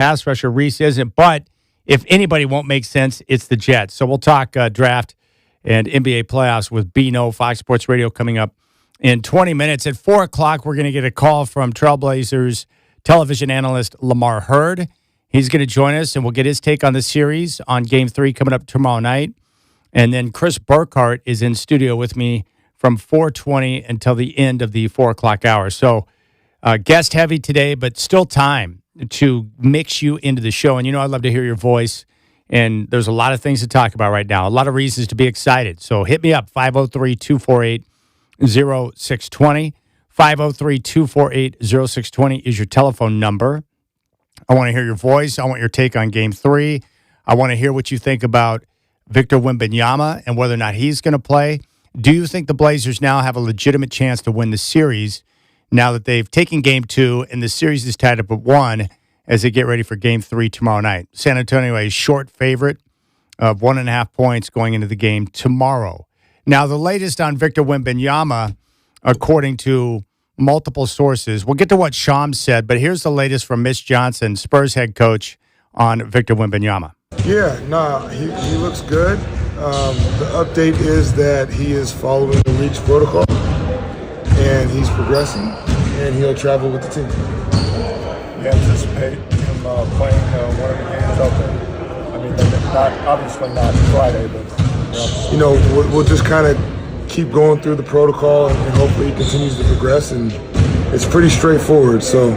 pass rusher. Reese isn't. But if anybody won't make sense, it's the Jets. So we'll talk draft and NBA playoffs with Bino, Fox Sports Radio, coming up in 20 minutes. At 4 o'clock, we're going to get a call from Trailblazers television analyst Lamar Hurd. He's going to join us, and we'll get his take on the series on Game 3 coming up tomorrow night. And then Chris Burkhart is in studio with me from 4:20 until the end of the 4 o'clock hour. So guest heavy today, but still time to mix you into the show. And you know I'd love to hear your voice. And there's a lot of things to talk about right now, a lot of reasons to be excited. So hit me up, 503-248-0620. 503-248-0620 is your telephone number. I want to hear your voice. I want your take on Game 3. I want to hear what you think about Victor Wembanyama and whether or not he's going to play. Do you think the Blazers now have a legitimate chance to win the series now that they've taken Game 2 and the series is tied up at 1 as they get ready for Game 3 tomorrow night? San Antonio, a short favorite of 1.5 points going into the game tomorrow. Now, the latest on Victor Wembanyama, according to multiple sources. We'll get to what Shams said, but here's the latest from Mitch Johnson, Spurs head coach, on Victor Wembanyama. Yeah, he looks good. The update is that he is following the REACH protocol, and he's progressing, and he'll travel with the team. You anticipate him playing one of the games out there? I mean, obviously not Friday, but... You know, we'll just kind of keep going through the protocol, and hopefully he continues to progress, and it's pretty straightforward. So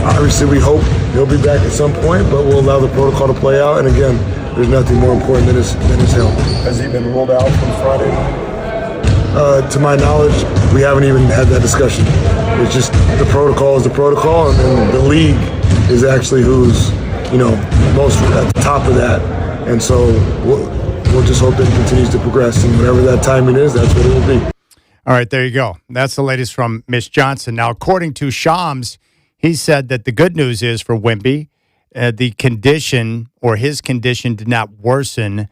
obviously we hope he'll be back at some point, but we'll allow the protocol to play out. And again, there's nothing more important than his health. Has he been ruled out from Friday? To my knowledge, we haven't even had that discussion. It's just the protocol is the protocol, and then the league is actually who's, most at the top of that. And so we'll just hope that it continues to progress, and whatever that timing is, that's what it will be. All right, there you go. That's the latest from Mitch Johnson. Now, according to Shams, he said that the good news is for Wemby, the condition or his condition did not worsen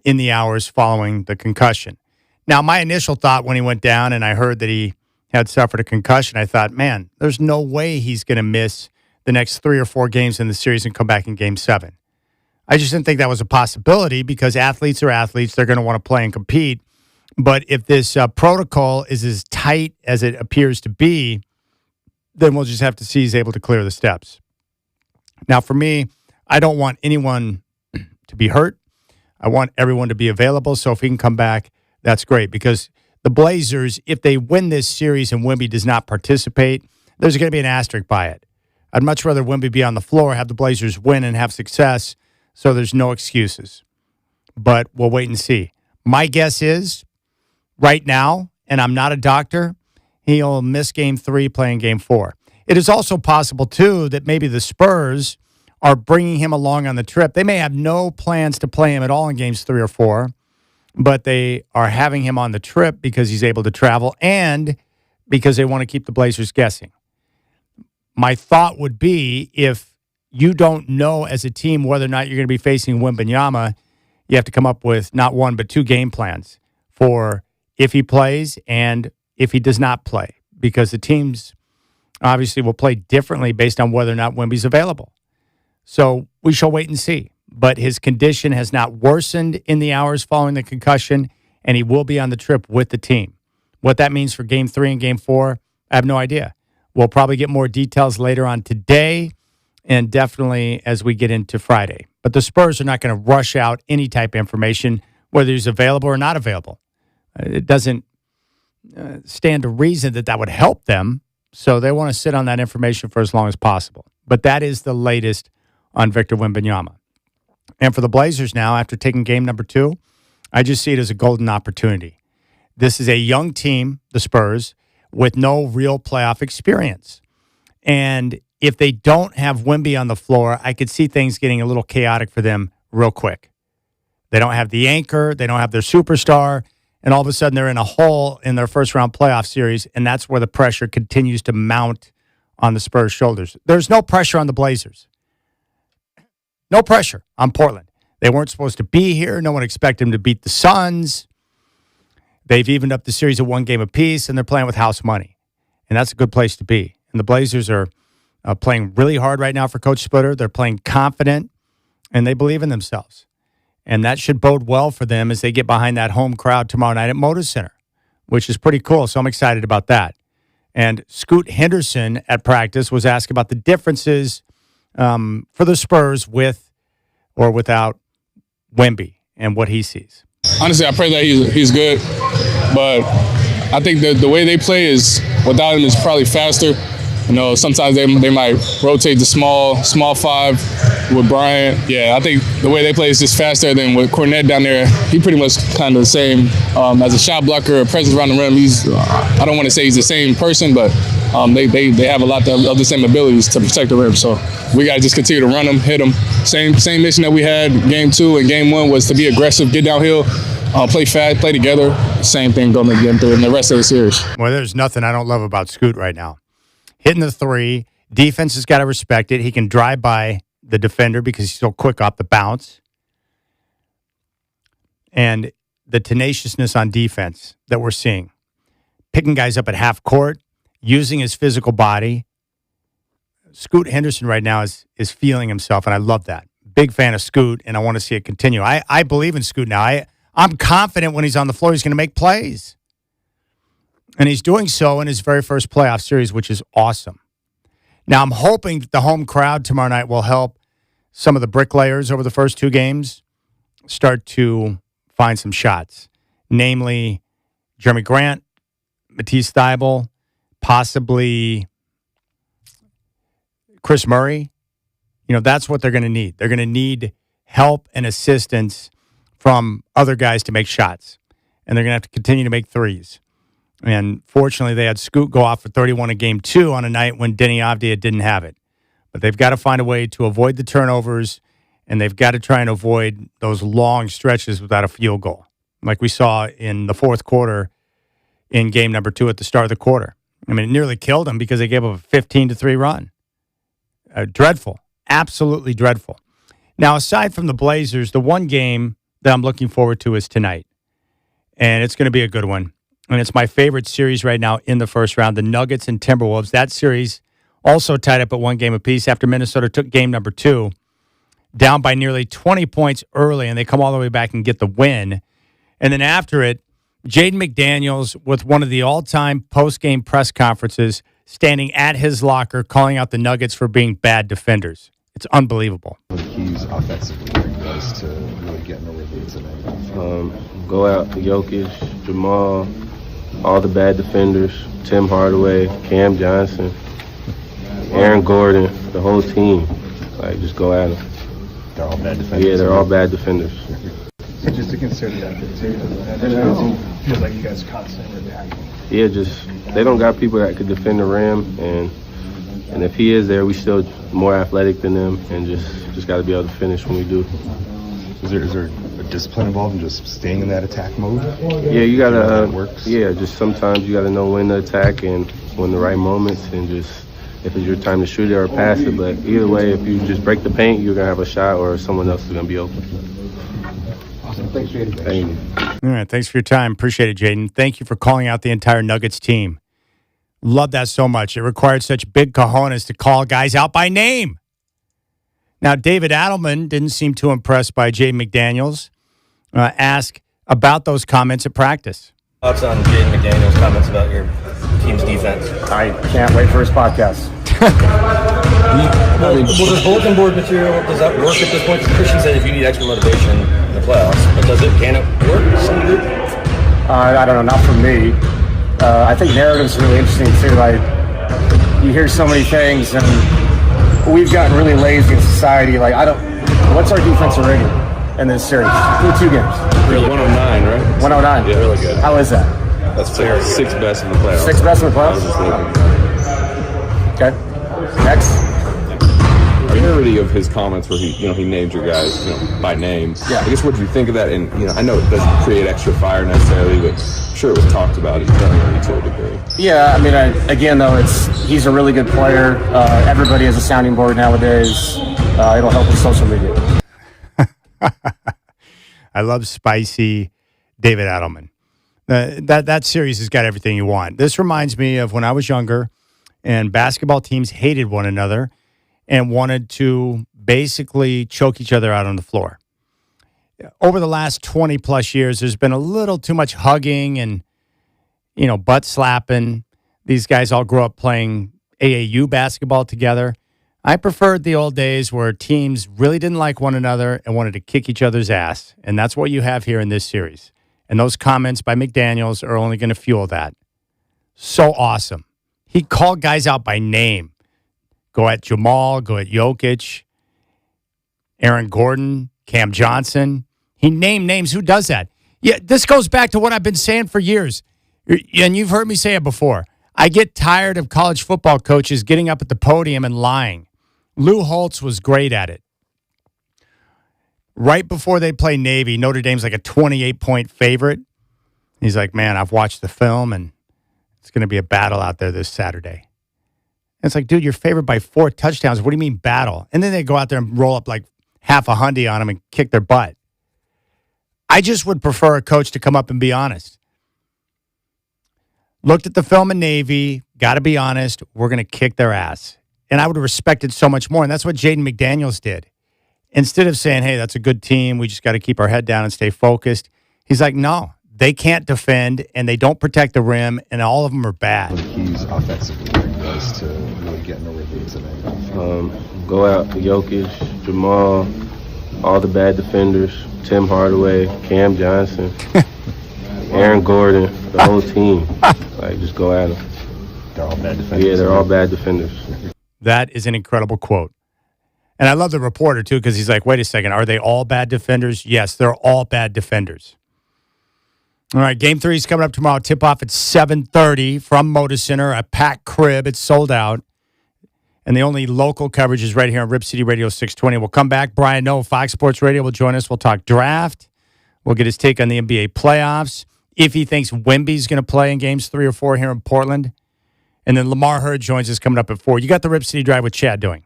in the hours following the concussion. Now, my initial thought when he went down and I heard that he had suffered a concussion, I thought, man, there's no way he's going to miss the next 3 or 4 games in the series and come back in Game 7. I just didn't think that was a possibility because athletes are athletes. They're going to want to play and compete. But if this protocol is as tight as it appears to be, then we'll just have to see he's able to clear the steps. Now, for me, I don't want anyone to be hurt. I want everyone to be available. So if he can come back, that's great. Because the Blazers, if they win this series and Wemby does not participate, there's going to be an asterisk by it. I'd much rather Wemby be on the floor, have the Blazers win and have success, so there's no excuses. But we'll wait and see. My guess is, right now, and I'm not a doctor, he'll miss Game 3, playing Game 4. It is also possible, too, that maybe the Spurs are bringing him along on the trip. They may have no plans to play him at all in Games 3 or 4, but they are having him on the trip because he's able to travel and because they want to keep the Blazers guessing. My thought would be if you don't know as a team whether or not you're going to be facing Wembanyama, you have to come up with not 1 but 2 game plans for if he plays and if he does not play, because the teams obviously will play differently based on whether or not Wemby's available. So we shall wait and see. But his condition has not worsened in the hours following the concussion, and he will be on the trip with the team. What that means for Game 3 and Game 4, I have no idea. We'll probably get more details later on today, and definitely as we get into Friday. But the Spurs are not going to rush out any type of information, whether he's available or not available. It doesn't stand to reason that that would help them, so they want to sit on that information for as long as possible. But that is the latest on Victor Wembanyama. And for the Blazers now, after taking game number 2, I just see it as a golden opportunity. This is a young team, the Spurs, with no real playoff experience. And if they don't have Wemby on the floor, I could see things getting a little chaotic for them real quick. They don't have the anchor. They don't have their superstar. And all of a sudden, they're in a hole in their first-round playoff series, and that's where the pressure continues to mount on the Spurs' shoulders. There's no pressure on the Blazers. No pressure on Portland. They weren't supposed to be here. No one expected them to beat the Suns. They've evened up the series of 1 game apiece, and they're playing with house money. And that's a good place to be. And the Blazers are playing really hard right now for Coach Splitter. They're playing confident, and they believe in themselves. And that should bode well for them as they get behind that home crowd tomorrow night at Moda Center, which is pretty cool. So I'm excited about that. And Scoot Henderson at practice was asked about the differences for the Spurs with or without Wemby and what he sees. Honestly, I pray that he's good, but I think the way they play is without him is probably faster. You know, sometimes they might rotate the small five with Bryant. Yeah, I think the way they play is just faster than with Cornette down there. He pretty much kind of the same as a shot blocker, a presence around the rim. I don't want to say he's the same person, but they have a lot of the same abilities to protect the rim. So we got to just continue to run them, hit them. Same mission that we had game 2 and game 1 was to be aggressive, get downhill, play fast, play together. Same thing going to game 3 and the rest of the series. Well, there's nothing I don't love about Scoot right now. Hitting the three, defense has got to respect it. He can drive by the defender because he's so quick off the bounce. And the tenaciousness on defense that we're seeing. Picking guys up at half court, using his physical body. Scoot Henderson right now is feeling himself, and I love that. Big fan of Scoot, and I want to see it continue. I believe in Scoot now. I'm confident when he's on the floor, he's going to make plays. And he's doing so in his very first playoff series, which is awesome. Now, I'm hoping that the home crowd tomorrow night will help some of the bricklayers over the first 2 games start to find some shots, namely Jeremy Grant, Matisse Thybulle, possibly Chris Murray. You know, that's what they're going to need. They're going to need help and assistance from other guys to make shots. And they're going to have to continue to make threes. And fortunately, they had Scoot go off for 31 in game 2 on a night when Denny Avdia didn't have it. But they've got to find a way to avoid the turnovers, and they've got to try and avoid those long stretches without a field goal, like we saw in the fourth quarter in game number 2 at the start of the quarter. I mean, it nearly killed them because they gave up a 15-3 run. Dreadful. Absolutely dreadful. Now, aside from the Blazers, the one game that I'm looking forward to is tonight. And it's going to be a good one. And it's my favorite series right now in the first round, the Nuggets and Timberwolves. That series also tied up at 1 game apiece after Minnesota took game number 2, down by nearly 20 points early, and they come all the way back and get the win. And then after it, Jaden McDaniels with one of the all-time post-game press conferences standing at his locker calling out the Nuggets for being bad defenders. It's unbelievable. The keys offensively for you guys to really get in a rhythm tonight? Go out to Jokic, Jamal, all the bad defenders, Tim Hardaway, Cam Johnson, Aaron Gordon, the whole team. Like, just go at them. They're all bad defenders? Yeah, they're all bad defenders. So just to consider that, it feels like you guys are constantly attacking. Yeah, just they don't got people that could defend the rim, and if he is there, we still more athletic than them, and just got to be able to finish when we do. Is there a discipline involved in just staying in that attack mode? Yeah, you gotta. Works? Yeah, just sometimes you gotta know when to attack and when the right moments, and just if it's your time to shoot it or pass it. But either way, if you just break the paint, you're gonna have a shot, or someone else is gonna be open. Awesome. Thanks, Jaden. Thank you. All right, thanks for your time. Appreciate it, Jaden. Thank you for calling out the entire Nuggets team. Love that so much. It required such big cojones to call guys out by name. Now, David Adelman didn't seem too impressed by Jaden McDaniels. Ask about those comments at practice. Thoughts on Jaden McDaniels' comments about your team's defense? I can't wait for his podcast. Well, does bulletin board material, does that work at this point? Christian said if you need extra motivation in the playoffs, but can it work to some degree? I don't know, not for me. I think narrative's really interesting too. Like, you hear so many things, and we've gotten really lazy in society. Like, what's our defensive rating in this series? Through 2 games. We're 109, right? 109. Yeah, really good. How is that? That's like 6th best in the playoffs. 6th best in the playoffs? Okay. Next. The clarity of his comments where he named your guys, by name. Yeah. I guess what do you think of that? And I know it doesn't create extra fire necessarily, but I'm sure it was talked about internally to a degree. Yeah, I mean, again though, he's a really good player. Everybody has a sounding board nowadays. It'll help with social media. I love spicy David Adelman. That series has got everything you want. This reminds me of when I was younger and basketball teams hated one another and wanted to basically choke each other out on the floor. Over the last 20 plus years, there's been a little too much hugging and, butt slapping. These guys all grew up playing AAU basketball together. I preferred the old days where teams really didn't like one another and wanted to kick each other's ass. And that's what you have here in this series. And those comments by McDaniels are only going to fuel that. So awesome. He called guys out by name. Go at Jamal, go at Jokic, Aaron Gordon, Cam Johnson. He named names. Who does that? Yeah, this goes back to what I've been saying for years. And you've heard me say it before. I get tired of college football coaches getting up at the podium and lying. Lou Holtz was great at it. Right before they play Navy, Notre Dame's like a 28-point favorite. He's like, man, I've watched the film, and it's going to be a battle out there this Saturday. And it's like, dude, you're favored by 4 touchdowns. What do you mean battle? And then they go out there and roll up like half a hundy on them and kick their butt. I just would prefer a coach to come up and be honest. Looked at the film in Navy, got to be honest, we're going to kick their ass. And I would have respected so much more. And that's what Jaden McDaniels did. Instead of saying, hey, that's a good team, we just got to keep our head down and stay focused. He's like, no, they can't defend, and they don't protect the rim, and all of them are bad. What keys offensively for us to really get in a rhythm today? Go out to Jokic, Jamal, all the bad defenders, Tim Hardaway, Cam Johnson, Aaron Gordon, the whole team. Like, just go at them. They're all bad defenders. Yeah, they're all bad defenders. That is an incredible quote. And I love the reporter, too, because he's like, wait a second, are they all bad defenders? Yes, they're all bad defenders. All right, Game 3 is coming up tomorrow. Tip-off at 7:30 from Moda Center, a packed crib. It's sold out. And the only local coverage is right here on Rip City Radio 620. We'll come back. Brian Noe, Fox Sports Radio, will join us. We'll talk draft. We'll get his take on the NBA playoffs, if he thinks Wemby's going to play in Games 3 or 4 here in Portland. And then Lamar Hurd joins us coming up at 4. You got the Rip City Drive with Chad doing.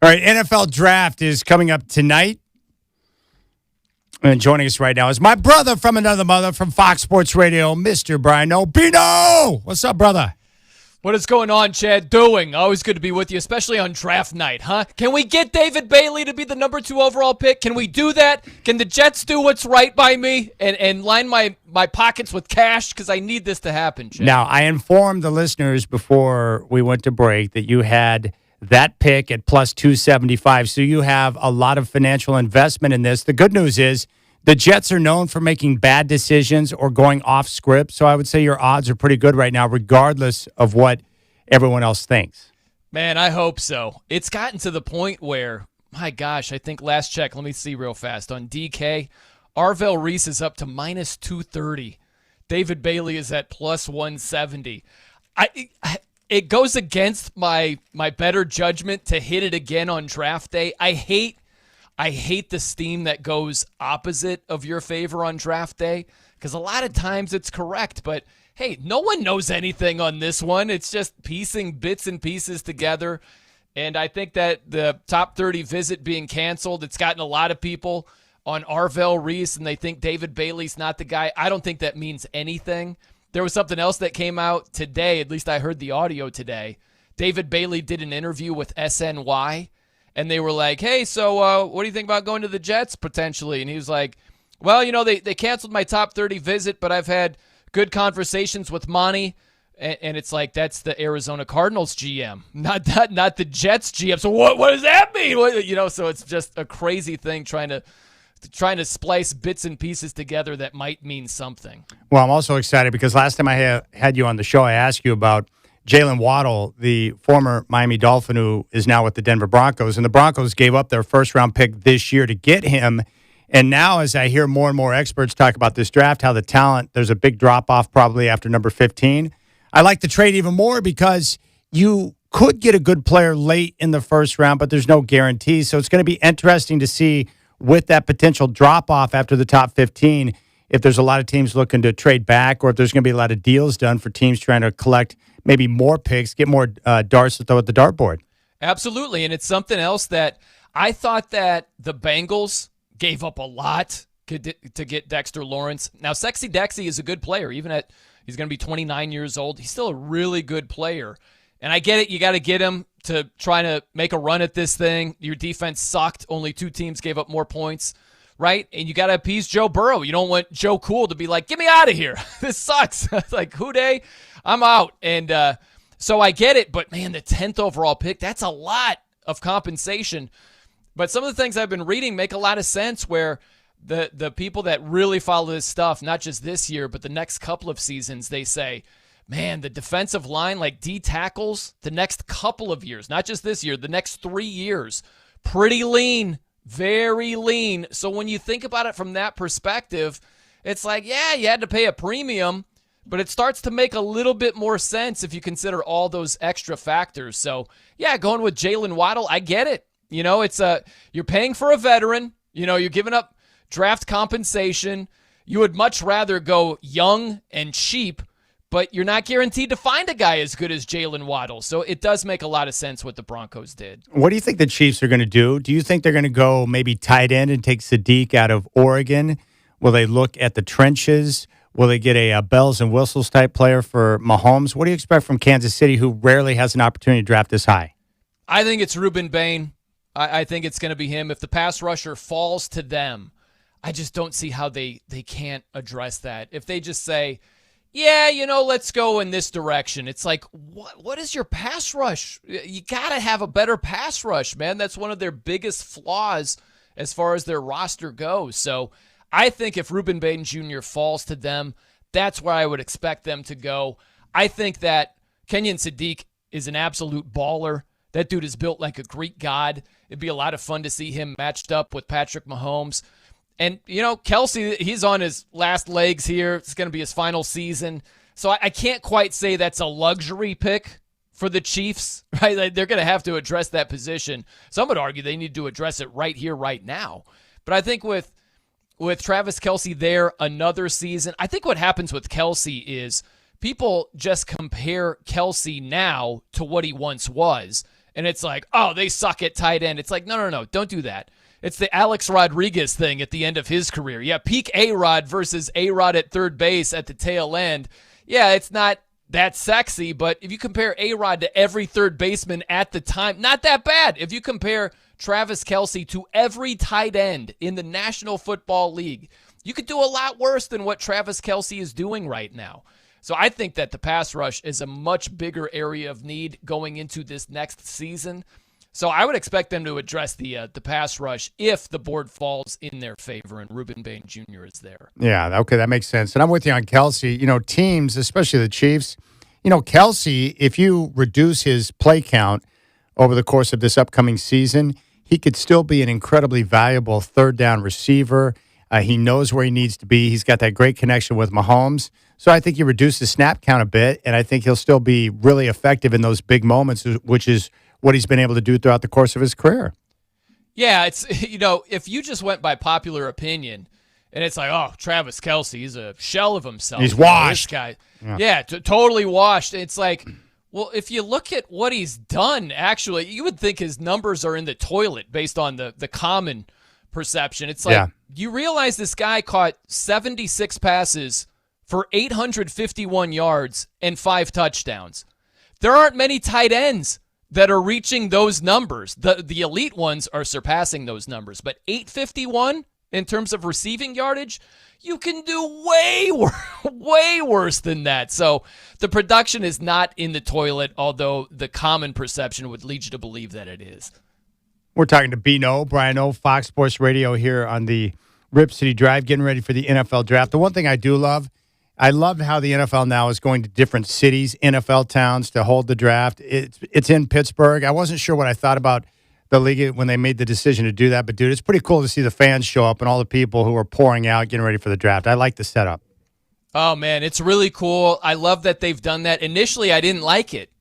All right, NFL Draft is coming up tonight. And joining us right now is my brother from another mother from Fox Sports Radio, Mr. Brian Obino. What's up, brother? What is going on, Chad? Doing? Always good to be with you, especially on draft night, huh? Can we get David Bailey to be the number 2 overall pick? Can we do that? Can the Jets do what's right by me and line my pockets with cash? Because I need this to happen, Chad. Now, I informed the listeners before we went to break that you had that pick at plus 275, so you have a lot of financial investment in this. The good news is the Jets are known for making bad decisions or going off script, so I would say your odds are pretty good right now, regardless of what everyone else thinks. Man, I hope so. It's gotten to the point where, my gosh, I think last check, let me see real fast, on DK, Arvell Reese is up to minus 230. David Bailey is at plus 170. It goes against my better judgment to hit it again on draft day. I hate the steam that goes opposite of your favor on draft day because a lot of times it's correct, but hey, no one knows anything on this one. It's just piecing bits and pieces together, and I think that the top 30 visit being canceled, it's gotten a lot of people on Arvell Reese, and they think David Bailey's not the guy. I don't think that means anything. There was something else that came out today, at least I heard the audio today. David Bailey did an interview with SNY, and they were like, hey, so what do you think about going to the Jets potentially? And he was like, well, you know, they canceled my top 30 visit, but I've had good conversations with Monty. And it's like, that's the Arizona Cardinals GM, not the Jets GM. So what does that mean? So it's just a crazy thing trying to splice bits and pieces together that might mean something. Well, I'm also excited because last time I had you on the show, I asked you about Jalen Waddle, the former Miami Dolphin who is now with the Denver Broncos. And the Broncos gave up their first-round pick this year to get him. And now as I hear more and more experts talk about this draft, how the talent, there's a big drop-off probably after number 15, I like the trade even more because you could get a good player late in the first round, but there's no guarantee. So it's going to be interesting to see with that potential drop-off after the top 15 if there's a lot of teams looking to trade back or if there's going to be a lot of deals done for teams trying to collect maybe more picks, get more darts to throw at the dartboard. Absolutely, and it's something else that I thought that the Bengals gave up a lot to get Dexter Lawrence. Now, Sexy Dexy is a good player. Even at he's going to be 29 years old, he's still a really good player. And I get it, you got to get him to try to make a run at this thing. Your defense sucked. Only 2 teams gave up more points, right? And you got to appease Joe Burrow. You don't want Joe Cool to be like, get me out of here. This sucks. Like, who day? I'm out. And so I get it, but man, the 10th overall pick, that's a lot of compensation. But some of the things I've been reading make a lot of sense where the people that really follow this stuff, not just this year, but the next couple of seasons, they say, man, the defensive line, like D tackles, the next couple of years, not just this year, the next 3 years, pretty lean, very lean. So when you think about it from that perspective, it's like, yeah, you had to pay a premium, but it starts to make a little bit more sense if you consider all those extra factors. So, yeah, going with Jalen Waddle, I get it. You know, it's you're paying for a veteran. You know, you're giving up draft compensation. You would much rather go young and cheap, but you're not guaranteed to find a guy as good as Jalen Waddle. So it does make a lot of sense what the Broncos did. What do you think the Chiefs are going to do? Do you think they're going to go maybe tight end and take Sadiq out of Oregon? Will they look at the trenches? Will they get a bells and whistles type player for Mahomes? What do you expect from Kansas City, who rarely has an opportunity to draft this high? I think it's Reuben Bain. I think it's going to be him. If the pass rusher falls to them, I just don't see how they can't address that. If they just say, yeah, you know, let's go in this direction. It's like, what is your pass rush? You got to have a better pass rush, man. That's one of their biggest flaws as far as their roster goes. So I think if Reuben Bain Jr. falls to them, that's where I would expect them to go. I think that Kenyon Sadiq is an absolute baller. That dude is built like a Greek god. It'd be a lot of fun to see him matched up with Patrick Mahomes. And, you know, Kelsey, he's on his last legs here. It's going to be his final season. So I can't quite say that's a luxury pick for the Chiefs, right? Like, they're going to have to address that position. Some would argue they need to address it right here, right now. But I think with Travis Kelsey there another season, I think what happens with Kelsey is people just compare Kelsey now to what he once was. and it's like, oh, they suck at tight end. It's like, no, don't do that. It's the Alex Rodriguez thing at the end of his career. Yeah, peak A-Rod versus A-Rod at third base at the tail end. Yeah, it's not that sexy, but if you compare A-Rod to every third baseman at the time, not that bad. If you compare Travis Kelce to every tight end in the National Football League, you could do a lot worse than what Travis Kelce is doing right now. So I think that the pass rush is a much bigger area of need going into this next season. So I would expect them to address the pass rush if the board falls in their favor and Ruben Bain Jr. is there. Yeah, okay, that makes sense. And I'm with you on Kelce. You know, teams, especially the Chiefs, you know, Kelce, if you reduce his play count over the course of this upcoming season, he could still be an incredibly valuable third down receiver. He knows where he needs to be. He's got that great connection with Mahomes. So I think you reduce the snap count a bit, and I think he'll still be really effective in those big moments, which is what he's been able to do throughout the course of his career. Yeah, it's, you know, if you just went by popular opinion, and it's like, oh, Travis Kelce, he's a shell of himself. He's washed. This guy. Yeah, totally washed. It's like, well, if you look at what he's done, actually, you would think his numbers are in the toilet based on the common perception. It's like, you realize this guy caught 76 passes for 851 yards and 5 touchdowns. There aren't many tight ends that are reaching those numbers. The elite ones are surpassing those numbers, but 851 in terms of receiving yardage, you can do way worse than that. So the production is not in the toilet, although the common perception would lead you to believe that it is. We're talking to Bino, Brian O, Fox Sports Radio here on the Rip City Drive, getting ready for the NFL draft. The one thing I do love, I love how the NFL now is going to different cities, NFL towns, to hold the draft. It's in Pittsburgh. I wasn't sure what I thought about the league when they made the decision to do that, but, dude, it's pretty cool to see the fans show up and all the people who are pouring out, getting ready for the draft. I like the setup. Oh, man, it's really cool. I love that they've done that. Initially, I didn't like it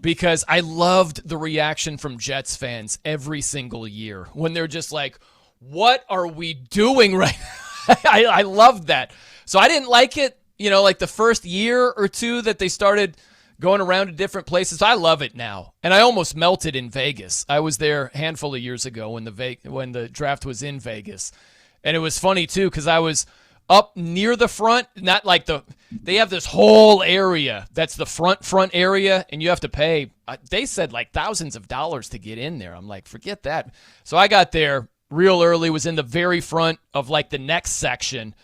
because I loved the reaction from Jets fans every single year when they're just like, what are we doing right now? I loved that. So I didn't like it. You know, like the first year or two that they started going around to different places. I love it now. And I almost melted in Vegas. I was there a handful of years ago when the draft was in Vegas. And it was funny, too, because I was up near the front, not like they have this whole area that's the front area, and you have to pay, they said like thousands of dollars to get in there. I'm like, forget that. So I got there real early, was in the very front of like the next section.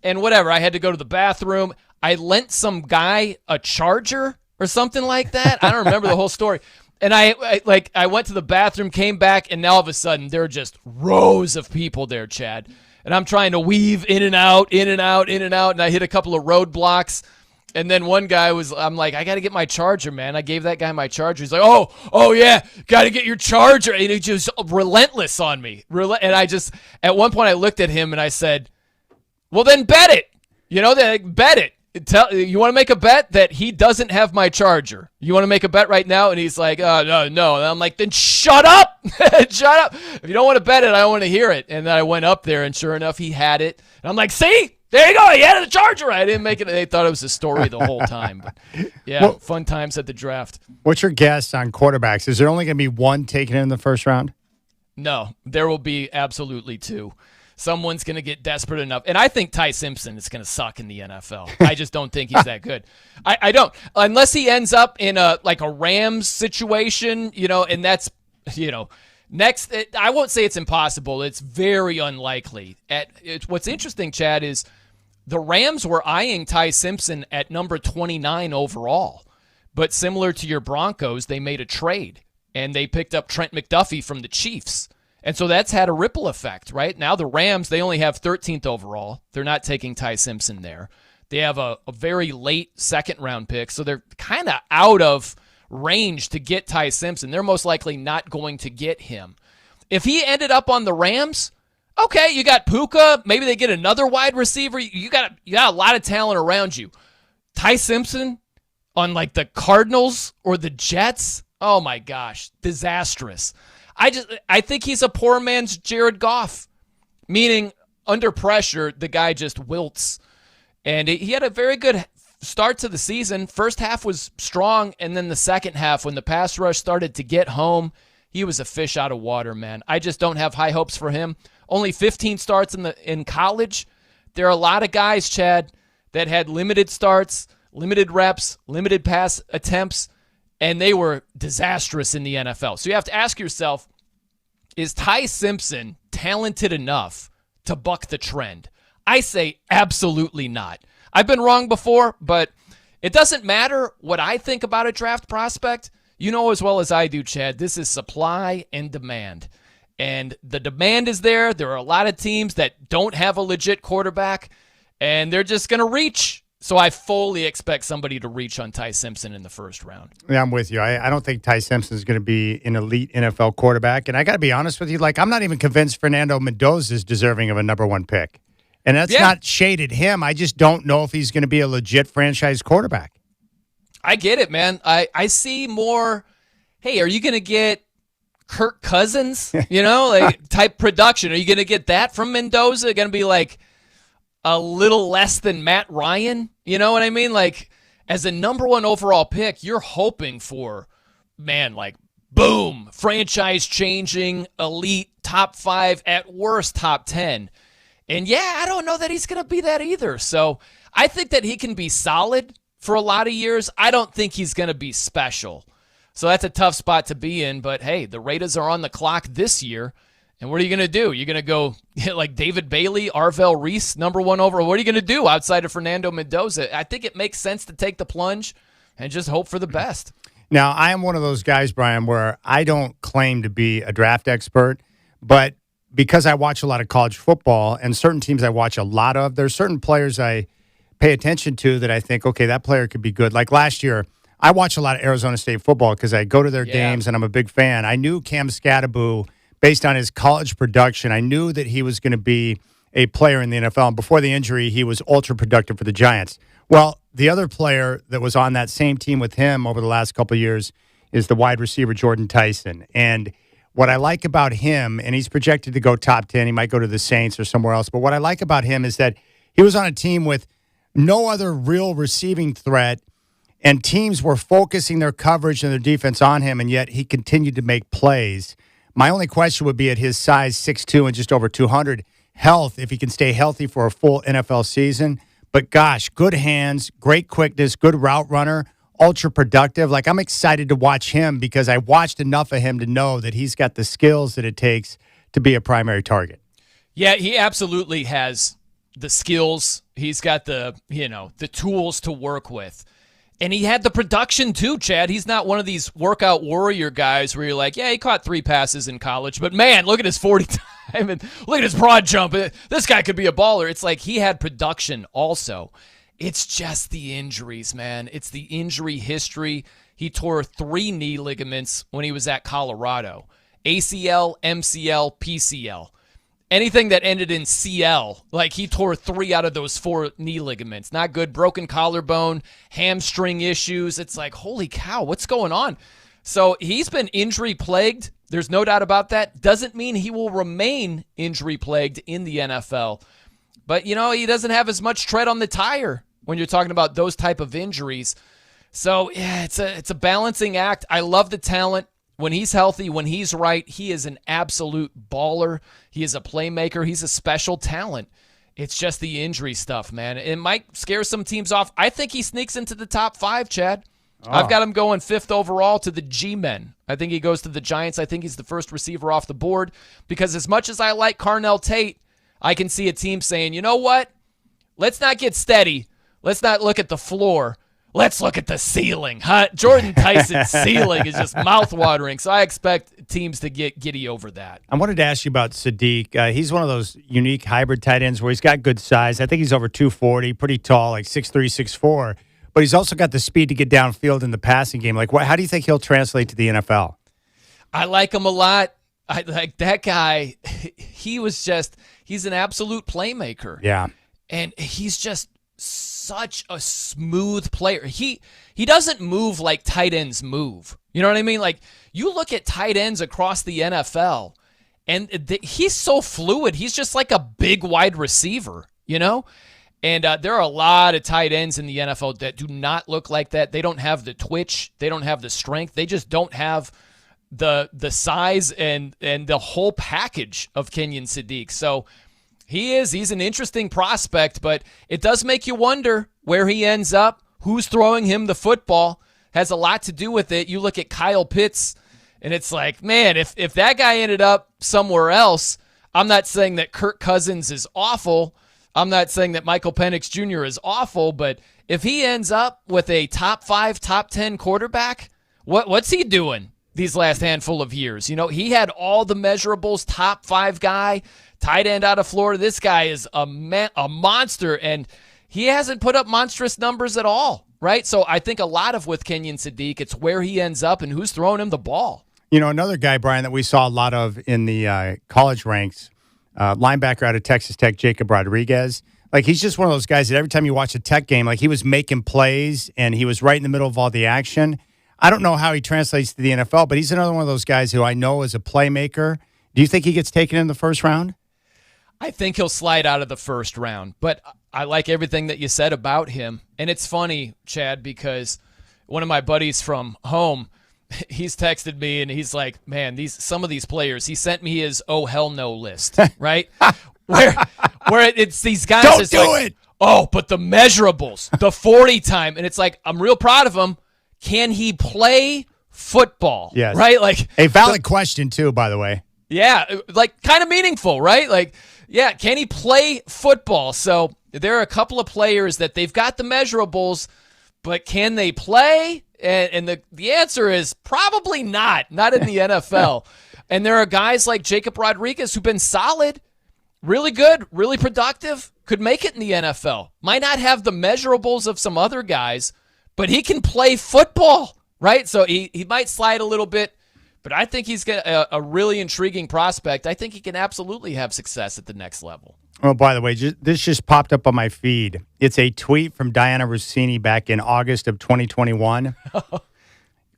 And whatever, I had to go to the bathroom. I lent some guy a charger or something like that. I don't remember the whole story. And I went to the bathroom, came back, and now all of a sudden there are just rows of people there, Chad. And I'm trying to weave in and out, and I hit a couple of roadblocks. And then one guy I'm like, I got to get my charger, man. I gave that guy my charger. He's like, oh yeah, got to get your charger. And he just relentless on me. And I just, at one point I looked at him and I said, well, then bet it. You know, bet it. You want to make a bet that he doesn't have my charger? You want to make a bet right now? And he's like, no. And I'm like, then shut up. Shut up. If you don't want to bet it, I don't want to hear it. And then I went up there, and sure enough, he had it. And I'm like, see? There you go. He had the charger. I didn't make it. They thought it was a story the whole time. But yeah, well, fun times at the draft. What's your guess on quarterbacks? Is there only going to be one taken in the first round? No, there will be absolutely 2. Someone's going to get desperate enough. And I think Ty Simpson is going to suck in the NFL. I just don't think he's that good. I don't. Unless he ends up in a Rams situation, you know, and that's, you know, next. I won't say it's impossible. It's very unlikely. What's interesting, Chad, is the Rams were eyeing Ty Simpson at number 29 overall. But similar to your Broncos, they made a trade, and they picked up Trent McDuffie from the Chiefs. And so that's had a ripple effect, right? Now the Rams, they only have 13th overall. They're not taking Ty Simpson there. They have a very late second-round pick, so they're kind of out of range to get Ty Simpson. They're most likely not going to get him. If he ended up on the Rams, okay, you got Puka. Maybe they get another wide receiver. You got a lot of talent around you. Ty Simpson on like the Cardinals or the Jets, oh my gosh, disastrous. I think he's a poor man's Jared Goff, meaning under pressure, the guy just wilts. And he had a very good start to the season. First half was strong, and then the second half, when the pass rush started to get home, he was a fish out of water, man. I just don't have high hopes for him. Only 15 starts in college. There are a lot of guys, Chad, that had limited starts, limited reps, limited pass attempts, and they were disastrous in the NFL. So you have to ask yourself, is Ty Simpson talented enough to buck the trend? I say absolutely not. I've been wrong before, but it doesn't matter what I think about a draft prospect. You know as well as I do, Chad, this is supply and demand. And the demand is there. There are a lot of teams that don't have a legit quarterback, and they're just going to reach. So I fully expect somebody to reach on Ty Simpson in the first round. Yeah, I'm with you. I don't think Ty Simpson is going to be an elite NFL quarterback. And I got to be honest with you, like, I'm not even convinced Fernando Mendoza is deserving of a number one pick. And that's not shaded him. I just don't know if he's going to be a legit franchise quarterback. I get it, man. I see more, hey, are you going to get Kirk Cousins, like type production? Are you going to get that from Mendoza? Going to be like a little less than Matt Ryan? You know what I mean? Like, as a number one overall pick, you're hoping for, man, like, boom, franchise-changing, elite, top 5, at worst, top 10. And, I don't know that he's going to be that either. So I think that he can be solid for a lot of years. I don't think he's going to be special. So that's a tough spot to be in. But, hey, the Raiders are on the clock this year. And what are you going to do? You're going to go like David Bailey, Arvell Reese, number one overall. What are you going to do outside of Fernando Mendoza? I think it makes sense to take the plunge and just hope for the best. Now, I am one of those guys, Brian, where I don't claim to be a draft expert, but because I watch a lot of college football and certain teams I watch a lot of, there's certain players I pay attention to that I think, okay, that player could be good. Like last year, I watch a lot of Arizona State football because I go to their games and I'm a big fan. I knew Cam Scatterbo, based on his college production, I knew that he was going to be a player in the NFL. And before the injury, he was ultra productive for the Giants. Well, the other player that was on that same team with him over the last couple of years is the wide receiver Jordan Tyson. And what I like about him, and he's projected to go top 10, he might go to the Saints or somewhere else, but what I like about him is that he was on a team with no other real receiving threat, and teams were focusing their coverage and their defense on him, and yet he continued to make plays. My only question would be at his size, 6'2", and just over 200, health, if he can stay healthy for a full NFL season. But gosh, good hands, great quickness, good route runner, ultra productive. Like, I'm excited to watch him because I watched enough of him to know that he's got the skills that it takes to be a primary target. Yeah, he absolutely has the skills. He's got the tools to work with. And he had the production too, Chad. He's not one of these workout warrior guys where you're like, yeah, he caught 3 passes in college, but man, look at his 40 time and look at his broad jump. This guy could be a baller. It's like he had production also. It's just the injuries, man. It's the injury history. He tore 3 knee ligaments when he was at Colorado. ACL, MCL, PCL. Anything that ended in CL, like he tore 3 out of those 4 knee ligaments. Not good. Broken collarbone, hamstring issues. It's like, holy cow, what's going on? So he's been injury plagued. There's no doubt about that. Doesn't mean he will remain injury plagued in the NFL. But, he doesn't have as much tread on the tire when you're talking about those type of injuries. So, yeah, it's a balancing act. I love the talent. When he's healthy, when he's right, he is an absolute baller. He is a playmaker. He's a special talent. It's just the injury stuff, man. It might scare some teams off. I think he sneaks into the top 5, Chad. Oh. I've got him going 5th overall to the G-Men. I think he goes to the Giants. I think he's the first receiver off the board because as much as I like Carnell Tate, I can see a team saying, you know what? Let's not get steady. Let's not look at the floor. Let's look at the ceiling. Jordan Tyson's ceiling is just mouth-watering, so I expect teams to get giddy over that. I wanted to ask you about Sadiq. He's one of those unique hybrid tight ends where he's got good size. I think he's over 240, pretty tall, like 6'3", 6'4", but he's also got the speed to get downfield in the passing game. Like, how do you think he'll translate to the NFL? I like him a lot. I like that guy. He's an absolute playmaker. Yeah. And he's just such a smooth player. He doesn't move like tight ends move. You know what I mean? Like, you look at tight ends across the NFL, and he's so fluid. He's just like a big wide receiver, And there are a lot of tight ends in the NFL that do not look like that. They don't have the twitch. They don't have the strength. They just don't have the size and the whole package of Kenyon Sadiq. So he's an interesting prospect, but it does make you wonder where he ends up, who's throwing him the football. Has a lot to do with it. You look at Kyle Pitts, and it's like, man, if that guy ended up somewhere else, I'm not saying that Kirk Cousins is awful. I'm not saying that Michael Penix Jr. is awful, but if he ends up with a top 5, top 10 quarterback, what's he doing these last handful of years? You know, he had all the measurables, top 5 guy, tight end out of Florida. This guy is a monster, and he hasn't put up monstrous numbers at all, right? So I think a lot of with Kenyon Sadiq, it's where he ends up and who's throwing him the ball. You know, another guy, Brian, that we saw a lot of in the college ranks, linebacker out of Texas Tech, Jacob Rodriguez. Like, he's just one of those guys that every time you watch a Tech game, like, he was making plays and he was right in the middle of all the action. I don't know how he translates to the NFL, but he's another one of those guys who I know is a playmaker. Do you think he gets taken in the first round? I think he'll slide out of the first round, but I like everything that you said about him. And it's funny, Chad, because one of my buddies from home, he's texted me and he's like, man, some of these players, he sent me his oh hell no list, right? where it's these guys. Don't do it. Oh, but the measurables, the 40 time. And it's like, I'm real proud of him. Can he play football? Yes. Right? Like a valid question too, by the way. Yeah. Like kind of meaningful, right? Like, yeah. Can he play football? So there are a couple of players that they've got the measurables, but can they play? And the answer is probably not in the NFL. And there are guys like Jacob Rodriguez who've been solid, really good, really productive, could make it in the NFL. Might not have the measurables of some other guys, but he can play football, right? So he might slide a little bit, but I think he's got a really intriguing prospect. I think he can absolutely have success at the next level. Oh, by the way, this just popped up on my feed. It's a tweet from Diana Rossini back in August of 2021.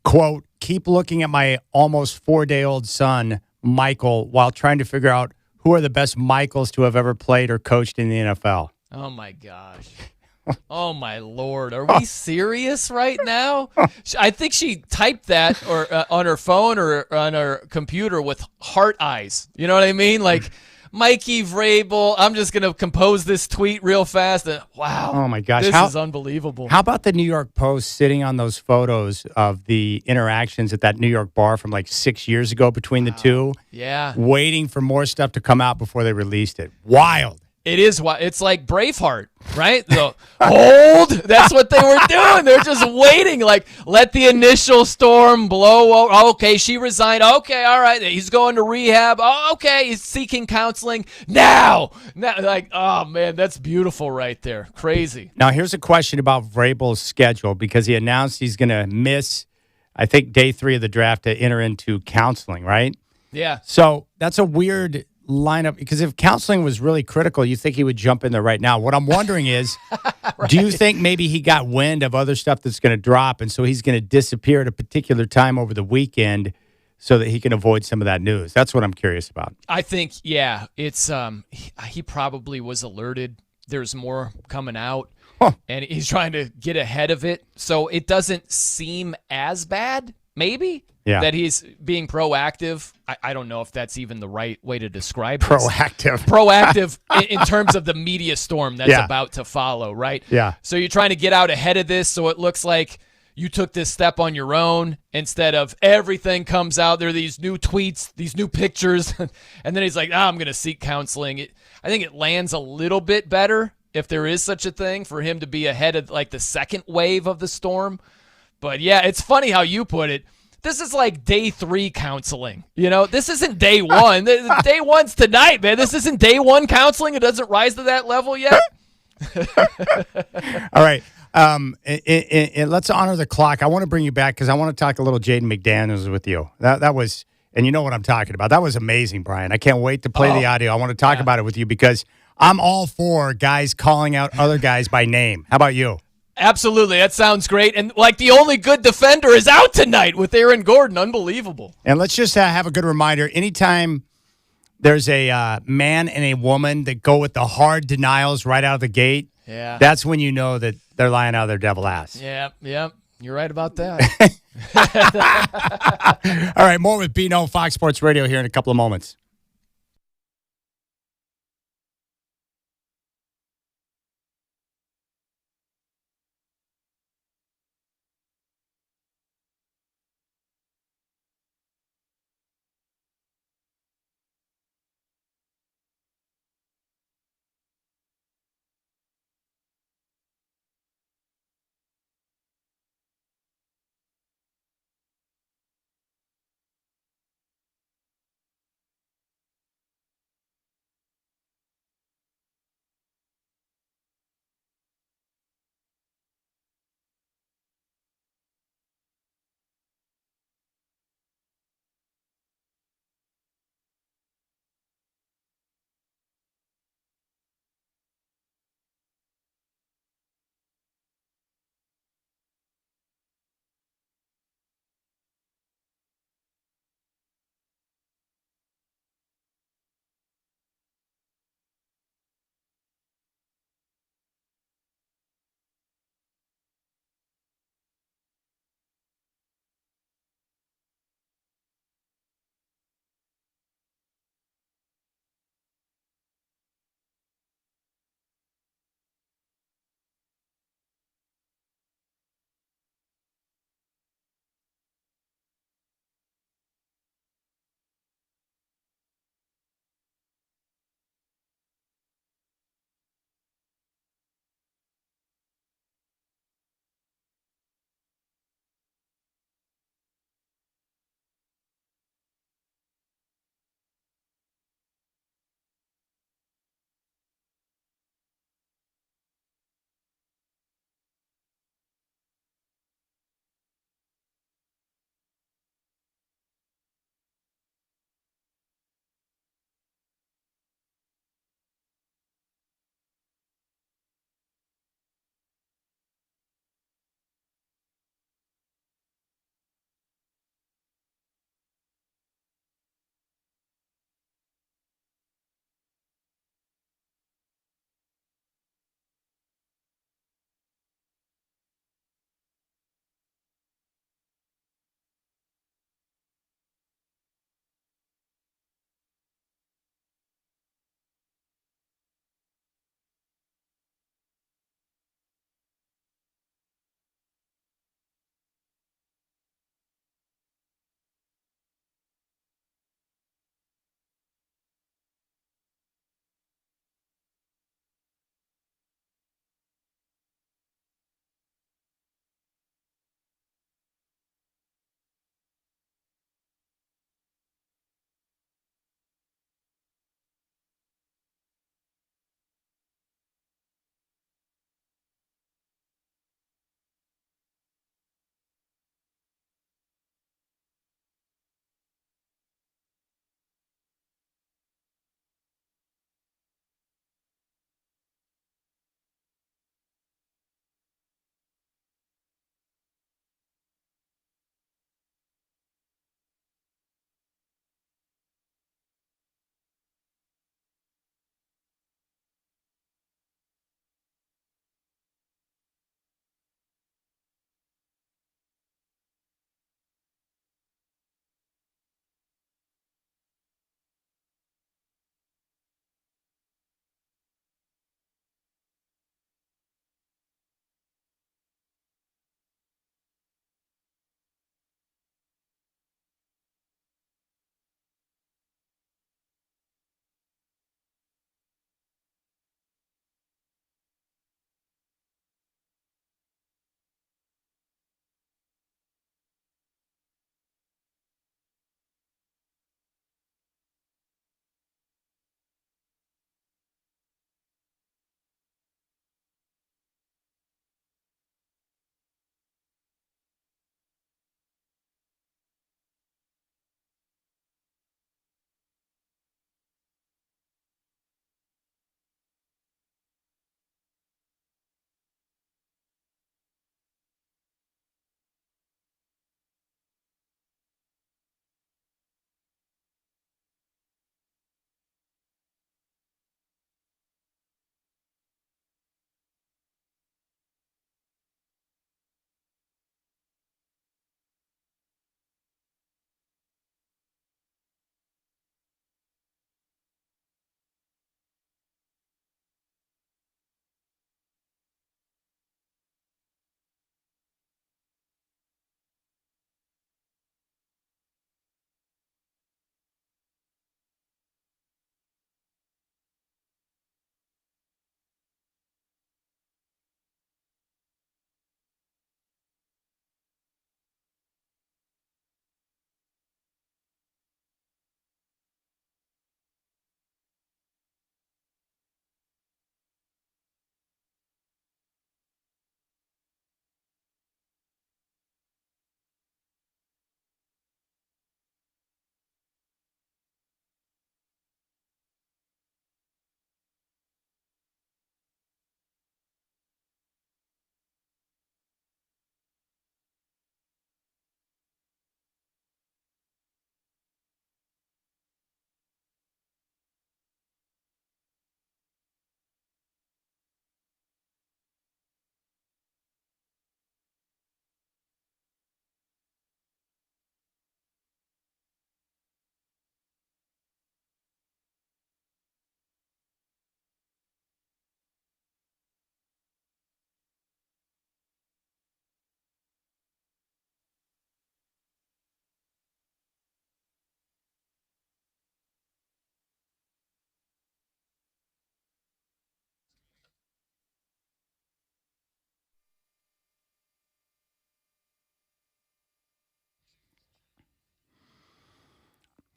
Quote, keep looking at my almost 4-day-old son, Michael, while trying to figure out who are the best Michaels to have ever played or coached in the NFL. Oh, my gosh. Oh, my Lord. Are we serious right now? I think she typed that or on her phone or on her computer with heart eyes. You know what I mean? Like, Mikey Vrabel, I'm just going to compose this tweet real fast. And, wow. Oh, my gosh. This is unbelievable. How about the New York Post sitting on those photos of the interactions at that New York bar from like 6 years ago between the two? Yeah. Waiting for more stuff to come out before they released it. Wild. It is. It's like Braveheart, right? So, hold. That's what they were doing. They're just waiting. Like, let the initial storm blow. Oh, okay, she resigned. Okay, all right. He's going to rehab. Oh, okay. He's seeking counseling now. Like, oh, man, that's beautiful right there. Crazy. Now, here's a question about Vrabel's schedule because he announced he's going to miss, I think, day 3 of the draft to enter into counseling, right? Yeah. So that's a weird lineup because if counseling was really critical, you think he would jump in there right now. What I'm wondering is, right. Do you think maybe he got wind of other stuff that's going to drop and so he's going to disappear at a particular time over the weekend so that he can avoid some of that news? That's what I'm curious about. I think, yeah, it's he probably was alerted. There's more coming out, and he's trying to get ahead of it. So it doesn't seem as bad, maybe. Yeah. That he's being proactive. I don't know if that's even the right way to describe proactive. Proactive in terms of the media storm that's about to follow, right? Yeah. So you're trying to get out ahead of this so it looks like you took this step on your own instead of everything comes out. There are these new tweets, these new pictures, and then he's like, I'm going to seek counseling. I think it lands a little bit better if there is such a thing for him to be ahead of like the second wave of the storm. But yeah, it's funny how you put it. This is like day 3 counseling. You know, this isn't day 1. Day 1's tonight, man. This isn't day 1 counseling. It doesn't rise to that level yet. All right. Let's honor the clock. I want to bring you back because I want to talk a little Jaden McDaniels with you. That was, and you know what I'm talking about. That was amazing, Brian. I can't wait to play the audio. I want to talk about it with you because I'm all for guys calling out other guys by name. How about you? Absolutely. That sounds great. And like the only good defender is out tonight with Aaron Gordon. Unbelievable. And let's just have a good reminder. Anytime there's a man and a woman that go with the hard denials right out of the gate, Yeah. That's when you know that they're lying out of their devil ass. Yep. You're right about that. All right, more with Bino, Fox Sports Radio here in a couple of moments.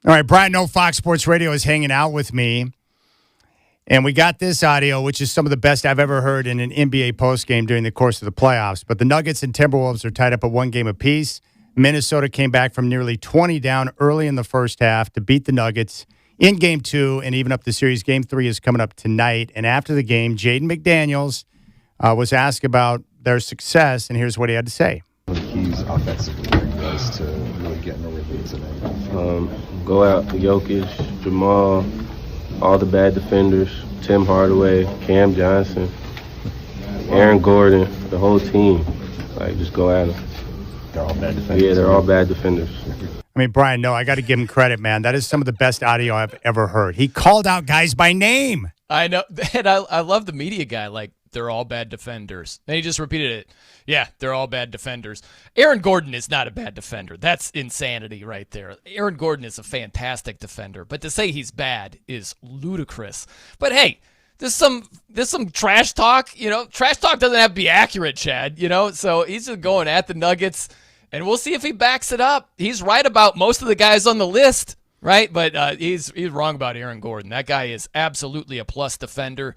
All right, Brian No Fox Sports Radio is hanging out with me. And we got this audio, which is some of the best I've ever heard in an NBA postgame during the course of the playoffs. But the Nuggets and Timberwolves are tied up at 1 game apiece. Minnesota came back from nearly 20 down early in the first half to beat the Nuggets in Game 2 and even up the series. Game 3 is coming up tonight. And after the game, Jaden McDaniels was asked about their success, and here's what he had to say. Keys offensively for us to really get in a rhythm today. Go out, Jokic, Jamal, all the bad defenders, Tim Hardaway, Cam Johnson, Aaron Gordon, the whole team. Like, just go at them. They're all bad defenders. Yeah, they're all bad defenders. I mean, Brian, no, I got to give him credit, man. That is some of the best audio I've ever heard. He called out guys by name. I know. And I love the media guy. Like, they're all bad defenders. And he just repeated it. Yeah, they're all bad defenders. Aaron Gordon is not a bad defender. That's insanity right there. Aaron Gordon is a fantastic defender. But to say he's bad is ludicrous. But hey, there's some trash talk. Trash talk doesn't have to be accurate, Chad. So he's just going at the Nuggets. And we'll see if he backs it up. He's right about most of the guys on the list, right? But he's wrong about Aaron Gordon. That guy is absolutely a plus defender.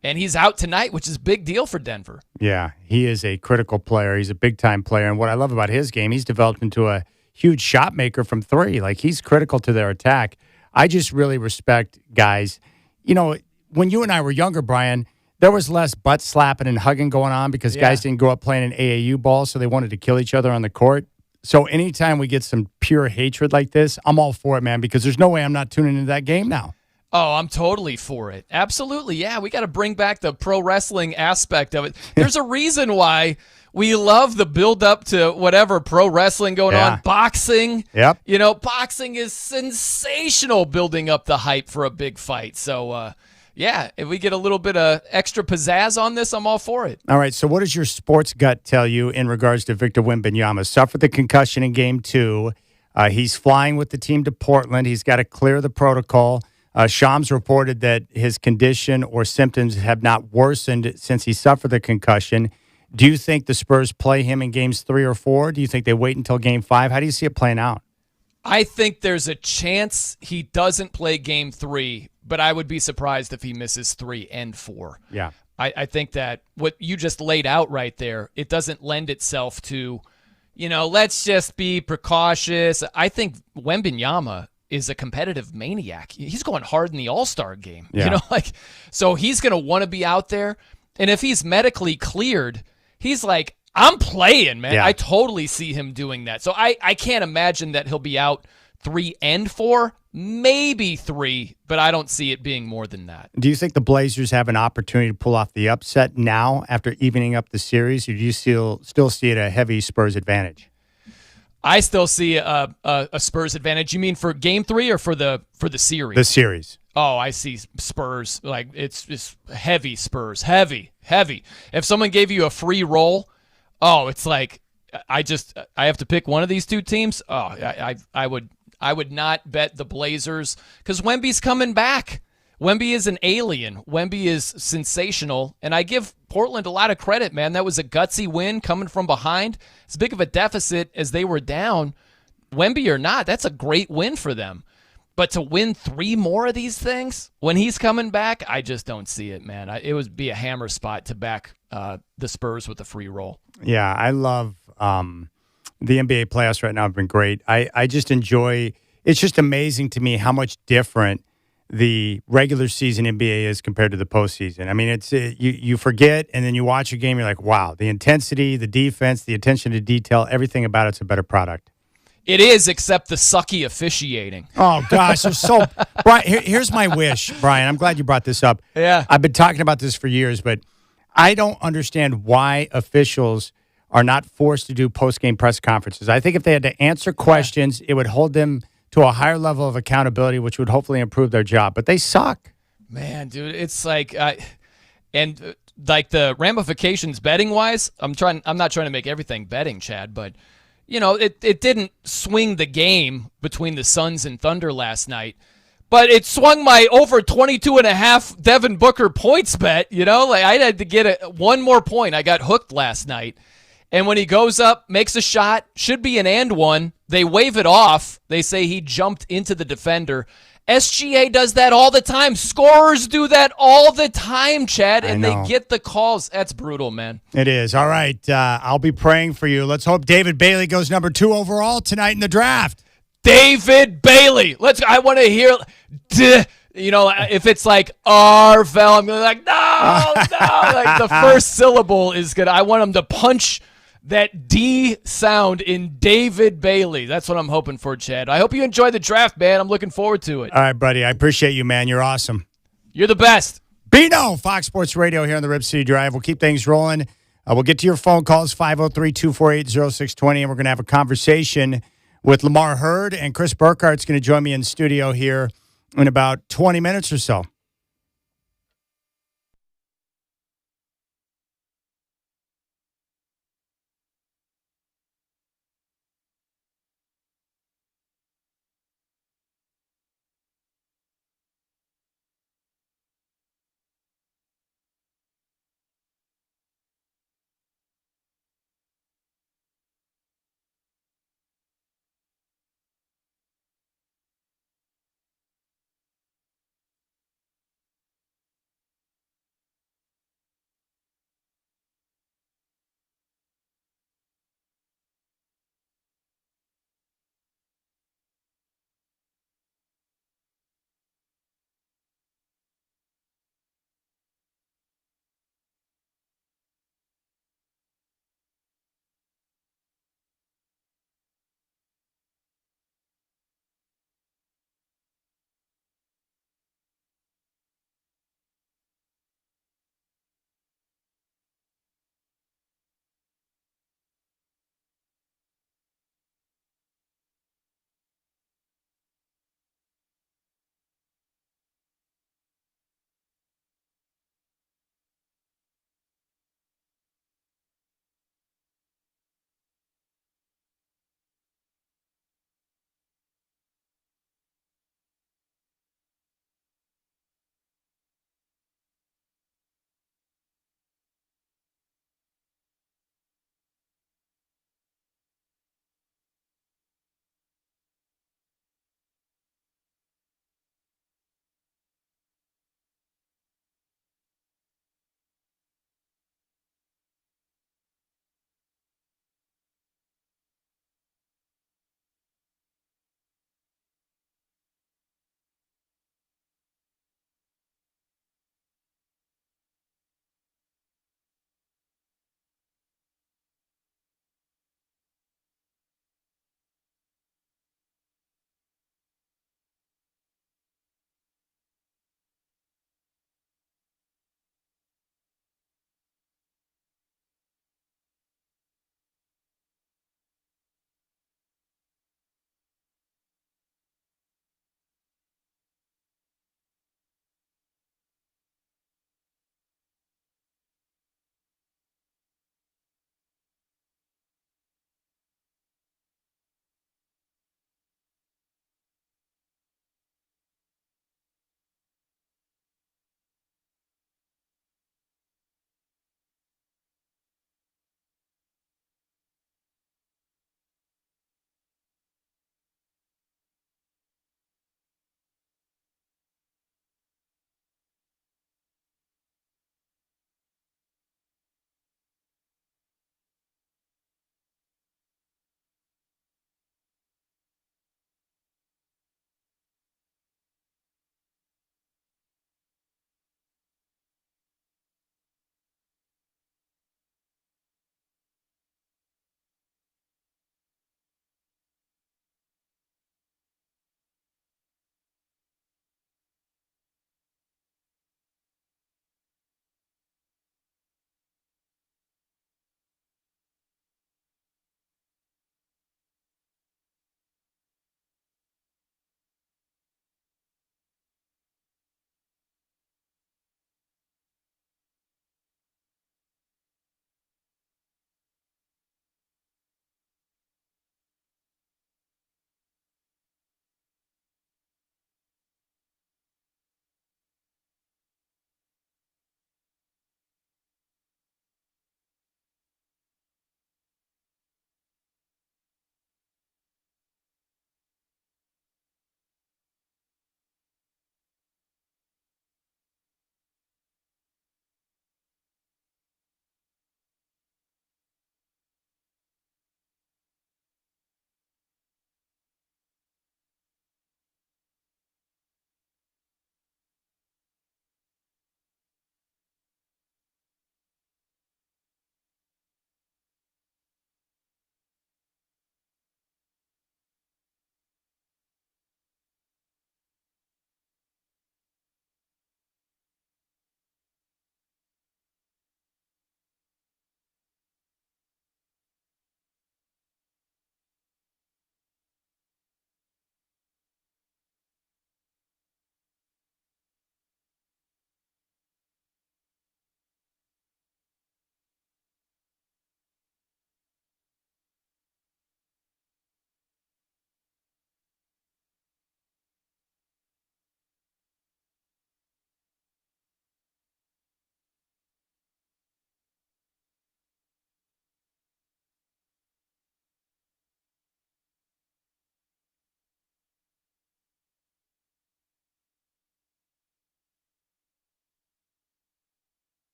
And he's out tonight, which is a big deal for Denver. Yeah, he is a critical player. He's a big-time player. And what I love about his game, he's developed into a huge shot maker from 3. Like, he's critical to their attack. I just really respect guys. When you and I were younger, Brian, there was less butt slapping and hugging going on because guys didn't grow up playing an AAU ball, so they wanted to kill each other on the court. So anytime we get some pure hatred like this, I'm all for it, man, because there's no way I'm not tuning into that game now. Oh, I'm totally for it. Absolutely. Yeah, we got to bring back the pro wrestling aspect of it. There's a reason why we love the build up to whatever pro wrestling going on. Boxing. Yep. Boxing is sensational building up the hype for a big fight. So, if we get a little bit of extra pizzazz on this, I'm all for it. All right, so what does your sports gut tell you in regards to Victor Wembanyama? Suffered the concussion in Game 2. He's flying with the team to Portland. He's got to clear the protocol. Shams reported that his condition or symptoms have not worsened since he suffered the concussion. Do you think the Spurs play him in Games 3 or 4? Do you think they wait until Game 5? How do you see it playing out? I think there's a chance he doesn't play Game 3, but I would be surprised if he misses 3 and 4. Yeah. I think that what you just laid out right there, it doesn't lend itself to, let's just be precautious. I think Wembanyama is a competitive maniac. He's going hard in the All-Star game. Yeah. So he's going to want to be out there. And if he's medically cleared, he's like, I'm playing, man. Yeah. I totally see him doing that. So I can't imagine that he'll be out 3 and 4, maybe 3, but I don't see it being more than that. Do you think the Blazers have an opportunity to pull off the upset now after evening up the series, or do you still see it a heavy Spurs advantage? I still see a Spurs advantage. You mean for Game 3 or for the series? The series. Oh, I see Spurs. Like, it's heavy Spurs. Heavy. If someone gave you a free roll, it's like I have to pick one of these two teams. Oh, I would not bet the Blazers because Wemby's coming back. Wemby is an alien. Wemby is sensational, and I give Portland a lot of credit, man. That was a gutsy win coming from behind. As big of a deficit as they were down, Wemby or not, that's a great win for them. But to win 3 more of these things when he's coming back, I just don't see it, man. It would be a hammer spot to back the Spurs with a free roll. Yeah, I love the NBA playoffs right now have been great. I just enjoy – it's just amazing to me how much different the regular season NBA is compared to the postseason. I mean, it's you forget, and then you watch a game, you're like, wow, the intensity, the defense, the attention to detail, everything about it's a better product. It is, except the sucky officiating. Oh, gosh. Brian, here's my wish, Brian. I'm glad you brought this up. Yeah. I've been talking about this for years, but I don't understand why officials are not forced to do post-game press conferences. I think if they had to answer questions, it would hold them to a higher level of accountability, which would hopefully improve their job. But they suck. Man, dude, it's like like the ramifications betting-wise, I'm not trying to make everything betting, Chad, but it didn't swing the game between the Suns and Thunder last night, but it swung my over 22.5 Devin Booker points bet. Like I had to get one more point. I got hooked last night. And when he goes up, makes a shot, should be an and one, They wave it off. They say he jumped into the defender. SGA does that all the time. Scorers do that all the time, Chad, and they get the calls. That's brutal, man. It is. All right. I'll be praying for you. Let's hope David Bailey goes number 2 overall tonight in the draft. David Bailey. I want to hear, if it's like Arvel, I'm going to be like, no. Like the first syllable is good. I want him to punch that D sound in David Bailey. That's what I'm hoping for, Chad. I hope you enjoy the draft, man. I'm looking forward to it. All right, buddy. I appreciate you, man. You're awesome. You're the best. Bino, Fox Sports Radio here on the Rip City Drive. We'll keep things rolling. We'll get to your phone calls, 503-248-0620, and we're going to have a conversation with Lamar Hurd, and Chris Burkhart's going to join me in studio here in about 20 minutes or so.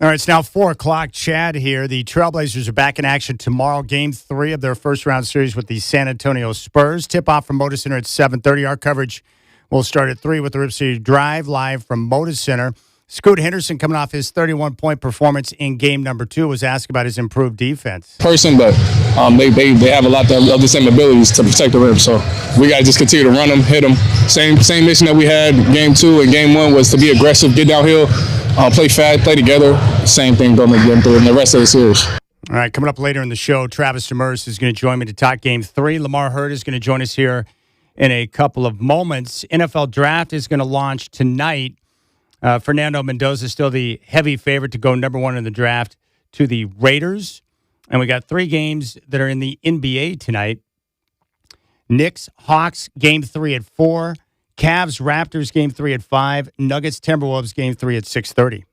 All right, it's now 4 o'clock. Chad here. The Trailblazers are back in action tomorrow. Game 3 of their first-round series with the San Antonio Spurs. Tip-off from Moda Center at 7:30. Our coverage will start at 3 with the Rip City Drive live from Moda Center. Scoot Henderson, coming off his 31-point performance in game number 2, was asked about his improved defense. But they have a lot of the same abilities to protect the rim. So we got to just continue to run them, hit them. Same mission that we had game 2 and game 1 was to be aggressive, get downhill, play fast, play together. Same thing going to get through in the rest of the series. All right, coming up later in the show, Travis Demers is going to join me to talk game 3. Lamar Hurd is going to join us here in a couple of moments. NFL Draft is going to launch tonight. Fernando Mendoza is still the heavy favorite to go number 1 in the draft to the Raiders. And we got 3 games that are in the NBA tonight. Knicks, Hawks, game 3 at 4. Cavs, Raptors, game 3 at 5. Nuggets, Timberwolves, game 3 at 6:30.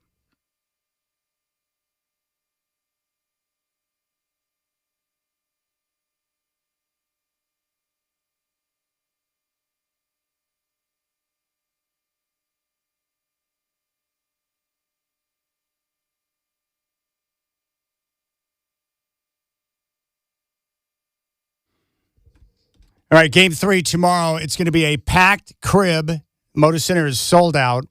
All right, game 3 tomorrow. It's going to be a packed crib. Moda Center is sold out,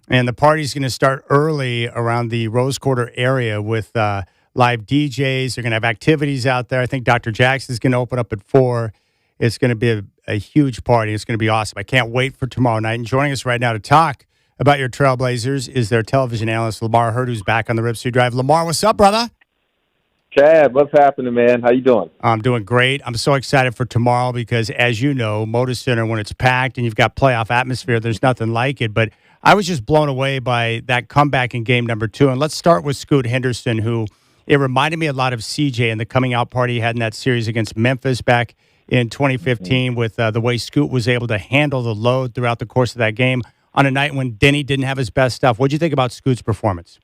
and the party's going to start early around the Rose Quarter area with live DJs. They're going to have activities out there. I think Dr. Jackson's going to open up at 4. It's going to be a huge party. It's going to be awesome. I can't wait for tomorrow night. And joining us right now to talk about your Trailblazers is their television analyst, Lamar Hurd, who's back on the Rip City Drive. Lamar, what's up, brother? Chad, what's happening, man? How you doing? I'm doing great. I'm so excited for tomorrow because, as you know, Moda Center, when it's packed and you've got playoff atmosphere, there's nothing like it. But I was just blown away by that comeback in game number 2. And let's start with Scoot Henderson, who it reminded me a lot of CJ and the coming out party he had in that series against Memphis back in 2015 with the way Scoot was able to handle the load throughout the course of that game on a night when Denny didn't have his best stuff. What did you think about Scoot's performance?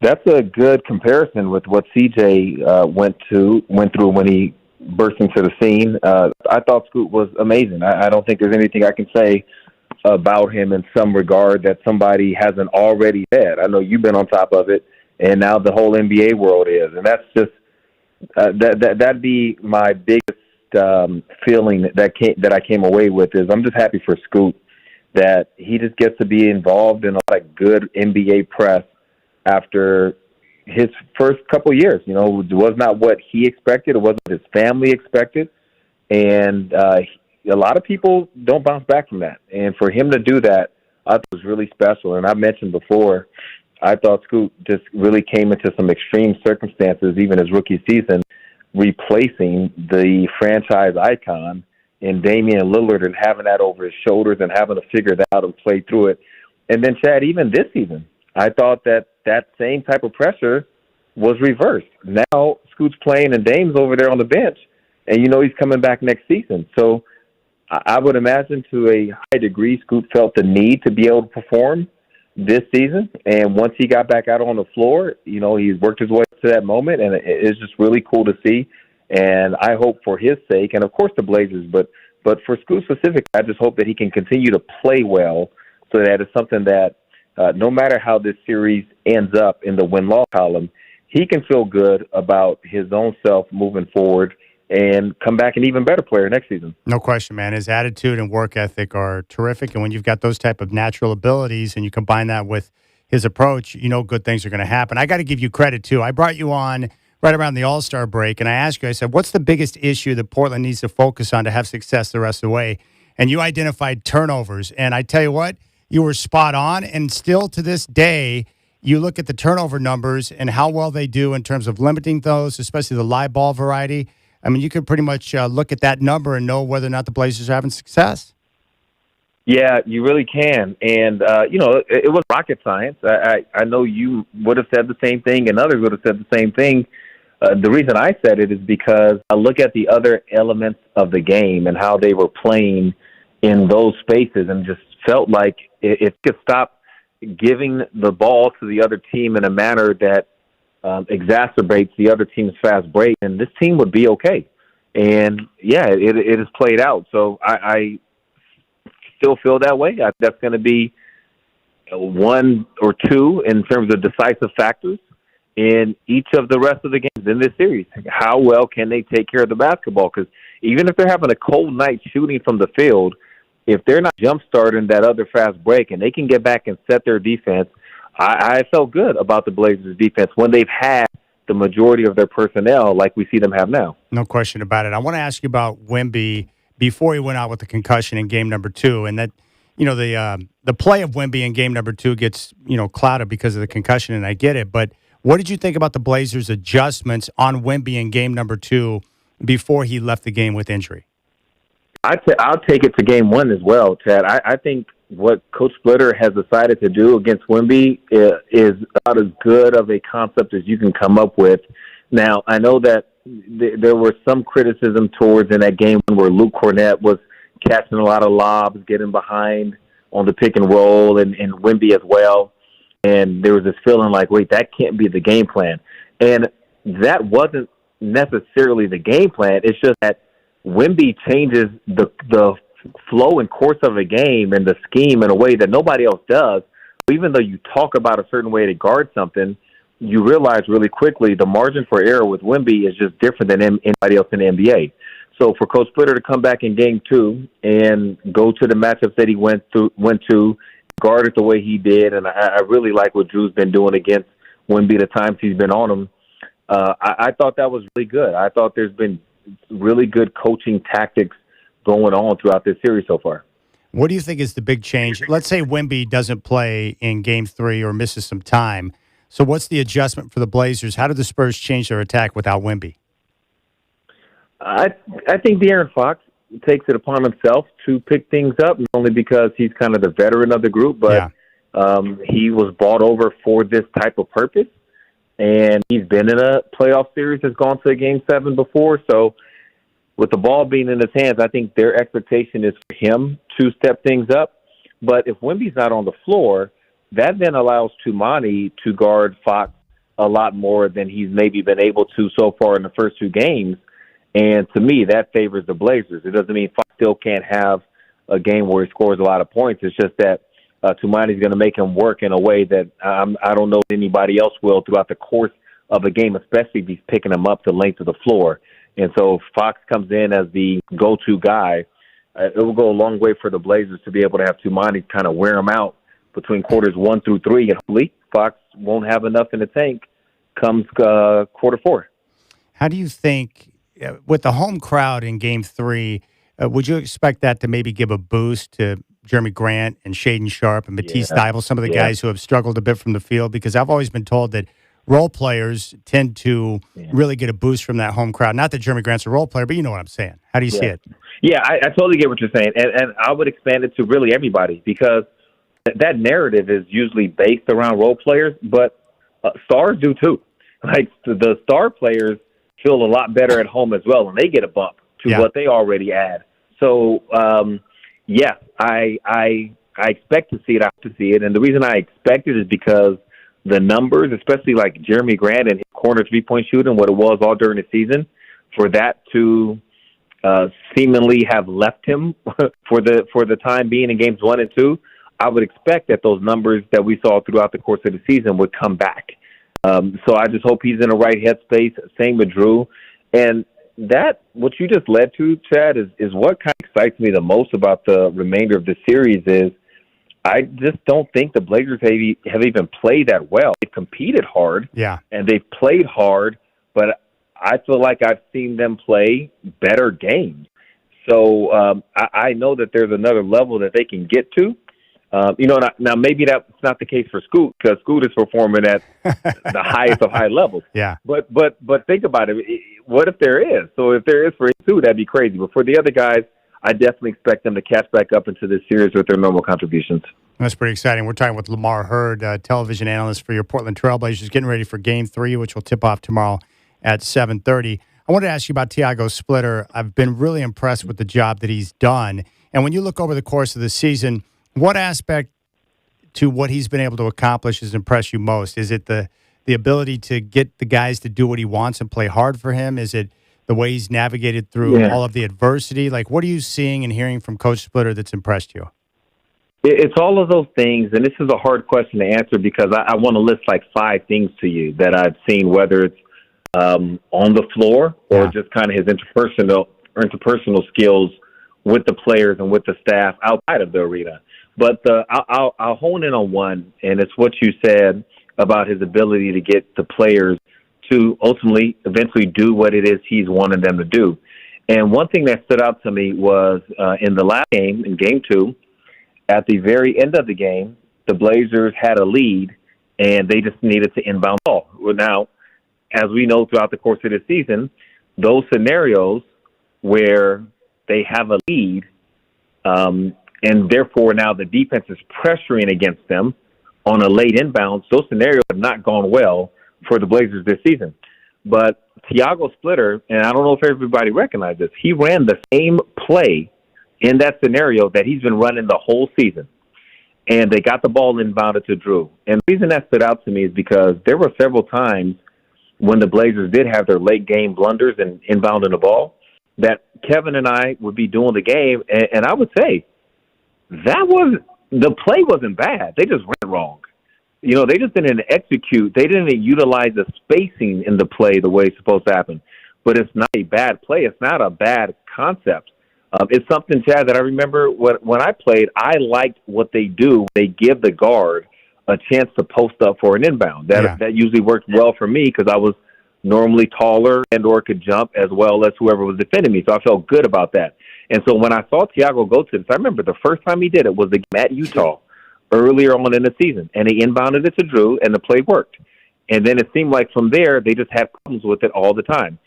That's a good comparison with what CJ went through when he burst into the scene. I thought Scoot was amazing. I don't think there's anything I can say about him in some regard that somebody hasn't already said. I know you've been on top of it, and now the whole NBA world is, and that's just that'd be my biggest feeling that I came away with is I'm just happy for Scoot that he just gets to be involved in a lot of good NBA press after his first couple years. You know, it was not what he expected. It wasn't what his family expected. And a lot of people don't bounce back from that. And for him to do that, I thought was really special. And I mentioned before, I thought Scoot just really came into some extreme circumstances, even his rookie season, replacing the franchise icon in Damian Lillard and having that over his shoulders and having to figure that out and play through it. And then, Chad, even this season, I thought that same type of pressure was reversed. Now Scoot's playing and Dame's over there on the bench, and you know he's coming back next season. So I would imagine to a high degree Scoot felt the need to be able to perform this season. And once he got back out on the floor, you know, he's worked his way to that moment, and it's just really cool to see. And I hope for his sake, and of course the Blazers, but for Scoot specifically, I just hope that he can continue to play well so that it's something that no matter how this series ends up in the win-loss column, he can feel good about his own self moving forward and come back an even better player next season. No question, man. His attitude and work ethic are terrific. And when you've got those type of natural abilities and you combine that with his approach, you know good things are going to happen. I got to give you credit, too. I brought you on right around the All-Star break, and I asked you, I said, what's the biggest issue that Portland needs to focus on to have success the rest of the way? And you identified turnovers. And I tell you what, you were spot on, and still to this day, you look at the turnover numbers and how well they do in terms of limiting those, especially the live ball variety. I mean, you could pretty much look at that number and know whether or not the Blazers are having success. Yeah, you really can. And, you know, it was rocket science. I know you would have said the same thing and others would have said the same thing. The reason I said it is because I look at the other elements of the game and how they were playing in those spaces and just felt like if you could stop giving the ball to the other team in a manner that exacerbates the other team's fast break, and this team would be okay. And, yeah, it has played out. So I still feel that way. That's going to be one or two in terms of decisive factors in each of the rest of the games in this series. How well can they take care of the basketball? Because even if they're having a cold night shooting from the field, if they're not jump-starting that other fast break and they can get back and set their defense, I felt good about the Blazers' defense when they've had the majority of their personnel like we see them have now. No question about it. I want to ask you about Wemby before he went out with the concussion in game number 2, and that, the play of Wemby in game number 2 gets, clouded because of the concussion, and I get it. But what did you think about the Blazers' adjustments on Wemby in game number 2 before he left the game with injury? I'll take it to game 1 as well, Chad. I think what Coach Splitter has decided to do against Wemby is about as good of a concept as you can come up with. Now, I know that there was some criticism towards in that game where Luke Cornett was catching a lot of lobs, getting behind on the pick and roll, and Wemby as well. And there was this feeling like, wait, that can't be the game plan. And that wasn't necessarily the game plan. It's just that Wemby changes the flow and course of a game and the scheme in a way that nobody else does. Even though you talk about a certain way to guard something, you realize really quickly the margin for error with Wemby is just different than anybody else in the NBA. So for Coach Splitter to come back in game 2 and go to the matchups that he went to, guard it the way he did, and I really like what Drew's been doing against Wemby the times he's been on him. I thought that was really good. I thought there's been really good coaching tactics going on throughout this series so far. What do you think is the big change? Let's say Wemby doesn't play in game 3 or misses some time. So what's the adjustment for the Blazers? How did the Spurs change their attack without Wemby? I think De'Aaron Fox takes it upon himself to pick things up, not only because he's kind of the veteran of the group, but he was brought over for this type of purpose. And he's been in a playoff series, has gone to a Game 7 before. So with the ball being in his hands, I think their expectation is for him to step things up. But if Wemby's not on the floor, that then allows Tumani to guard Fox a lot more than he's maybe been able to so far in the first 2 games. And to me, that favors the Blazers. It doesn't mean Fox still can't have a game where he scores a lot of points. It's just that Tumani's going to make him work in a way that I don't know if anybody else will throughout the course of a game, especially if he's picking him up the length of the floor. And so if Fox comes in as the go-to guy, it will go a long way for the Blazers to be able to have Tumani kind of wear him out between quarters 1 through 3. And hopefully Fox won't have enough in the tank comes quarter 4. How do you think, with the home crowd in game 3, would you expect that to maybe give a boost to Jeremy Grant and Shaden Sharp and Matisse Thybulle, some of the guys who have struggled a bit from the field? Because I've always been told that role players tend to really get a boost from that home crowd. Not that Jeremy Grant's a role player, but you know what I'm saying. How do you see it? Yeah, I totally get what you're saying. And I would expand it to really everybody, because that narrative is usually based around role players, but stars do too. Like the star players feel a lot better at home as well, and they get a bump to what they already add. So, I expect to see it. I have to see it, and the reason I expect it is because the numbers, especially like Jeremy Grant and his corner 3-point shooting, what it was all during the season, for that to seemingly have left him for the time being in games 1 and 2, I would expect that those numbers that we saw throughout the course of the season would come back. So I just hope he's in the right headspace. Same with Drew. And that, what you just led to, Chad, is what kind of excites me the most about the remainder of the series is I just don't think the Blazers have even played that well. They've competed hard, and they've played hard, but I feel like I've seen them play better games. So I know that there's another level that they can get to. Now maybe that's not the case for Scoot, because Scoot is performing at the highest of high levels. Yeah. But think about it. What if there is? So if there is for Scoot, that'd be crazy. But for the other guys, I definitely expect them to catch back up into this series with their normal contributions. That's pretty exciting. We're talking with Lamar Hurd, television analyst for your Portland Trailblazers, getting ready for Game 3, which will tip off tomorrow at 7:30. I wanted to ask you about Tiago Splitter. I've been really impressed with the job that he's done. And when you look over the course of the season, what aspect to what he's been able to accomplish has impressed you most? Is it the ability to get the guys to do what he wants and play hard for him? Is it the way he's navigated through all of the adversity? Like, what are you seeing and hearing from Coach Splitter that's impressed you? It's all of those things, and this is a hard question to answer because I want to list like 5 things to you that I've seen, whether it's on the floor or just kind of his interpersonal skills with the players and with the staff outside of the arena. But I'll hone in on one, and it's what you said about his ability to get the players to eventually do what it is he's wanted them to do. And one thing that stood out to me was in the last game, in Game 2, at the very end of the game, the Blazers had a lead, and they just needed to inbound the ball. Well, now, as we know throughout the course of the season, those scenarios where they have a lead, and therefore now the defense is pressuring against them on a late inbound, those scenarios have not gone well for the Blazers this season. But Tiago Splitter, and I don't know if everybody recognizes this, he ran the same play in that scenario that he's been running the whole season. And they got the ball inbounded to Drew. And the reason that stood out to me is because there were several times when the Blazers did have their late game blunders and inbounding the ball that Kevin and I would be doing the game. And I would say the play wasn't bad. They just ran wrong. You know, they just didn't execute. They didn't utilize the spacing in the play the way it's supposed to happen. But it's not a bad play. It's not a bad concept. It's something, Chad, that I remember when I played, I liked what they do. They give the guard a chance to post up for an inbound. That usually worked well for me because I was normally taller and or could jump as well as whoever was defending me. So I felt good about that. And so when I saw Tiago go to this, I remember the first time he did it was the game at Utah earlier on in the season. And he inbounded it to Drew, and the play worked. And then it seemed like from there, they just had problems with it all the time.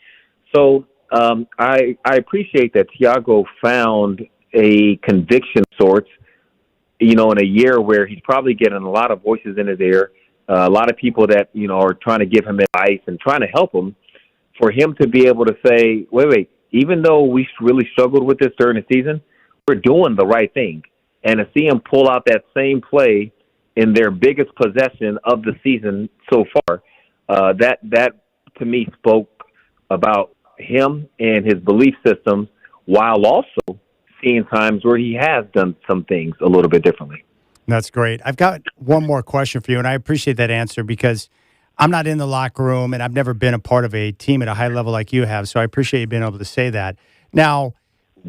So I appreciate that Tiago found a conviction sorts, you know, in a year where he's probably getting a lot of voices in his ear, a lot of people that, you know, are trying to give him advice and trying to help him, for him to be able to say, wait, even though we really struggled with this during the season, we're doing the right thing. And to see him pull out that same play in their biggest possession of the season so far, that to me spoke about him and his belief systems, while also seeing times where he has done some things a little bit differently. That's great. I've got one more question for you, and I appreciate that answer because I'm not in the locker room, and I've never been a part of a team at a high level like you have, so I appreciate you being able to say that. Now,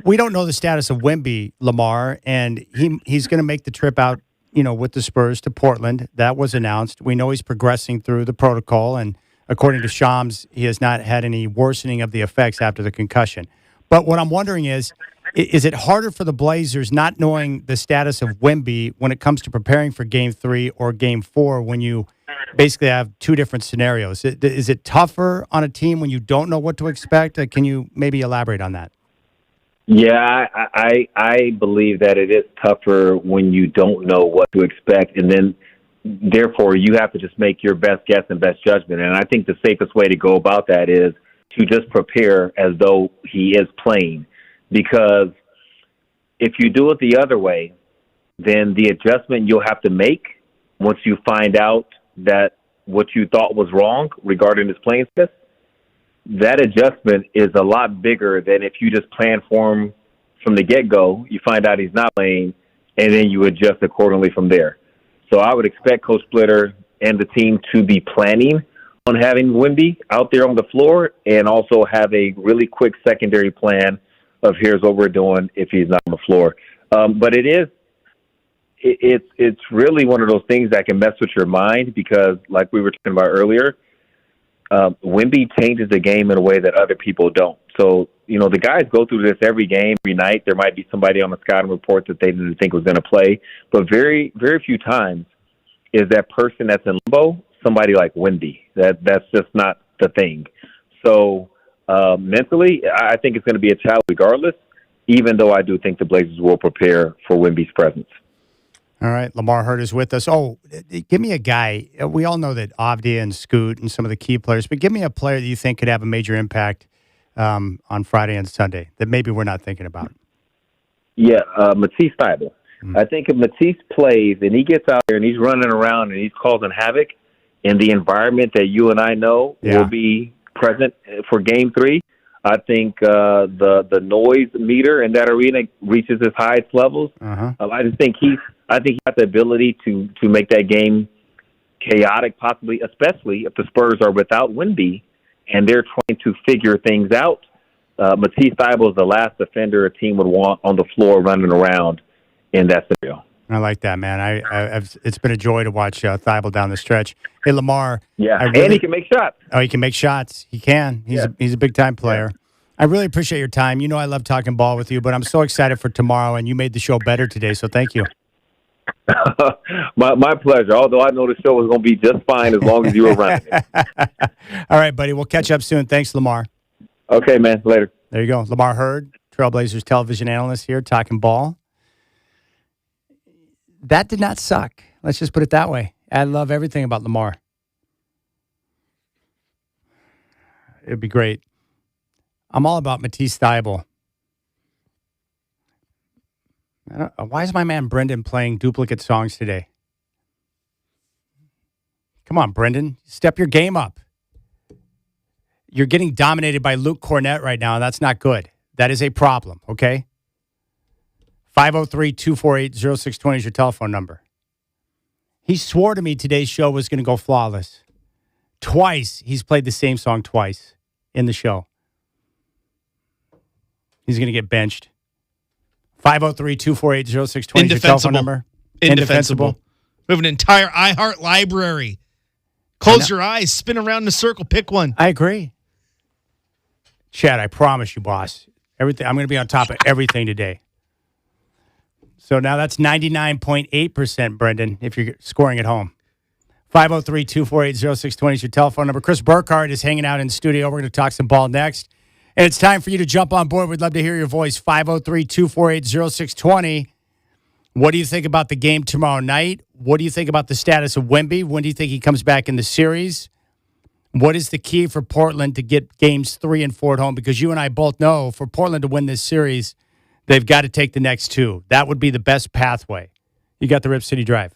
we don't know the status of Wemby, Lamar, and he's going to make the trip out, you know, with the Spurs to Portland. That was announced. We know he's progressing through the protocol, and according to Shams, he has not had any worsening of the effects after the concussion. But what I'm wondering is it harder for the Blazers not knowing the status of Wemby when it comes to preparing for Game 3 or Game 4 when you basically have two different scenarios? Is it tougher on a team when you don't know what to expect? Can you maybe elaborate on that? Yeah, I believe that it is tougher when you don't know what to expect, and then therefore you have to just make your best guess and best judgment. And I think the safest way to go about that is to just prepare as though he is playing. Because if you do it the other way, then the adjustment you'll have to make once you find out that what you thought was wrong regarding his playing status, that adjustment is a lot bigger than if you just plan for him from the get-go, you find out he's not playing, and then you adjust accordingly from there. So I would expect Coach Splitter and the team to be planning on having Wemby out there on the floor and also have a really quick secondary plan of here's what we're doing if he's not on the floor. But it's really one of those things that can mess with your mind because, like we were talking about earlier, Wemby changes the game in a way that other people don't. So, you know, the guys go through this every game, every night. There might be somebody on the scouting report that they didn't think was going to play. But very, very few times is that person that's in limbo somebody like Wemby. That's just not the thing. So mentally, I think it's going to be a challenge regardless, even though I do think the Blazers will prepare for Wemby's presence. All right, Lamar Hurd is with us. Oh, give me a guy. We all know that Avdia and Scoot and some of the key players, but give me a player that you think could have a major impact on Friday and Sunday that maybe we're not thinking about. Yeah, Matisse Thybulle. I think if Matisse plays and he gets out there and he's running around and he's causing havoc in the environment that you and I know will be present for Game 3, I think the noise meter in that arena reaches its highest levels. I just think I think he got the ability to make that game chaotic, possibly, especially if the Spurs are without Wemby and they're trying to figure things out. Matisse Thybulle is the last defender a team would want on the floor running around in that scenario. I like that, man. It's been a joy to watch Thybulle down the stretch. Hey, Lamar. Yeah, and he can make shots. Oh, he can make shots. He can. He's a big-time player. Yeah. I really appreciate your time. You know I love talking ball with you, but I'm so excited for tomorrow, and you made the show better today, so thank you. my pleasure, although I know the show was going to be just fine as long as you were running it. All right, buddy. We'll catch up soon. Thanks, Lamar. Okay, man. Later. There you go. Lamar Hurd, Trailblazers television analyst here, talking ball. That did not suck. Let's just put it that way. I love everything about Lamar. It'd be great. I'm all about Matisse Thybulle. Why is my man Brendan playing duplicate songs today? Come on, Brendan. Step your game up. You're getting dominated by Luke Cornett right now, and that's not good. That is a problem, okay? 503-248-0620 is your telephone number. He swore to me today's show was going to go flawless. Twice, he's played the same song twice in the show. He's going to get benched. 503-248-0620 is your telephone number. Indefensible. We have an entire iHeart library. Close your eyes, spin around in a circle, pick one. I agree. Chad, I promise you, boss. Everything. I'm going to be on top of everything today. So now that's 99.8%, Brendan, if you're scoring at home. 503-248-0620 is your telephone number. Chris Burkhardt is hanging out in studio. We're going to talk some ball next. And it's time for you to jump on board. We'd love to hear your voice. 503-248-0620. What do you think about the game tomorrow night? What do you think about the status of Wemby? When do you think he comes back in the series? What is the key for Portland to get games 3 and 4 at home? Because you and I both know for Portland to win this series, they've got to take the next 2. That would be the best pathway. You got the Rip City Drive.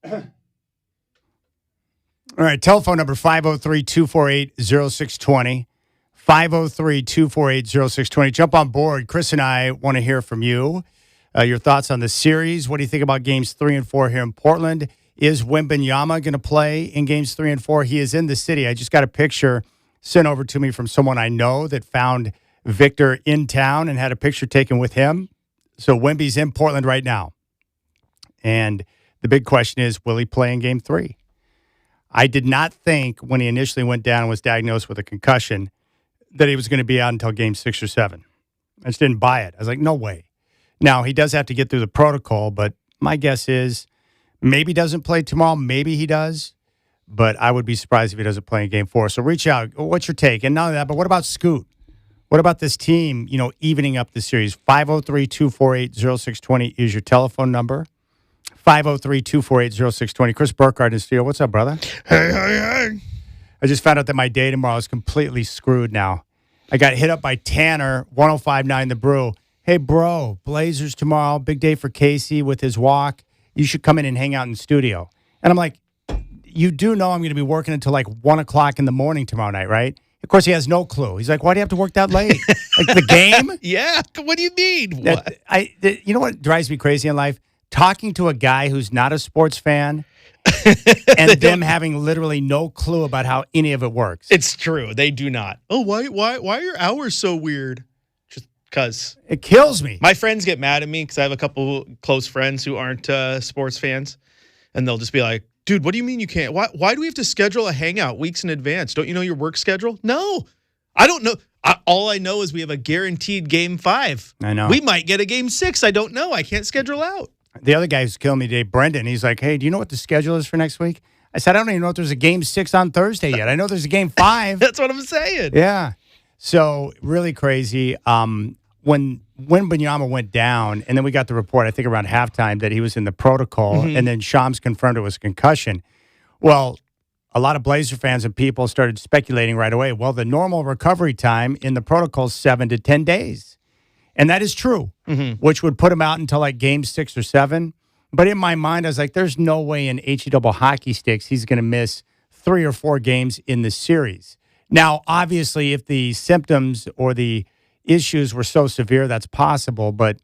All right, telephone number 503-248-0620. 503-248-0620. Jump on board. Chris and I want to hear from you. Your thoughts on the series. What do you think about games 3 and 4 here in Portland? Is Wembanyama going to play in games 3 and 4? He is in the city. I just got a picture sent over to me from someone I know that found Victor in town and had a picture taken with him. So Wemby's in Portland right now. And the big question is, will he play in game 3? I did not think when he initially went down and was diagnosed with a concussion that he was going to be out until game 6 or 7. I just didn't buy it. I was like, no way. Now, he does have to get through the protocol, but my guess is maybe he doesn't play tomorrow. Maybe he does. But I would be surprised if he doesn't play in game 4. So reach out. What's your take? And not only that, but what about Scoot? What about this team, evening up the series? 503-248-0620 is your telephone number. 503-248-0620. Chris Burkhardt in studio. What's up, brother? Hey. I just found out that my day tomorrow is completely screwed now. I got hit up by Tanner, 105.9 The Brew. Hey, bro, Blazers tomorrow. Big day for Casey with his walk. You should come in and hang out in studio. And I'm like, you do know I'm going to be working until like 1 o'clock in the morning tomorrow night, right? Of course, he has no clue. He's like, why do you have to work that late? Like the game? Yeah. What do you mean? What? You know what drives me crazy in life? Talking to a guy who's not a sports fan and them having literally no clue about how any of it works. It's true. They do not. Oh, why are your hours so weird? Just because. It kills me. My friends get mad at me because I have a couple close friends who aren't sports fans. And they'll just be like, dude, what do you mean you can't? Why do we have to schedule a hangout weeks in advance? Don't you know your work schedule? No, I don't know. All I know is we have a guaranteed game 5. I know. We might get a game 6. I don't know. I can't schedule out. The other guy who's killing me today, Brendan, he's like, hey, do you know what the schedule is for next week? I said, I don't even know if there's a game 6 on Thursday yet. I know there's a game 5. That's what I'm saying. Yeah. So really crazy. When Wembanyama went down, and then we got the report, I think around halftime, that he was in the protocol, and then Shams confirmed it was concussion. Well, a lot of Blazer fans and people started speculating right away. Well, the normal recovery time in the protocol is 7 to 10 days. And that is true, which would put him out until like game 6 or 7. But in my mind, I was like, there's no way in HE double hockey sticks he's going to miss 3 or 4 games in the series. Now, obviously, if the symptoms or the issues were so severe, that's possible. But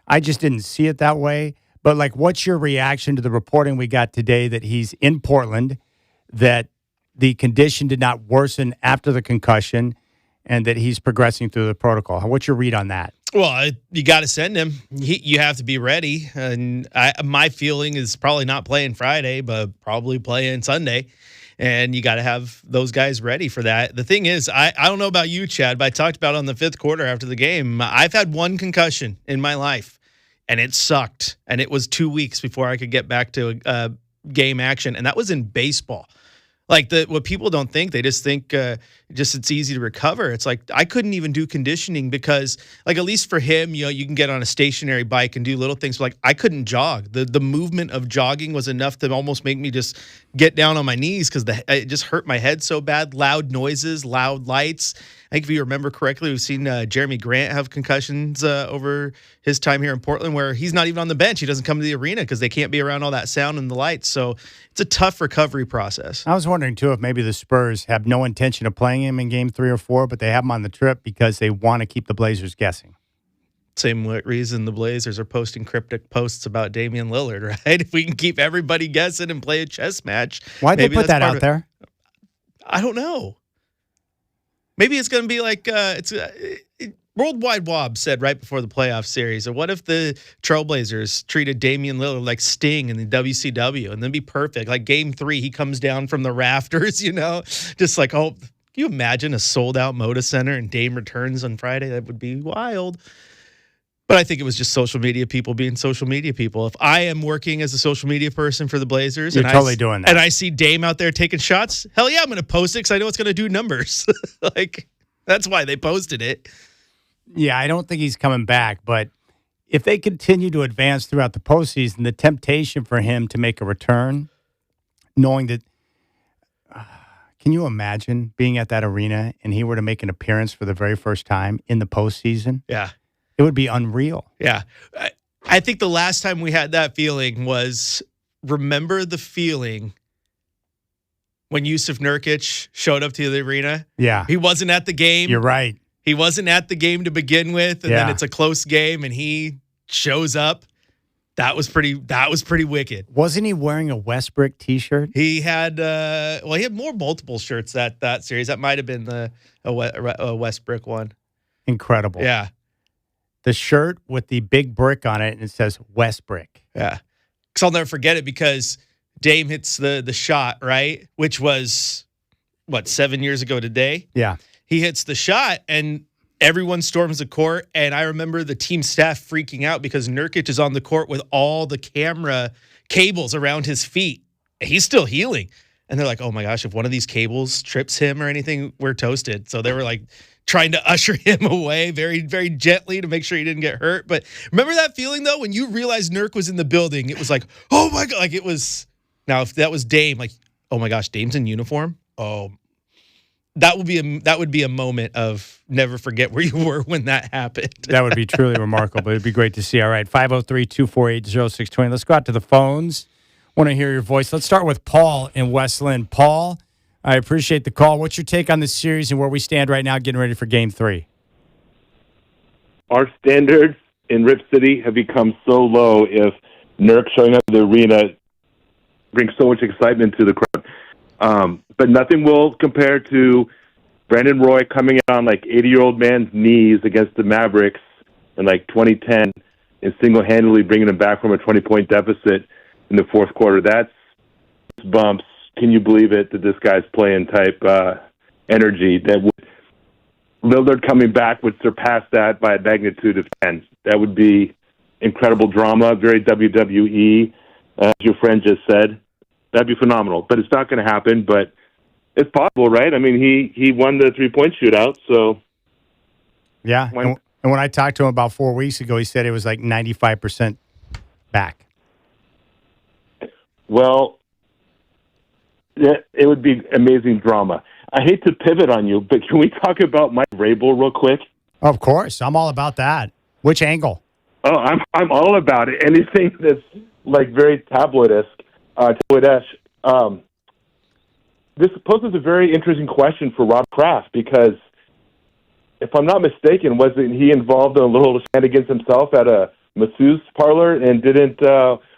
I just didn't see it that way. But like, what's your reaction to the reporting we got today that he's in Portland, that the condition did not worsen after the concussion, and that he's progressing through the protocol? What's your read on that? Well, you got to send him. You have to be ready. And my feeling is probably not playing Friday, but probably playing Sunday. And you got to have those guys ready for that. The thing is, I don't know about you, Chad, but I talked about on the 5th quarter after the game. I've had one concussion in my life, and it sucked. And it was 2 weeks before I could get back to game action. And that was in baseball. Like what people don't think, they just think it's easy to recover. It's like I couldn't even do conditioning because, like, at least for him, you can get on a stationary bike and do little things. But like I couldn't jog. The movement of jogging was enough to almost make me just get down on my knees because it just hurt my head so bad. Loud noises, loud lights. I think if you remember correctly, we've seen Jeremy Grant have concussions over his time here in Portland where he's not even on the bench. He doesn't come to the arena because they can't be around all that sound and the lights. So it's a tough recovery process. I was wondering, too, if maybe the Spurs have no intention of playing him in game 3 or 4, but they have him on the trip because they want to keep the Blazers guessing. Same reason the Blazers are posting cryptic posts about Damian Lillard, right? If we can keep everybody guessing and play a chess match. Why'd they put that out there? I don't know. Maybe it's going to be like Worldwide Wob said right before the playoff series, or what if the Trailblazers treated Damian Lillard like Sting in the WCW, and then be perfect. Like game 3, he comes down from the rafters, just like, oh, can you imagine a sold-out Moda Center and Dame returns on Friday? That would be wild. But I think it was just social media people being social media people. If I am working as a social media person for the Blazers, You're totally doing that. And I see Dame out there taking shots, hell yeah, I'm going to post it because I know it's going to do numbers. Like, that's why they posted it. Yeah, I don't think he's coming back. But if they continue to advance throughout the postseason, the temptation for him to make a return, knowing that, can you imagine being at that arena and he were to make an appearance for the very first time in the postseason? Yeah. It would be unreal. Yeah. I think the last time we had that feeling was remember the feeling when Yusuf Nurkic showed up to the arena? Yeah. He wasn't at the game. You're right. He wasn't at the game to begin with, and then it's a close game, and he shows up. That was pretty wicked. Wasn't he wearing a Westbrook T-shirt? He had he had multiple shirts that series. That might have been a Westbrook one. Incredible. Yeah. The shirt with the big brick on it, and it says Westbrook. Yeah. Because I'll never forget it because Dame hits the shot, right? Which was, 7 years ago today? Yeah. He hits the shot, and everyone storms the court. And I remember the team staff freaking out because Nurkic is on the court with all the camera cables around his feet. He's still healing. And they're like, oh my gosh, if one of these cables trips him or anything, we're toasted. So they were like trying to usher him away very, very gently to make sure he didn't get hurt. But remember that feeling, though, when you realized Nurk was in the building? It was like, oh my God. Like it was, now if that was Dame, like, oh my gosh, Dame's in uniform? Oh, that would be a moment of never forget where you were when that happened. That would be truly remarkable. It'd be great to see. All right, 503-248-0620. Let's go out to the phones. Want to hear your voice. Let's start with Paul in West Lynn. Paul, I appreciate the call. What's your take on this series and where we stand right now getting ready for Game 3? Our standards in Rip City have become so low if Nurk showing up at the arena brings so much excitement to the crowd. But nothing will compare to Brandon Roy coming out on like 80-year-old man's knees against the Mavericks in like 2010 and single-handedly bringing them back from a 20-point deficit in the fourth quarter. That's bumps. Can you believe it that this guy's playing type energy that Lillard coming back would surpass that by a magnitude of 10. That would be incredible drama, very WWE, as your friend just said. That'd be phenomenal, but it's not going to happen. But it's possible, right? I mean, he won the 3-point shootout, so yeah. And when I talked to him about 4 weeks ago, he said it was like 95% back. Well, yeah, it would be amazing drama. I hate to pivot on you, but can we talk about Mike Vrabel real quick? Of course, I'm all about that. Which angle? Oh, I'm all about it. Anything that's like very tabloid-esque. This poses a very interesting question for Rob Kraft because, if I'm not mistaken, wasn't he involved in a little shenanigans himself at a masseuse parlor and didn't,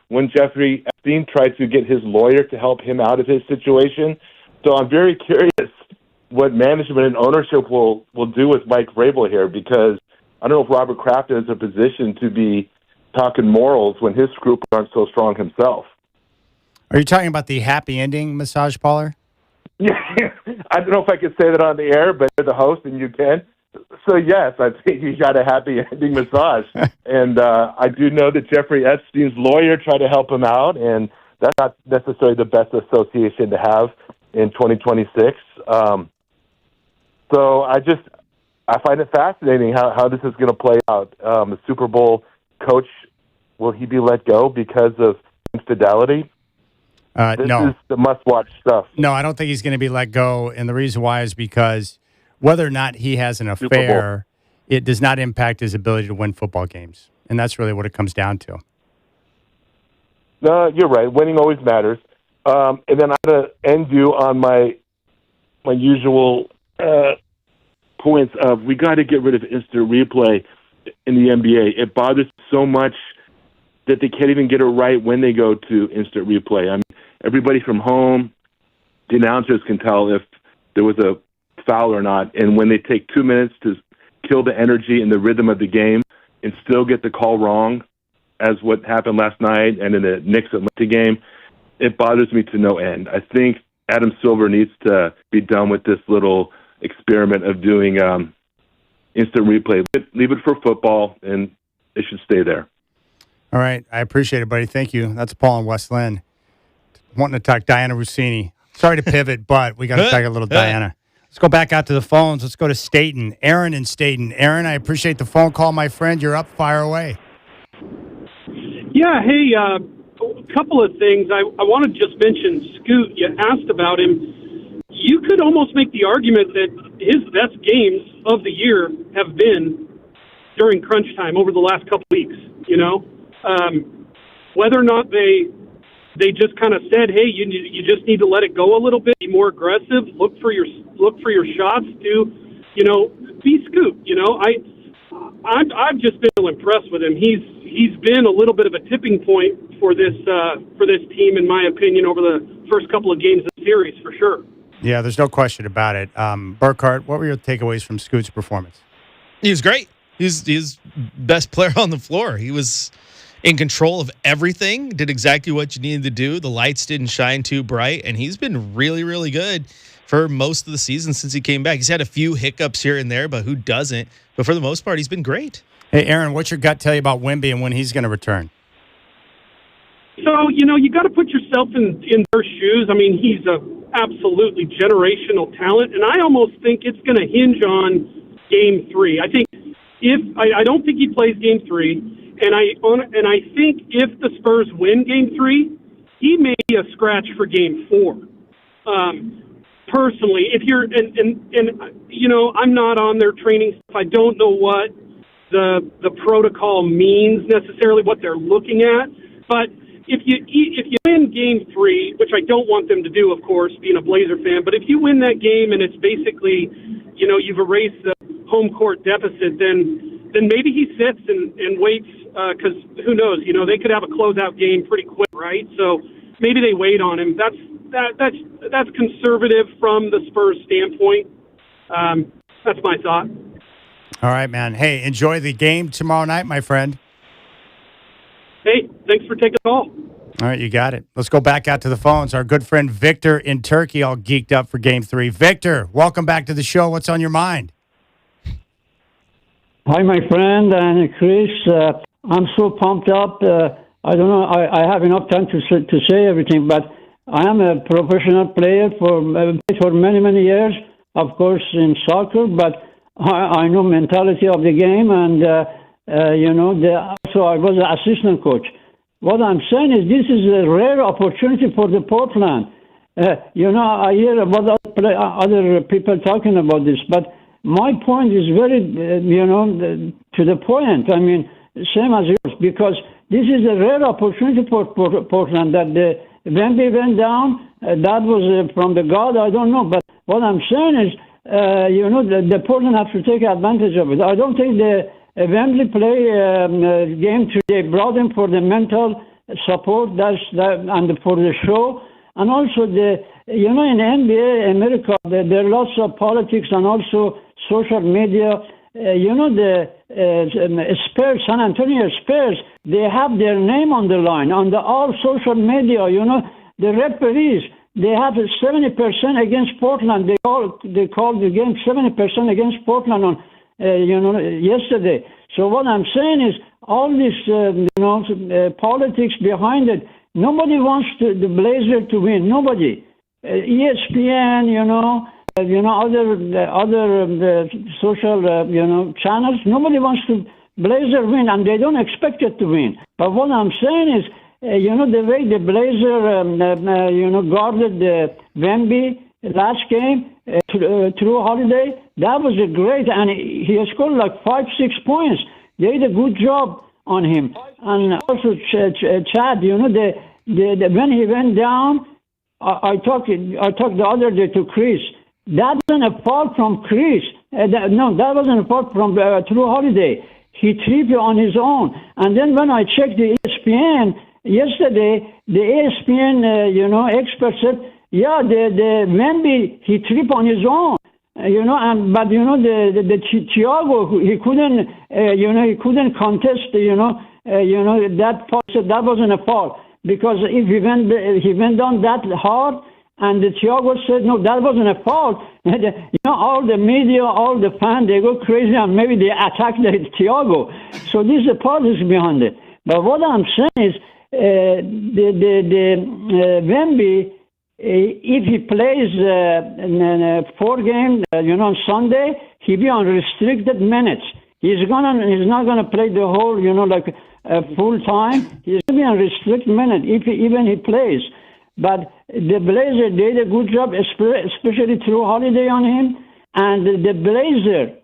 when Jeffrey Epstein tried to get his lawyer to help him out of his situation? So I'm very curious what management and ownership will do with Mike Vrabel here because I don't know if Robert Kraft is in a position to be talking morals when his scruples aren't so strong himself. Are you talking about the happy ending massage parlor? Yeah, I don't know if I could say that on the air, but you're the host and you can. So, yes, I think he got a happy ending massage. And I do know that Jeffrey Epstein's lawyer tried to help him out, and that's not necessarily the best association to have in 2026. So I find it fascinating how this is going to play out. The Super Bowl coach, will he be let go because of infidelity? This is the must-watch stuff. No, I don't think he's going to be let go, and the reason why is because whether or not he has an affair, it does not impact his ability to win football games, and that's really what it comes down to. No, you're right. Winning always matters. And then I'm going to end you on my usual points of we got to get rid of instant replay in the NBA. It bothers so much that they can't even get it right when they go to instant replay. I mean, everybody from home, the announcers can tell if there was a foul or not. And when they take 2 minutes to kill the energy and the rhythm of the game and still get the call wrong, as what happened last night and in the Knicks-Atlanta game, it bothers me to no end. I think Adam Silver needs to be done with this little experiment of doing instant replay. Leave it for football, and it should stay there. All right. I appreciate it, buddy. Thank you. That's Paul in West Lynn. Wanting to talk Diana Rossini. Sorry to pivot, but we got to talk a little Diana. Let's go back out to the phones. Let's go to Staten. Aaron in Staten. Aaron, I appreciate the phone call, my friend. You're up. Fire away. Yeah, hey, a couple of things. I want to just mention Scoot. You asked about him. You could almost make the argument that his best games of the year have been during crunch time over the last couple weeks, you know? Whether or not they they just kind of said, hey, you just need to let it go a little bit, be more aggressive, look for your shots, be Scoot. I've just been impressed with him. He's been a little bit of a tipping point for this team, in my opinion, over the first couple of games of the series, for sure. Yeah, there's no question about it. Burkhart, what were your takeaways from Scoot's performance? He was great. He's best player on the floor. He was in control of everything, did exactly what you needed to do. The lights didn't shine too bright, and he's been really, really good for most of the season since he came back. He's had a few hiccups here and there, but who doesn't? But for the most part, he's been great. Hey, Aaron, what's your gut tell you about Wemby and when he's going to return? So, you got to put yourself in their shoes. I mean, he's a absolutely generational talent, and I almost think it's going to hinge on Game 3. I don't think he plays Game 3. And I think if the Spurs win Game 3, he may be a scratch for Game 4. Personally, if you're I'm not on their training stuff. I don't know what the protocol means necessarily, what they're looking at. But if you win Game 3, which I don't want them to do, of course, being a Blazer fan, but if you win that game and it's basically, you've erased the home court deficit, then maybe he sits and waits, because who knows? They could have a closeout game pretty quick, right? So maybe they wait on him. That's conservative from the Spurs standpoint. That's my thought. All right, man. Hey, enjoy the game tomorrow night, my friend. Hey, thanks for taking the call. All right, you got it. Let's go back out to the phones. Our good friend Victor in Turkey, all geeked up for Game 3. Victor, welcome back to the show. What's on your mind? Hi, my friend and Chris. I'm so pumped up. I don't know. I have enough time to say everything, but I am a professional player for many, many years, of course, in soccer, but I know mentality of the game, and, also I was an assistant coach. What I'm saying is this is a rare opportunity for the Portland. I hear about other people talking about this, but my point is very, to the point. I mean, same as yours, because this is a rare opportunity for Portland that when they went down, that was from the God, I don't know. But what I'm saying is, the Portland have to take advantage of it. I don't think the Wembley play game today brought him for the mental support and for the show. And also, in NBA, America, there are lots of politics and also social media. The Spurs, San Antonio Spurs, they have their name on the line on all social media. The referees, they have 70% against Portland. They called the game 70% against Portland on yesterday. So what I'm saying is all this politics behind it. Nobody wants the Blazer to win. Nobody. ESPN, other social channels. Nobody wants to Blazer win, and they don't expect it to win. But what I'm saying is, the way the Blazer, guarded the Wemby last game through Holiday, that was a great, and he scored like 5-6 points. They did a good job on him. And also Chad, when he went down, I talked the other day to Chris. That wasn't a fault from Chris. That wasn't a fault from True Holiday. He tripped on his own. And then when I checked the ESPN yesterday, the ESPN expert said, yeah, the Wemby, he tripped on his own. But the Thiago, he couldn't contest that fault. That wasn't a fault, because if he went down that hard, and the Thiago said no, that wasn't a fault. All the media, all the fans, they go crazy, and maybe they attack the Thiago. So this is the politics behind it. But what I'm saying is, Wemby, if he plays in 4 games, on Sunday, he'll be on restricted minutes. He's not gonna play the whole, full time. He's gonna be on restricted minutes even he plays. But the Blazer did a good job, especially through Holiday on him. And the Blazer,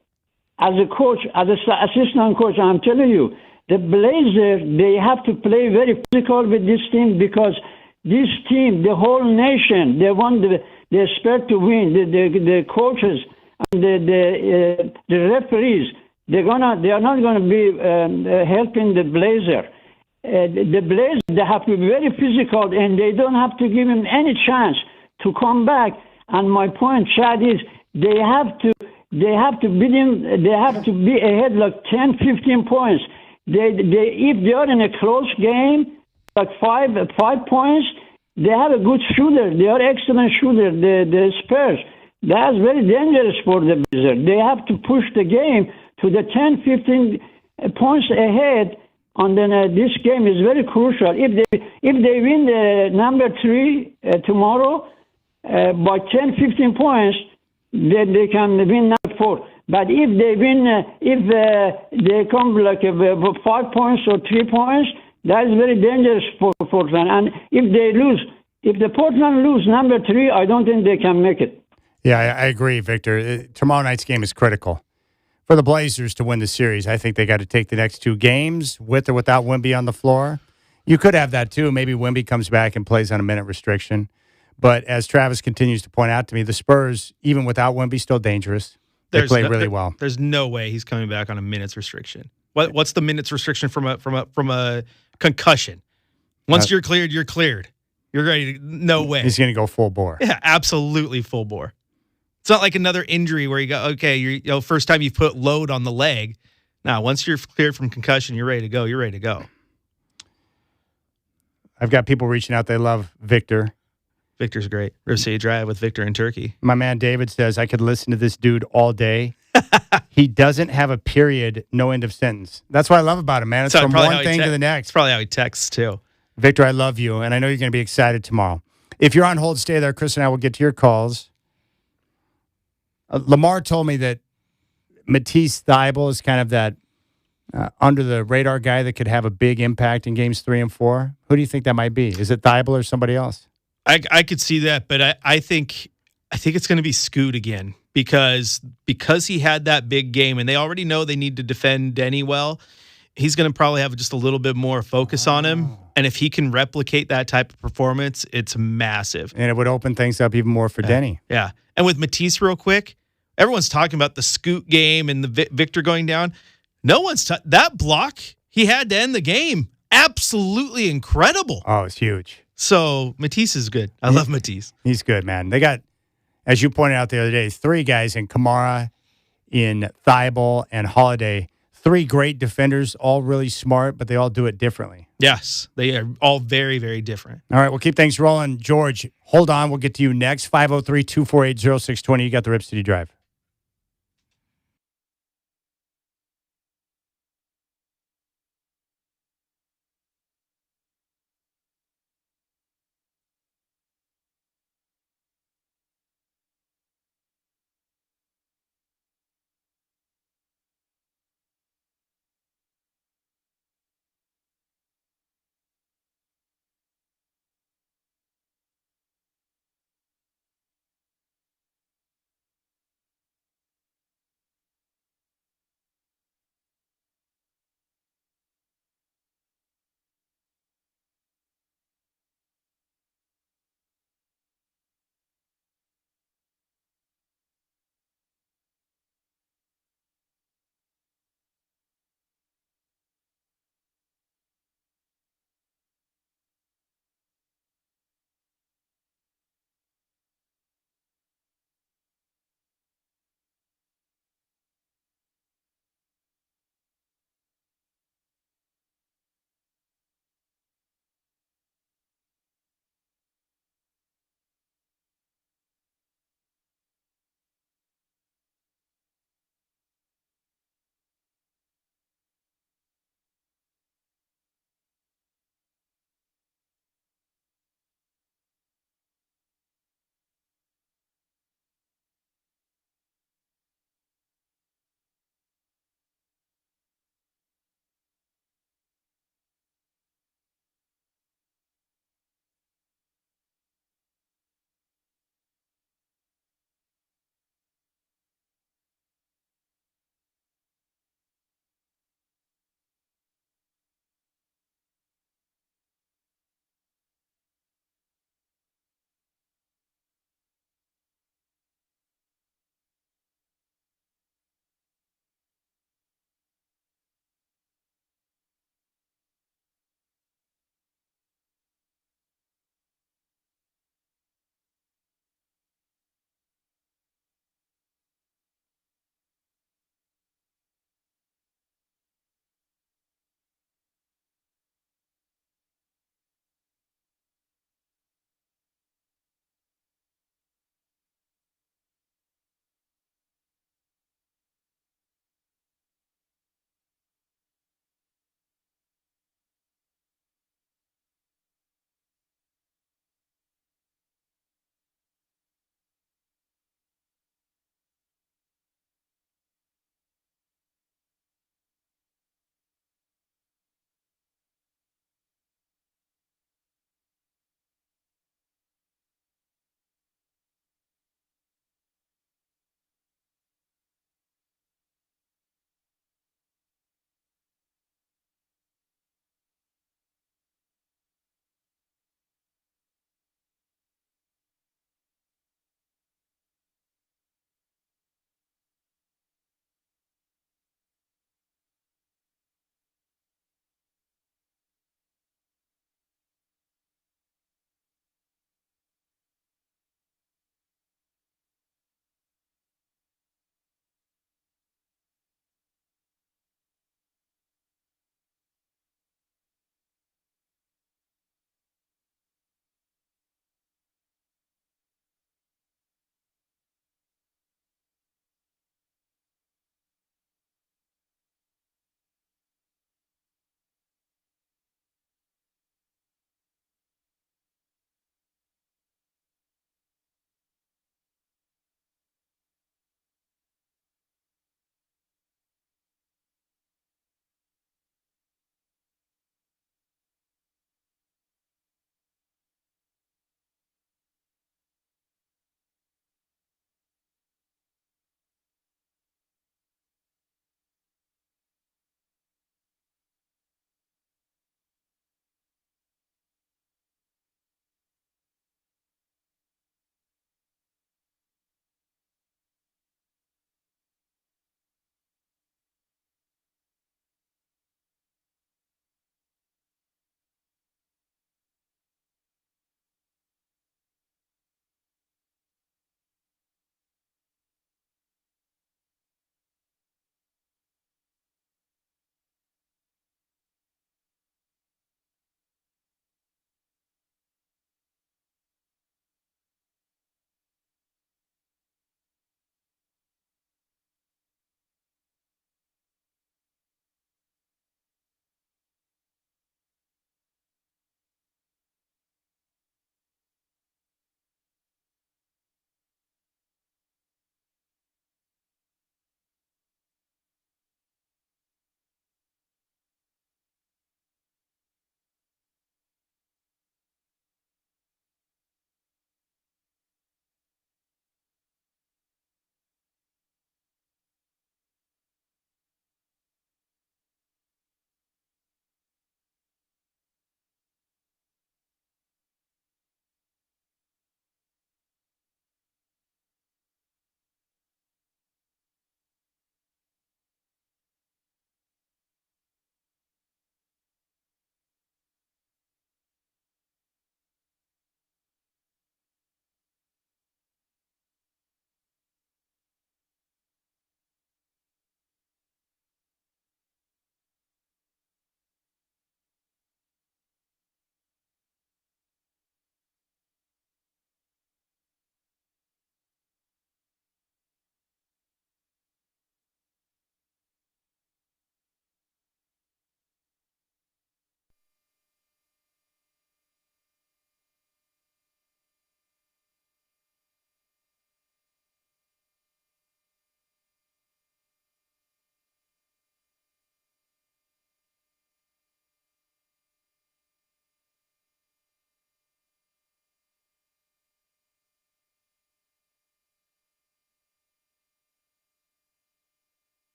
as a coach, as an assistant coach, I'm telling you, the Blazer, they have to play very physical with this team, because This team, the whole nation, they want they expect to win. The coaches and the referees, they are not gonna be helping the Blazer. The Blazers, they have to be very physical, and they don't have to give him any chance to come back. And my point, Chad, is they have to beat him. They have to be ahead like 10, 15 points. If they are in a close game, like five points, they have a good shooter. They are excellent shooter. The Spurs. That's very dangerous for the Blazers. They have to push the game to the 10, 15 points ahead. And then this game is very crucial. If they win the number 3 tomorrow by 10, 15 points, then they can win number 4. But if they win, if they come like 5 points or 3 points, that is very dangerous for Portland. And if they lose, if the Portland lose number 3, I don't think they can make it. Yeah, I agree, Victor. Tomorrow night's game is critical for the Blazers to win the series. I think they got to take the next 2 games with or without Wemby on the floor. You could have that too. Maybe Wemby comes back and plays on a minute restriction. But as Travis continues to point out to me, the Spurs, even without Wemby, still dangerous. They play really well. There's no way he's coming back on a minutes restriction. What's the minutes restriction from a concussion? Once you're cleared, you're cleared. You're ready. No way. He's going to go full bore. Yeah, absolutely full bore. It's not like another injury where you go, okay, first time you've put load on the leg. Now, once you're cleared from concussion, you're ready to go. You're ready to go. I've got people reaching out. They love Victor. Victor's great. RipCityDrive with Victor in Turkey. My man David says, I could listen to this dude all day. He doesn't have a period, no end of sentence. That's what I love about him, man. It's from one thing to the next. It's probably how he texts, too. Victor, I love you, and I know you're going to be excited tomorrow. If you're on hold, stay there. Chris and I will get to your calls. Lamar told me that Matisse Thybulle is kind of that under-the-radar guy that could have a big impact in games 3 and 4. Who do you think that might be? Is it Thybulle or somebody else? I could see that, but I think it's going to be Scoot again because he had that big game, and they already know they need to defend Denny well. He's going to probably have just a little bit more focus on him, and if he can replicate that type of performance, it's massive. And it would open things up even more for Denny. Yeah, and with Matisse, real quick, everyone's talking about the Scoot game and the Victor going down. No one's that block he had to end the game. Absolutely incredible. Oh, it's huge. So Matisse is good. I love Matisse. He's good, man. They got, as you pointed out the other day, 3 guys in Kamara, in Thybulle, and Holiday. 3 great defenders, all really smart, but they all do it differently. Yes, they are all very, very different. All right, we'll keep things rolling. George, hold on. We'll get to you next. 503-248-0620. You got the Rip City Drive.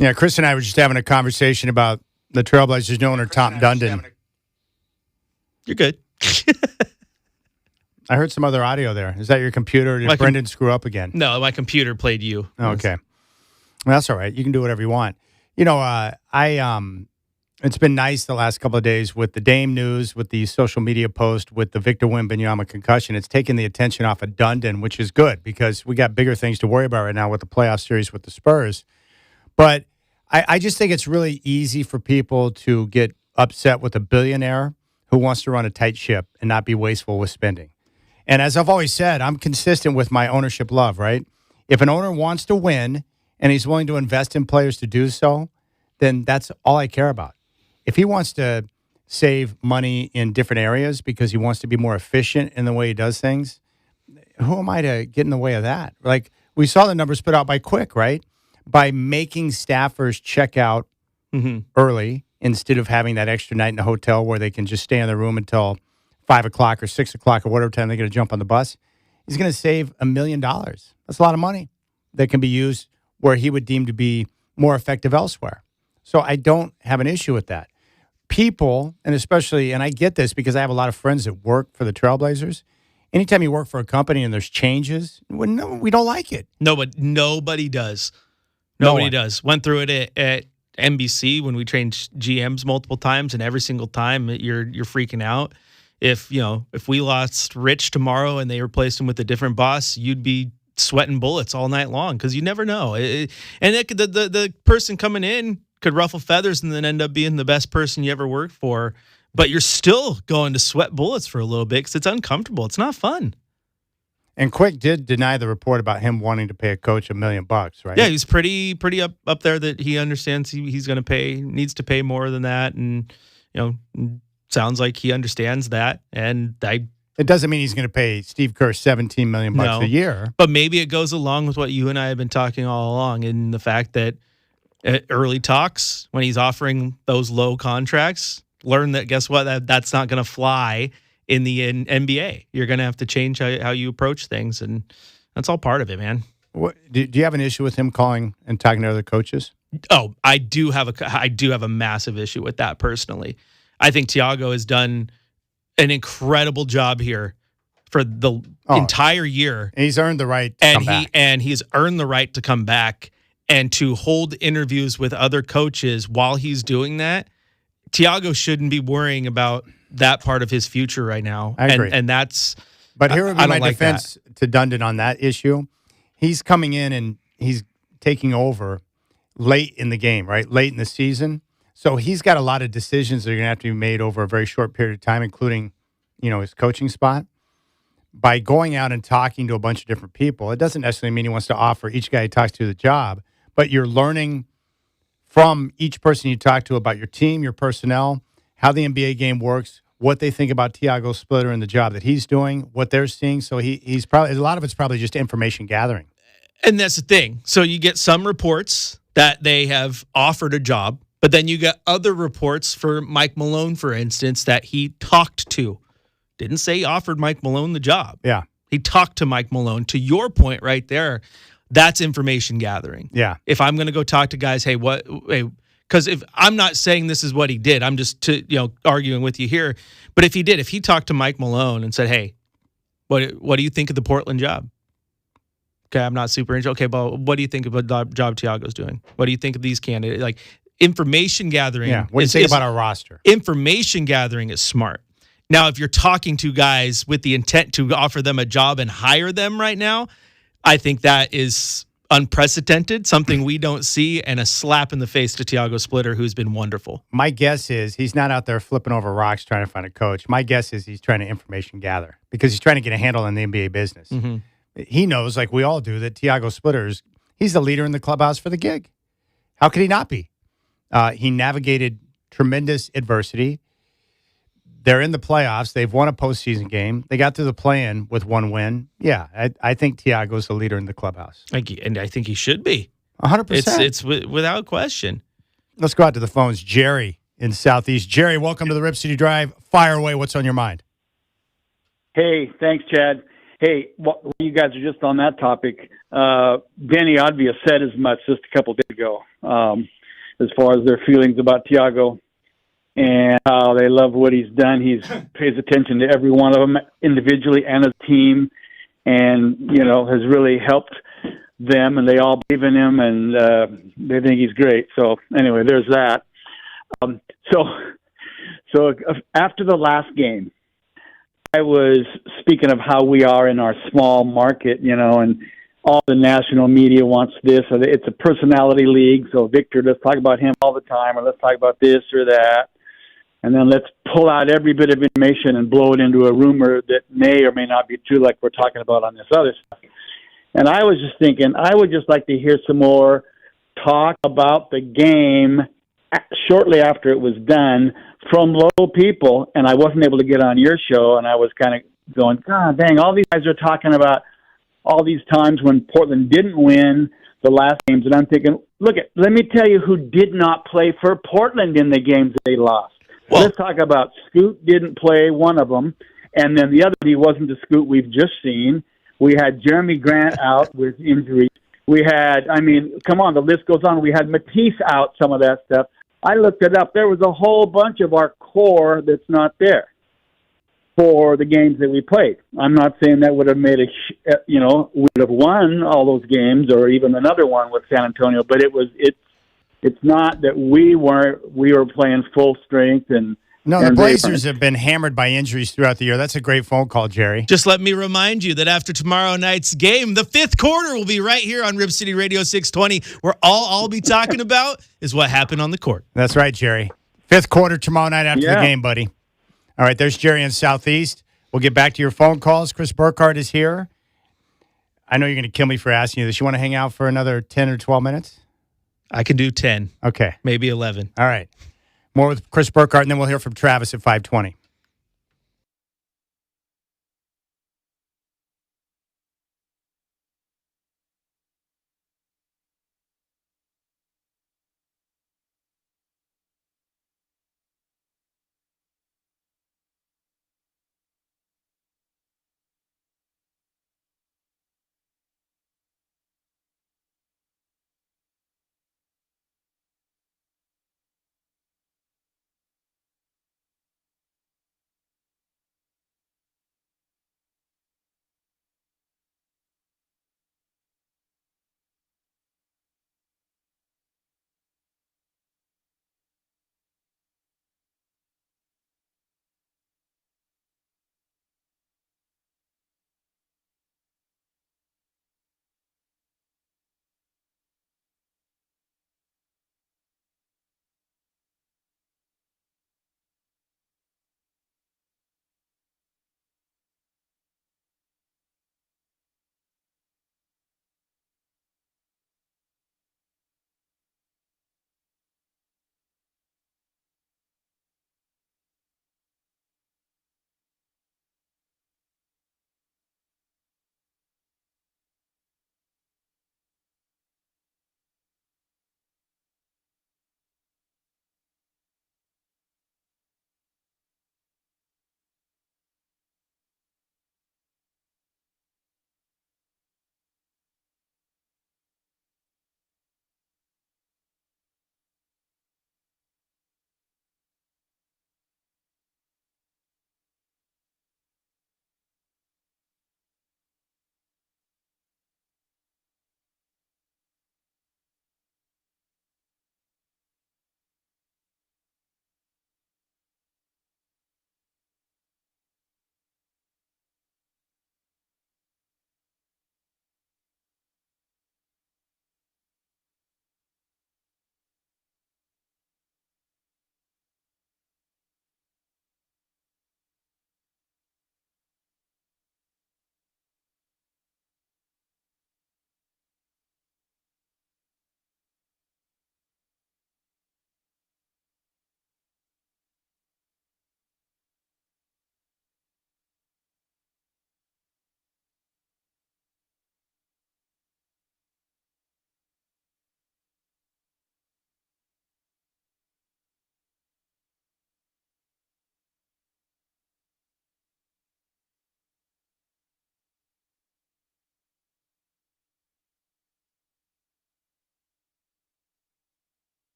Yeah, Chris and I were just having a conversation about the Trailblazers owner Tom Dundon. You're good. I heard some other audio there. Is that your computer? Or did Brendan screw up again? No, my computer played you. Okay. Well, that's all right. You can do whatever you want. You know, it's been nice the last couple of days with the Dame news, with the social media post, with the Victor Wembanyama concussion. It's taken the attention off of Dundon, which is good because we got bigger things to worry about right now with the playoff series with the Spurs. But I just think it's really easy for people to get upset with a billionaire who wants to run a tight ship and not be wasteful with spending. And as I've always said, I'm consistent with my ownership love, right? If an owner wants to win and he's willing to invest in players to do so, then that's all I care about. If he wants to save money in different areas because he wants to be more efficient in the way he does things, who am I to get in the way of that? Like, we saw the numbers put out by Quick, right? By making staffers check out early instead of having that extra night in the hotel where they can just stay in their room until 5 o'clock or 6 o'clock or whatever time they're going to jump on the bus, he's going to save $1 million. That's a lot of money that can be used where he would deem to be more effective elsewhere. So I don't have an issue with that. People, and especially, and I get this because I have a lot of friends that work for the Trailblazers. Anytime you work for a company and there's changes, we don't like it. Nobody does. Nobody does. Went through it at NBC when we changed GMs multiple times, and every single time you're freaking out. If we lost Rich tomorrow and they replaced him with a different boss, you'd be sweating bullets all night long because you never know. The person coming in could ruffle feathers and then end up being the best person you ever worked for, but you're still going to sweat bullets for a little bit because it's uncomfortable. It's not fun. And Quick did deny the report about him wanting to pay a coach $1 million, right? Yeah, he's pretty up there that he understands needs to pay more than that, and sounds like he understands that. And it doesn't mean he's going to pay Steve Kerr $17 million a year. But maybe it goes along with what you and I have been talking all along, in the fact that at early talks, when he's offering those low contracts, learn that guess what, that's not going to fly in the NBA. You're going to have to change how you approach things, and that's all part of it, man. Do you have an issue with him calling and talking to other coaches? Oh, I do have a massive issue with that personally. I think Thiago has done an incredible job here for the entire year. And he's earned the right to come back. And he's earned the right to come back and to hold interviews with other coaches while he's doing that. Thiago shouldn't be worrying about that part of his future right now. I agree. And that's... But here would be my defense to Dundon on that issue. He's coming in and he's taking over late in the game, right? Late in the season. So he's got a lot of decisions that are going to have to be made over a very short period of time, including, his coaching spot. By going out and talking to a bunch of different people, it doesn't necessarily mean he wants to offer each guy he talks to the job, but you're learning from each person you talk to about your team, your personnel, how the NBA game works, what they think about Thiago Splitter and the job that he's doing, what they're seeing. So he's probably, a lot of it's probably just information gathering. And that's the thing. So you get some reports that they have offered a job, but then you get other reports for Mike Malone, for instance, that he talked to. Didn't say he offered Mike Malone the job. Yeah. He talked to Mike Malone. To your point right there, that's information gathering. Yeah. If I'm going to go talk to guys, because if I'm not saying this is what he did, I'm just arguing with you here. But if he talked to Mike Malone and said, "Hey, what do you think of the Portland job?" Okay, I'm not super interested. Okay, but what do you think about the job Thiago's doing? What do you think of these candidates? Like, information gathering. Yeah. What do you think about our roster? Information gathering is smart. Now, if you're talking to guys with the intent to offer them a job and hire them right now, I think that is unprecedented, something we don't see, and a slap in the face to Thiago Splitter, who's been wonderful. My guess is he's not out there flipping over rocks trying to find a coach. My guess is he's trying to information gather because he's trying to get a handle on the NBA business. Mm-hmm. He knows, like we all do, that Thiago Splitter he's the leader in the clubhouse for the gig. How could he not be? He navigated tremendous adversity. They're in the playoffs. They've won a postseason game. They got through the play-in with one win. Yeah, I think Thiago's the leader in the clubhouse. And I think he should be. 100%. It's without question. Let's go out to the phones. Jerry in Southeast. Jerry, welcome to the Rip City Drive. Fire away. What's on your mind? Hey, thanks, Chad. Hey, while you guys are just on that topic, Danny Advia said as much just a couple days ago, as far as their feelings about Thiago and how they love what he's done. He pays attention to every one of them individually and as a team, and has really helped them, and they all believe in him, and they think he's great. So anyway, there's that. So after the last game, I was speaking of how we are in our small market, and all the national media wants this. Or it's a personality league, so Victor, let's talk about him all the time, or let's talk about this or that. And then let's pull out every bit of information and blow it into a rumor that may or may not be true, like we're talking about on this other stuff. And I was just thinking, I would just like to hear some more talk about the game shortly after it was done from local people. And I wasn't able to get on your show, and I was kind of going, God dang, all these guys are talking about all these times when Portland didn't win the last games. And I'm thinking, let me tell you who did not play for Portland in the games that they lost. Well, let's talk about Scoot didn't play, one of them. And then the other, he wasn't the Scoot we've just seen. We had Jeremy Grant out with injury. We had, come on, the list goes on. We had Matisse out, some of that stuff. I looked it up. There was a whole bunch of our core that's not there for the games that we played. I'm not saying that would have made we would have won all those games or even another one with San Antonio, but it's not that we were playing full strength and no, the Blazers have been hammered by injuries throughout the year. That's a great phone call, Jerry. Just let me remind you that after tomorrow night's game, the fifth quarter will be right here on Rip City Radio 620, where all I'll be talking about is what happened on the court. That's right, Jerry. Fifth quarter tomorrow night after the game, buddy. All right, there's Jerry in Southeast. We'll get back to your phone calls. Chris Burkhardt is here. I know you're going to kill me for asking you this. You want to hang out for another 10 or 12 minutes? I can do 10. Okay. Maybe 11. All right. More with Chris Burkhardt, and then we'll hear from Travis at 5:20.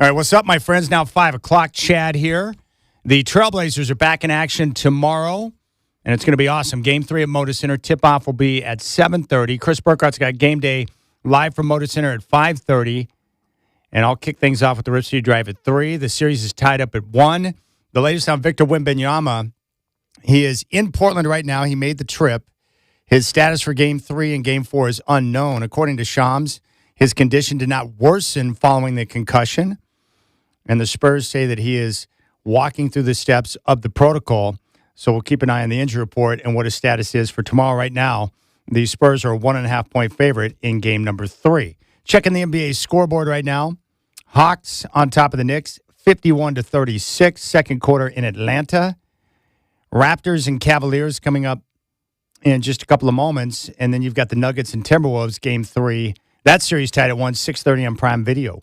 All right, what's up, my friends? Now 5 o'clock, Chad here. The Trailblazers are back in action tomorrow, and it's going to be awesome. Game 3 at Moda Center. Tip-off will be at 7:30. Chris Burkhart's got game day live from Moda Center at 5:30, and I'll kick things off with the Rip City Drive at 3. The series is tied up at 1. The latest on Victor Wembanyama, he is in Portland right now. He made the trip. His status for Game 3 and Game 4 is unknown. According to Shams, his condition did not worsen following the concussion, and the Spurs say that he is walking through the steps of the protocol. So we'll keep an eye on the injury report and what his status is for tomorrow. Right now, the Spurs are a 1.5-point favorite in game number 3. Checking the NBA scoreboard right now. Hawks on top of the Knicks, 51-36, second quarter in Atlanta. Raptors and Cavaliers coming up in just a couple of moments. And then you've got the Nuggets and Timberwolves, game 3. That series tied at 1, 6:30 on Prime Video.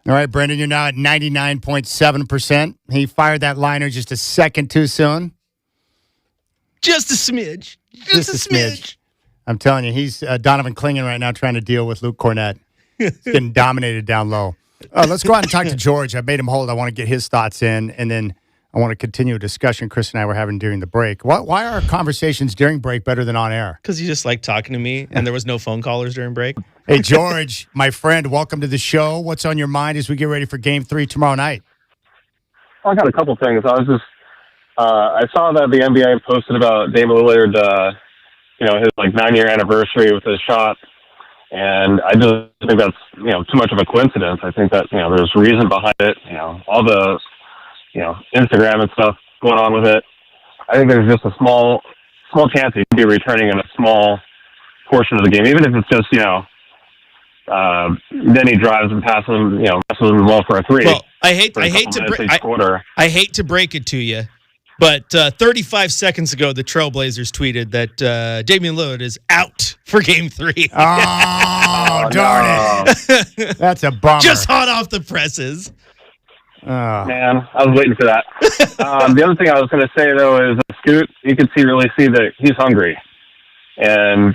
All right, Brendan, you're now at 99.7%. He fired that liner just a second too soon. Just a smidge. Just a smidge. I'm telling you, he's Donovan Clingan right now trying to deal with Luke Cornett. He's getting dominated down low. Let's go out and talk to George. I made him hold. I want to get his thoughts in, and then I want to continue a discussion Chris and I were having during the break. Why are our conversations during break better than on air? Because you just like talking to me, and there was no phone callers during break. Hey, George, my friend, welcome to the show. What's on your mind as we get ready for Game 3 tomorrow night? I got a couple things. I saw that the NBA posted about Dame Lillard, his 9-year anniversary with his shot, and I just think that's too much of a coincidence. I think that there's reason behind it. All the Instagram and stuff going on with it. I think there's just a small chance he could be returning in a small portion of the game, even if it's just then he drives and passes him, messes him well for a 3. Well, I hate to break it to you, but 35 seconds ago, the Trailblazers tweeted that Damian Lillard is out for Game 3. Oh, darn it! That's a bummer. Just hot off the presses. Man, I was waiting for that. The other thing I was going to say though is Scoot. You can really see that he's hungry, and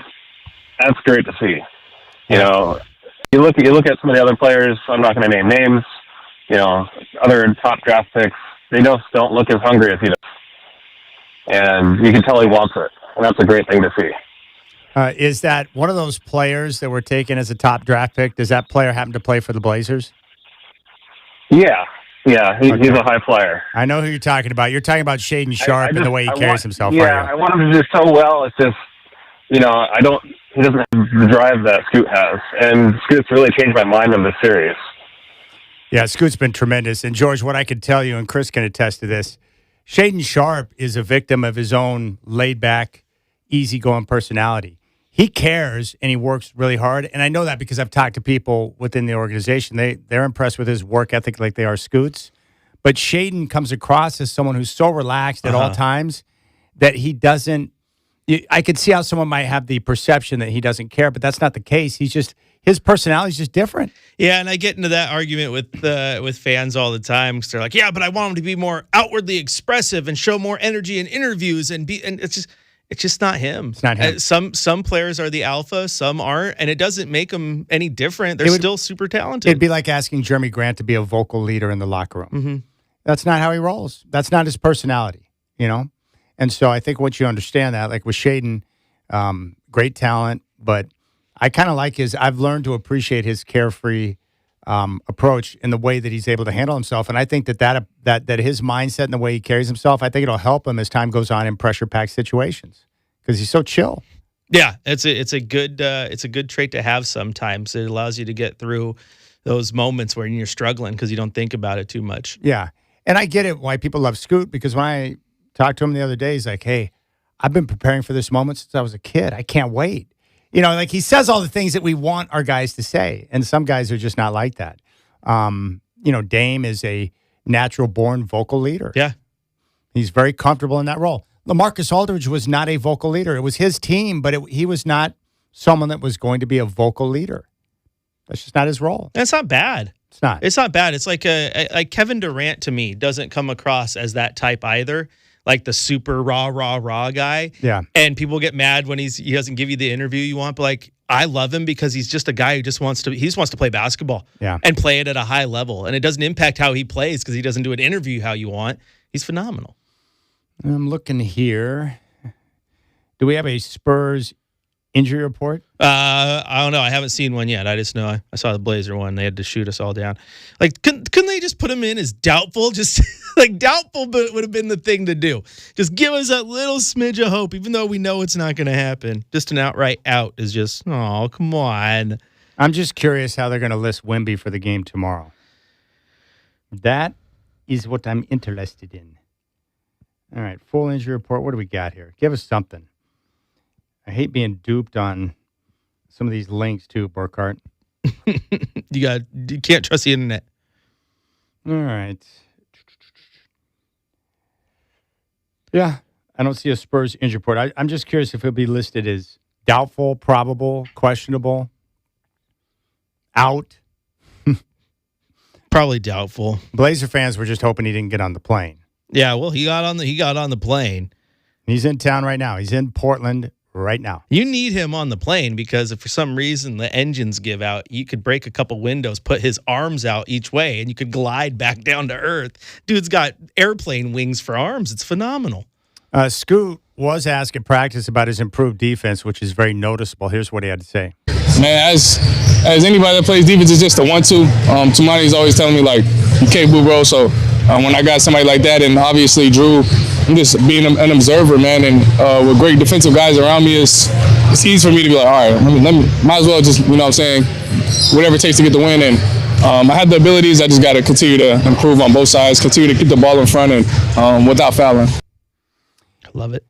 that's great to see. You look at some of the other players. I'm not going to name names. Other top draft picks. They just don't look as hungry as he does, and you can tell he wants it, and that's a great thing to see. Is that one of those players that were taken as a top draft pick? Does that player happen to play for the Blazers? Yeah, he's a high flyer. I know who you're talking about. You're talking about Shaden Sharp and the way he carries himself. Yeah, I want him to do so well. It's just, he doesn't have the drive that Scoot has. And Scoot's really changed my mind on this series. Yeah, Scoot's been tremendous. And, George, what I can tell you, and Chris can attest to this, Shaden Sharp is a victim of his own laid-back, easygoing personality. He cares, and he works really hard. And I know that because I've talked to people within the organization. They're impressed with his work ethic like they are Scoot's. But Shaden comes across as someone who's so relaxed at all times that he doesn't – I could see how someone might have the perception that he doesn't care, but that's not the case. His personality is just different. Yeah, and I get into that argument with fans all the time because they're like, yeah, but I want him to be more outwardly expressive and show more energy in interviews and it's just not him. It's not him. Some players are the alpha, some aren't, and it doesn't make them any different. They're still super talented. It'd be like asking Jeremy Grant to be a vocal leader in the locker room. Mm-hmm. That's not how he rolls. That's not his personality, And so I think once you understand that, like with Shaden, great talent, but I kind of like I've learned to appreciate his carefree approach in the way that he's able to handle himself. And I think that his mindset and the way he carries himself, I think it'll help him as time goes on in pressure-packed situations because he's so chill. Yeah, it's a good trait to have sometimes. It allows you to get through those moments where you're struggling because you don't think about it too much. Yeah, and I get it why people love Scoot because when I talked to him the other day, he's like, hey, I've been preparing for this moment since I was a kid. I can't wait. You know, like he says all the things that we want our guys to say, and some guys are just not like that. You know, Dame is a natural-born vocal leader. Yeah. He's very comfortable in that role. LaMarcus Aldridge was not a vocal leader. It was his team, but he was not someone that was going to be a vocal leader. That's just not his role. That's not bad. It's not. It's not bad. It's like like Kevin Durant to me doesn't come across as that type either. Like the super raw guy. Yeah. And people get mad when he doesn't give you the interview you want. But like, I love him because he's just a guy who just wants to play basketball. Yeah. And play it at a high level. And it doesn't impact how he plays because he doesn't do an interview how you want. He's phenomenal. I'm looking here. Do we have a Spurs injury report? I don't know. I haven't seen one yet. I just know I saw the Blazer one. They had to shoot us all down. Like, couldn't they just put him in as doubtful? Just like doubtful, but it would have been the thing to do. Just give us that little smidge of hope, even though we know it's not going to happen. Just an outright out is just, oh, come on. I'm just curious how they're going to list Wemby for the game tomorrow. That is what I'm interested in. All right, full injury report. What do we got here? Give us something. I hate being duped on some of these links too, Burkhart. You can't trust the internet. All right. Yeah, I don't see a Spurs injury report. I'm just curious if it'll be listed as doubtful, probable, questionable, out. Probably doubtful. Blazer fans were just hoping he didn't get on the plane. Yeah, well, he got on the plane. He's in town right now. He's in Portland right now. You need him on the plane because if for some reason the engines give out, you could break a couple windows, put his arms out each way, and you could glide back down to earth. Dude's got airplane wings for arms. It's phenomenal. Scoot was asked at practice about his improved defense, which is very noticeable. Here's what he had to say. Man, as anybody that plays defense is just a 1-2. Tumani's always telling me, like, you can't boo, bro. So when I got somebody like that, and obviously Drew, I'm just being an observer, man. And with great defensive guys around me, it's easy for me to be like, all right, let me might as well just, you know what I'm saying, whatever it takes to get the win. And I have the abilities. I just got to continue to improve on both sides, continue to keep the ball in front and without fouling. I love it.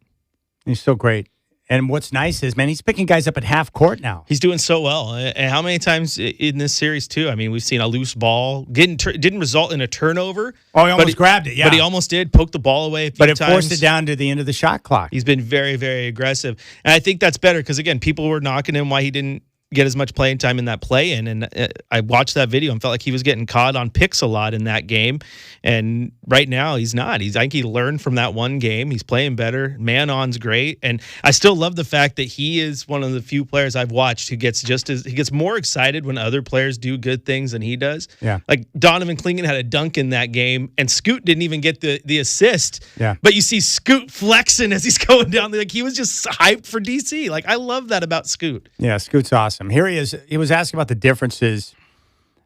He's so great. And what's nice is, man, he's picking guys up at half court now. He's doing so well. And how many times in this series, too? I mean, we've seen a loose ball. Didn't result in a turnover. Oh, he almost grabbed it, yeah. But he almost did poke the ball away a few times. But it forced it down to the end of the shot clock. He's been very, very aggressive. And I think that's better because, again, people were knocking him why he didn't get as much playing time in that play-in. And I watched that video and felt like he was getting caught on picks a lot in that game. And right now, he's not. I think he learned from that one game. He's playing better. Man-on's great. And I still love the fact that he is one of the few players I've watched who gets he gets more excited when other players do good things than he does. Yeah. Like Donovan Clingan had a dunk in that game, and Scoot didn't even get the assist. Yeah. But you see Scoot flexing as he's going down. Like he was just hyped for DC. Like I love that about Scoot. Yeah, Scoot's awesome. Here he is. He was asking about the differences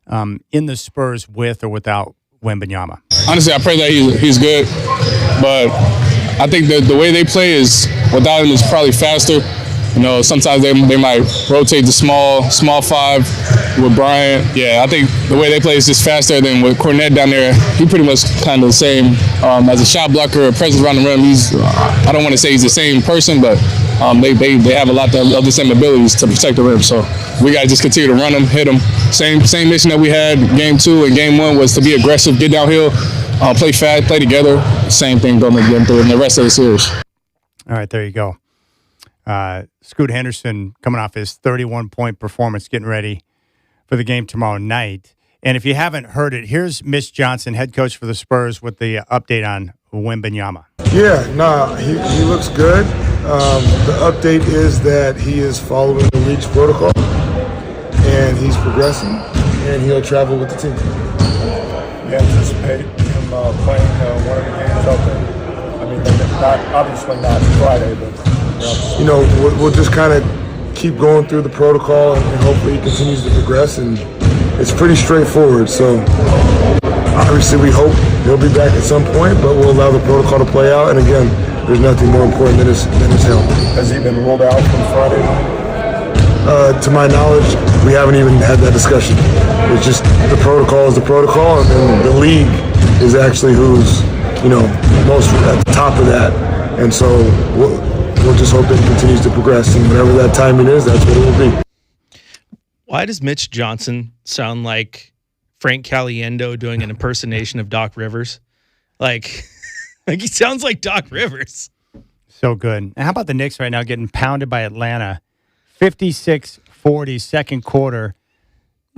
in the Spurs with or without Wembanyama. Honestly, I pray that he's good, but I think the way they play is without him is probably faster. You know, sometimes they might rotate the small five with Bryant. Yeah, I think the way they play is just faster than with Cornette down there. He pretty much kind of the same as a shot blocker, a presence around the rim. I don't want to say he's the same person, but they have a lot of the same abilities to protect the rim. So we got to just continue to run them, hit them. Same mission that we had game 2 and game 1 was to be aggressive, get downhill, play fast, play together. Same thing going to get through in the rest of the series. All right, there you go. Scoot Henderson coming off his 31-point performance, getting ready for the game tomorrow night. And if you haven't heard it, here's Mitch Johnson, head coach for the Spurs, with the update on Wembanyama. Yeah, he looks good. The update is that he is following the league's protocol, and he's progressing, and he'll travel with the team. You anticipate him playing one of the games out there? I mean, obviously not Friday, but... You know, we'll just kind of keep going through the protocol and hopefully he continues to progress, and it's pretty straightforward. So obviously we hope he'll be back at some point, but we'll allow the protocol to play out. And again, there's nothing more important than his health. Has he been ruled out from Friday? To my knowledge, we haven't even had that discussion. It's just the protocol is the protocol, and the league is actually who's, most at the top of that. And so we'll just hope that it continues to progress. And whatever that timing is, that's what it will be. Why does Mitch Johnson sound like Frank Caliendo doing an impersonation of Doc Rivers? Like he sounds like Doc Rivers. So good. And how about the Knicks right now getting pounded by Atlanta? 56-40, second quarter,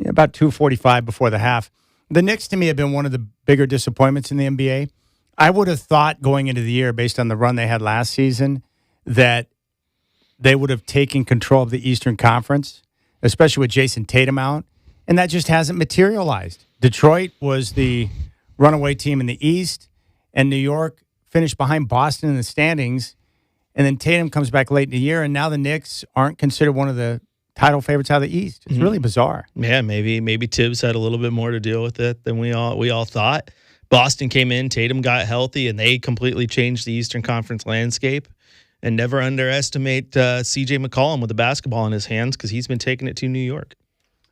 about 2:45 before the half. The Knicks, to me, have been one of the bigger disappointments in the NBA. I would have thought going into the year, based on the run they had last season, that they would have taken control of the Eastern Conference, especially with Jason Tatum out, and that just hasn't materialized. Detroit was the runaway team in the East, and New York finished behind Boston in the standings. And then Tatum comes back late in the year, and now the Knicks aren't considered one of the title favorites out of the East. It's really bizarre. Yeah, maybe Tibbs had a little bit more to deal with it than we all thought. Boston came in, Tatum got healthy, and they completely changed the Eastern Conference landscape. And never underestimate C.J. McCollum with the basketball in his hands because he's been taking it to New York.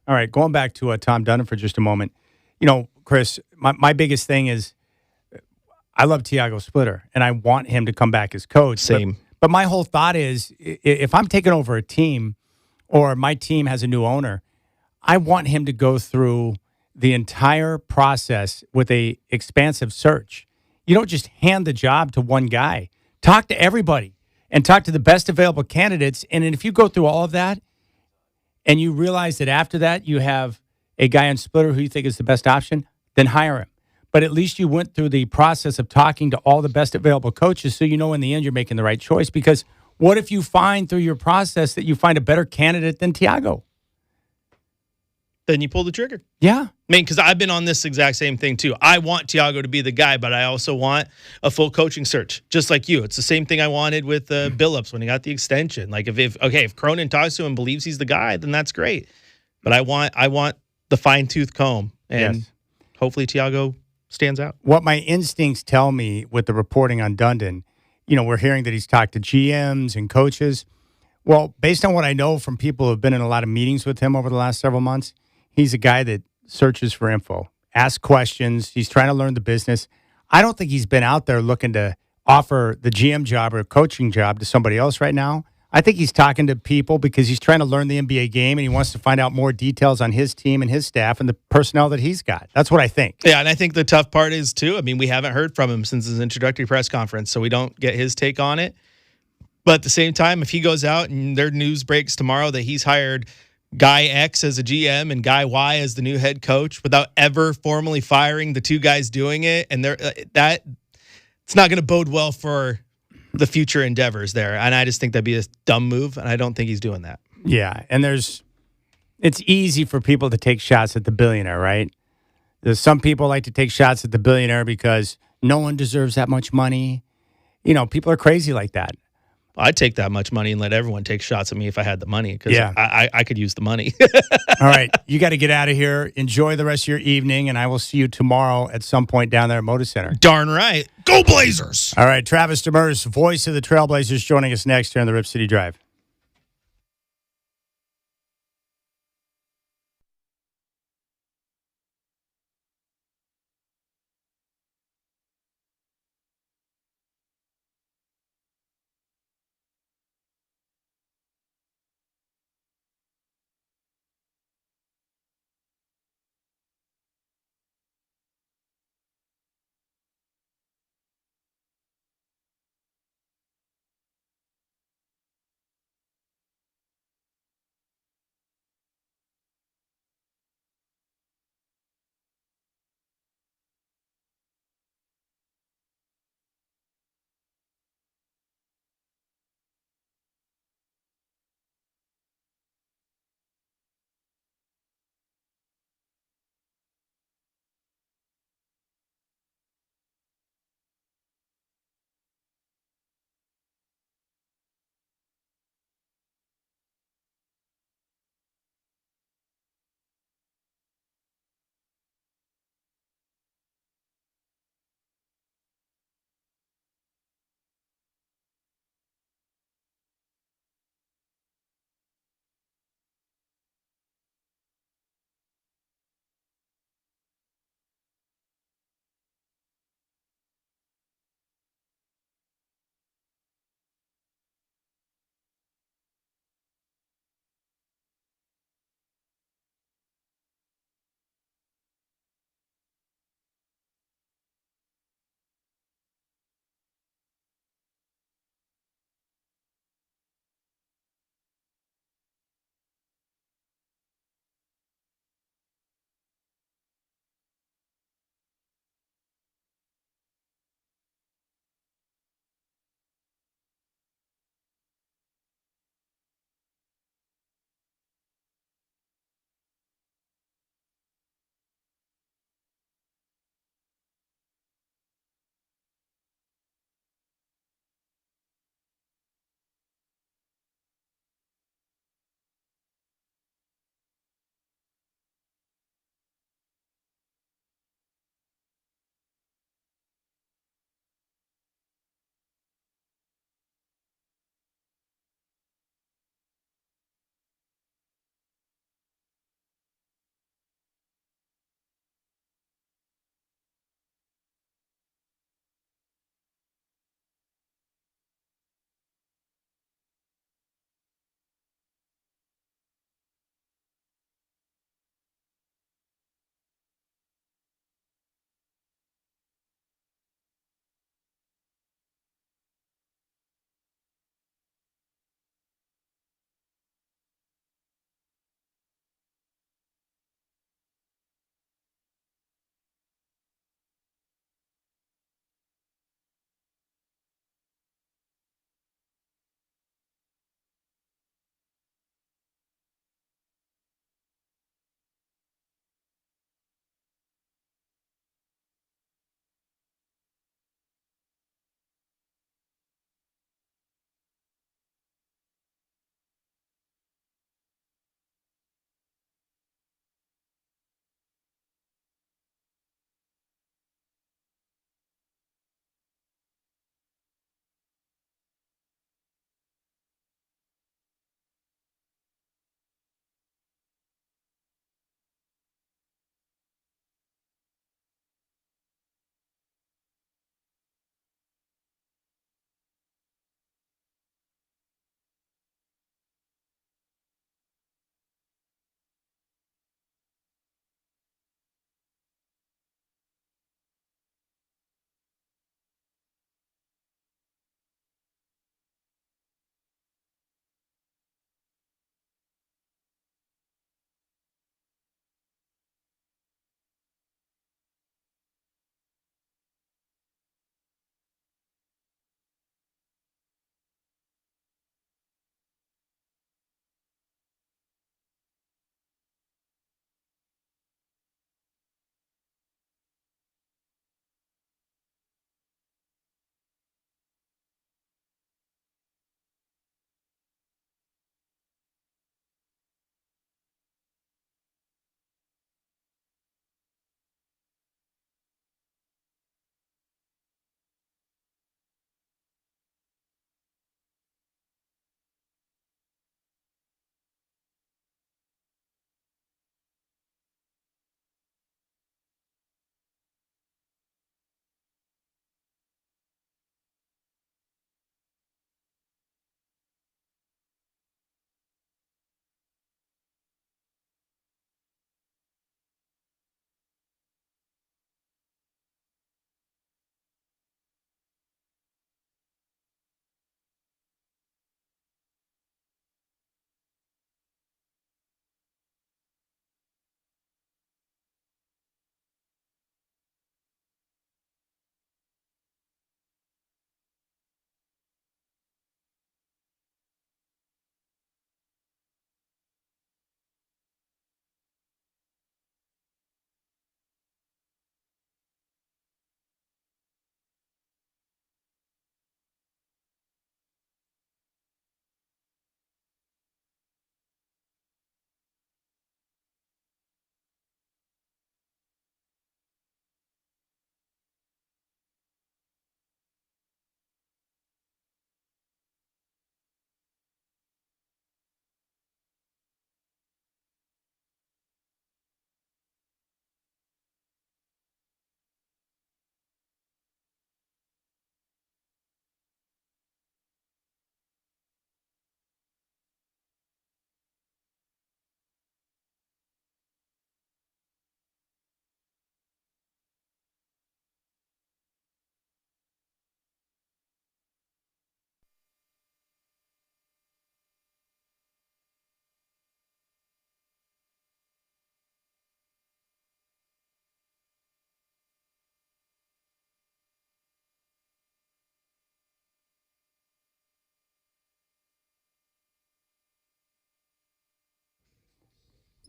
All right, going back to Tom Dunn for just a moment. You know, Chris, my biggest thing is I love Tiago Splitter, and I want him to come back as coach. Same. But my whole thought is if I'm taking over a team or my team has a new owner, I want him to go through the entire process with a expansive search. You don't just hand the job to one guy. Talk to everybody and talk to the best available candidates. And if you go through all of that and you realize that after that you have a guy on Splitter who you think is the best option, then hire him. But at least you went through the process of talking to all the best available coaches so you know in the end you're making the right choice. Because what if you find through your process that you find a better candidate than Tiago? Then you pull the trigger. Yeah. I mean, because I've been on this exact same thing too. I want Tiago to be the guy, but I also want a full coaching search, just like you. It's the same thing I wanted with Billups when he got the extension. Like if Cronin talks to him and believes he's the guy, then that's great. But I want the fine tooth comb, and hopefully Tiago stands out. What my instincts tell me with the reporting on Dundon, you know, we're hearing that he's talked to GMs and coaches. Well, based on what I know from people who have been in a lot of meetings with him over the last several months, he's a guy that searches for info, asks questions. He's trying to learn the business. I don't think he's been out there looking to offer the GM job or coaching job to somebody else right now. I think he's talking to people because he's trying to learn the NBA game and he wants to find out more details on his team and his staff and the personnel that he's got. That's what I think. Yeah, and I think the tough part is, too, I mean, we haven't heard from him since his introductory press conference, so we don't get his take on it. But at the same time, if he goes out and their news breaks tomorrow that he's hired Guy X as a GM and Guy Y as the new head coach without ever formally firing the two guys doing it, and that it's not going to bode well for the future endeavors there. And I just think that'd be a dumb move, and I don't think he's doing that. Yeah, and it's easy for people to take shots at the billionaire, right? There's some people like to take shots at the billionaire because no one deserves that much money. You know, people are crazy like that. I'd take that much money and let everyone take shots at me if I had the money because I could use the money. All right. You got to get out of here. Enjoy the rest of your evening, and I will see you tomorrow at some point down there at Moda Center. Darn right. Go Blazers! All right. Travis Demers, voice of the Trailblazers, joining us next here on the Rip City Drive.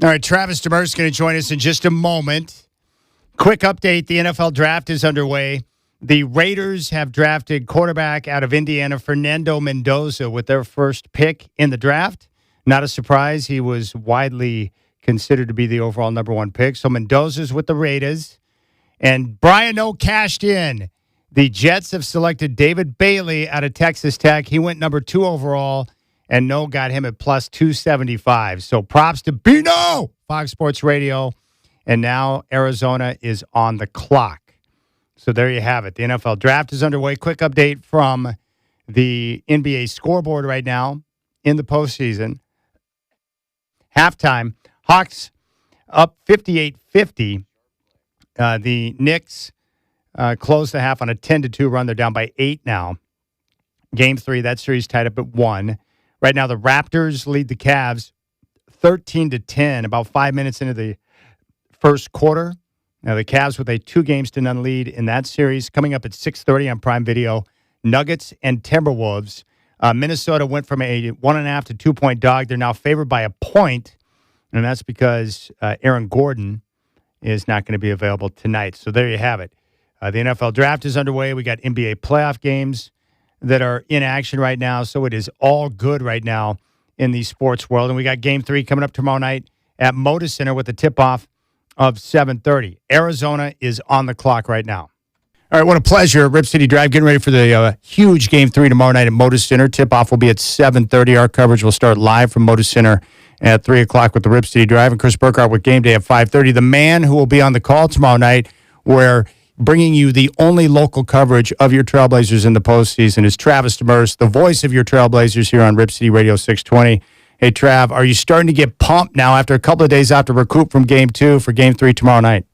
All right, Travis Demers is going to join us in just a moment. Quick update, the NFL draft is underway. The Raiders have drafted quarterback out of Indiana, Fernando Mendoza, with their first pick in the draft. Not a surprise. He was widely considered to be the overall number one pick. So Mendoza's with the Raiders. And Brian O cashed in. The Jets have selected David Bailey out of Texas Tech. He went number 2 overall, and No got him at plus 275. So props to Bino, Fox Sports Radio. And now Arizona is on the clock. So there you have it. The NFL draft is underway. Quick update from the NBA scoreboard right now in the postseason. Halftime, Hawks up 58-50. The Knicks closed the half on a 10-2 run. They're down by 8 now. Game 3, that series tied up at 1. Right now, the Raptors lead the Cavs 13-10, about 5 minutes into the first quarter. Now, the Cavs with a 2-0 lead in that series. Coming up at 6:30 on Prime Video, Nuggets and Timberwolves. Minnesota went from a 1.5 to 2-point dog. They're now favored by a point, and that's because Aaron Gordon is not going to be available tonight. So there you have it. The NFL draft is underway. We got NBA playoff games that are in action right now, so it is all good right now in the sports world. And we got Game 3 coming up tomorrow night at Moda Center with the tip-off of 7:30. Arizona is on the clock right now. All right, what a pleasure. Rip City Drive getting ready for the huge Game 3 tomorrow night at Moda Center. Tip-off will be at 7:30. Our coverage will start live from Moda Center at 3 o'clock with the Rip City Drive. And Chris Burkhardt with Game Day at 5:30. The man who will be on the call tomorrow night, where bringing you the only local coverage of your Trailblazers in the postseason, is Travis Demers, the voice of your Trailblazers here on Rip City Radio 620. Hey, Trav, are you starting to get pumped now after a couple of days after recoup from Game 2 for Game 3 tomorrow night?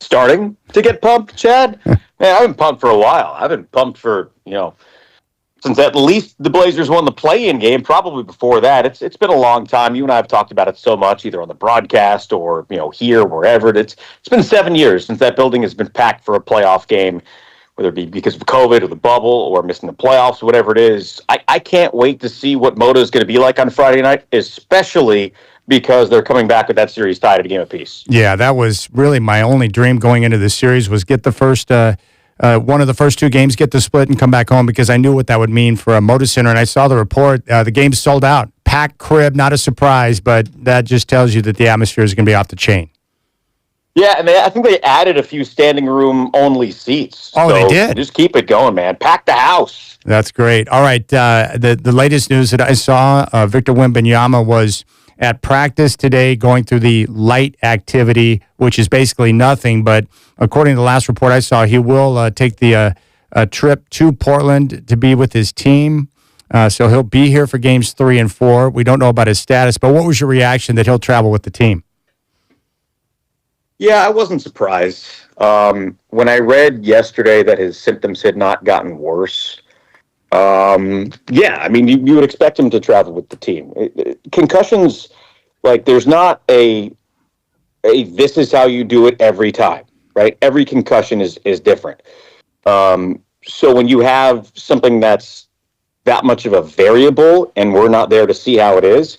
Starting to get pumped, Chad? Man, I've been pumped for a while. I've been pumped for, since at least the Blazers won the play-in game, probably before that. It's been a long time. You and I have talked about it so much, either on the broadcast or, here, wherever. It's been 7 years since that building has been packed for a playoff game, whether it be because of COVID or the bubble or missing the playoffs, whatever it is. I can't wait to see what Moto is going to be like on Friday night, especially because they're coming back with that series tied at a game apiece. Yeah, that was really my only dream going into this series, was get the first one of the first 2 games, get the split and come back home, because I knew what that would mean for a Moda Center. And I saw the report. The game's sold out. Packed crib, not a surprise, but that just tells you that the atmosphere is going to be off the chain. Yeah, and I think they added a few standing room only seats. Oh, so they did? Just keep it going, man. Pack the house. That's great. All right, the latest news that I saw, Victor Wembanyama was at practice today going through the light activity, which is basically nothing. But according to the last report I saw, he will take the trip to Portland to be with his team. So he'll be here for games 3 and 4. We don't know about his status, but what was your reaction that he'll travel with the team? Yeah, I wasn't surprised. When I read yesterday that his symptoms had not gotten worse, you would expect him to travel with the team. Concussions, there's not a this is how you do it every time, right? Every concussion is different. So when you have something that's that much of a variable and we're not there to see how it is,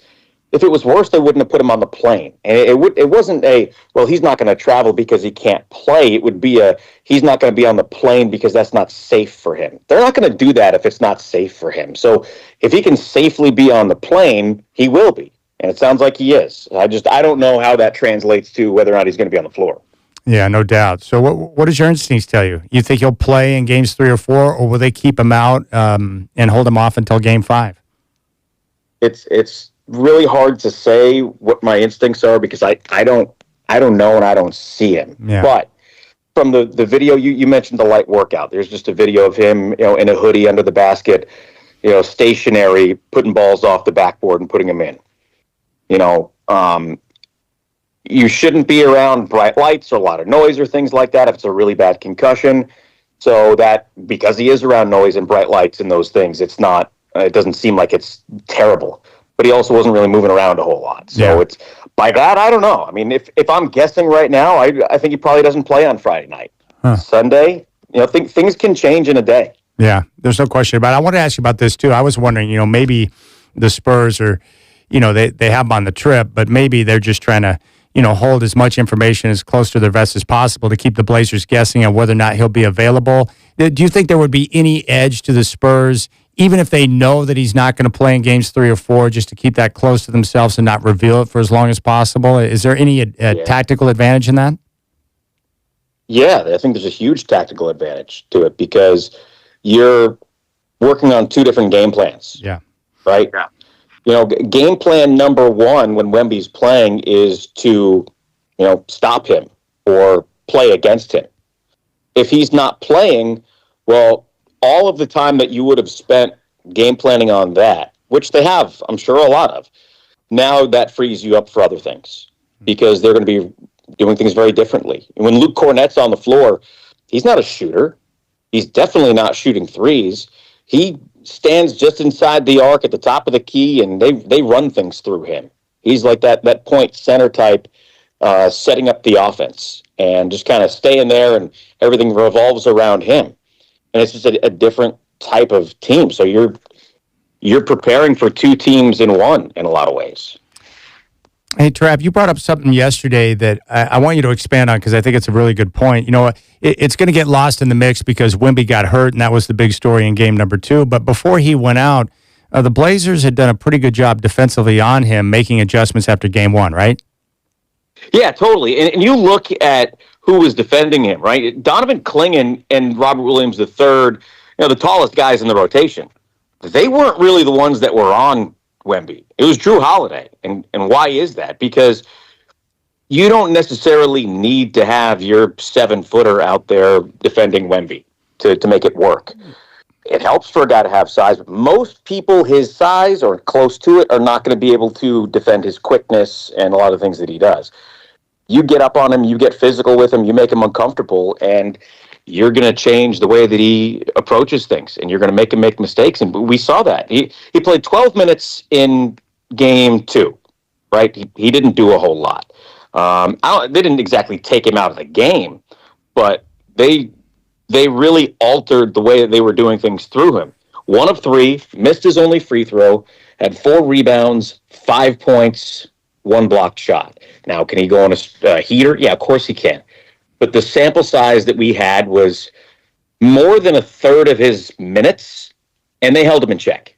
if it was worse, they wouldn't have put him on the plane. And it wasn't he's not going to travel because he can't play. It would be he's not going to be on the plane because that's not safe for him. They're not going to do that if it's not safe for him. So if he can safely be on the plane, he will be. And it sounds like he is. I don't know how that translates to whether or not he's going to be on the floor. Yeah, no doubt. So what does your instincts tell you? You think he'll play in games 3 or 4, or will they keep him out and hold him off until game 5? It's really hard to say what my instincts are because I don't know and I don't see him. Yeah. But from the video you mentioned, the light workout, there's just a video of him in a hoodie under the basket, stationary, putting balls off the backboard and putting them in. You shouldn't be around bright lights or a lot of noise or things like that if it's a really bad concussion. So that because he is around noise and bright lights and those things, it doesn't seem like it's terrible. But he also wasn't really moving around a whole lot. So it's by that, I don't know. I mean, if I'm guessing right now, I think he probably doesn't play on Friday night. Sunday, things can change in a day. Yeah, there's no question about it. I want to ask you about this, too. I was wondering, maybe the Spurs are, they have him on the trip, but maybe they're just trying to, hold as much information as close to their vest as possible to keep the Blazers guessing on whether or not he'll be available. Do you think there would be any edge to the Spurs, even if they know that he's not going to play in games 3 or 4, just to keep that close to themselves and not reveal it for as long as possible? Is there any tactical advantage in that? Yeah, I think there's a huge tactical advantage to it because you're working on 2 different game plans. Yeah. Right? Yeah. Game plan number 1 when Wemby's playing is to, stop him or play against him. If he's not playing, well, all of the time that you would have spent game planning on that, which they have, I'm sure, a lot of, now that frees you up for other things because they're going to be doing things very differently. When Luke Cornett's on the floor, he's not a shooter. He's definitely not shooting threes. He stands just inside the arc at the top of the key, and they run things through him. He's like that point center type, setting up the offense and just kind of staying there, and everything revolves around him. And it's just a different type of team. So you're preparing for 2 teams in one in a lot of ways. Hey, Trav, you brought up something yesterday that I want you to expand on because I think it's a really good point. It's going to get lost in the mix because Wemby got hurt, and that was the big story in game number 2. But before he went out, the Blazers had done a pretty good job defensively on him, making adjustments after game 1, right? Yeah, totally. And you look at who was defending him, right? Donovan Clingan and Robert Williams III, the tallest guys in the rotation. They weren't really the ones that were on Wemby. It was Drew Holiday. And why is that? Because you don't necessarily need to have your 7-footer out there defending Wemby to make it work. It helps for a guy to have size, but most people his size or close to it are not going to be able to defend his quickness and a lot of things that he does. You get up on him, you get physical with him, you make him uncomfortable, and you're going to change the way that he approaches things, and you're going to make him make mistakes. And we saw that. He played 12 minutes in game 2, right? He didn't do a whole lot. They didn't exactly take him out of the game, but they really altered the way that they were doing things through him. 1 of 3, missed his only free throw, had 4 rebounds, 5 points, 1 blocked shot. Now, can he go on a heater? Yeah, of course he can. But the sample size that we had was more than a third of his minutes, and they held him in check.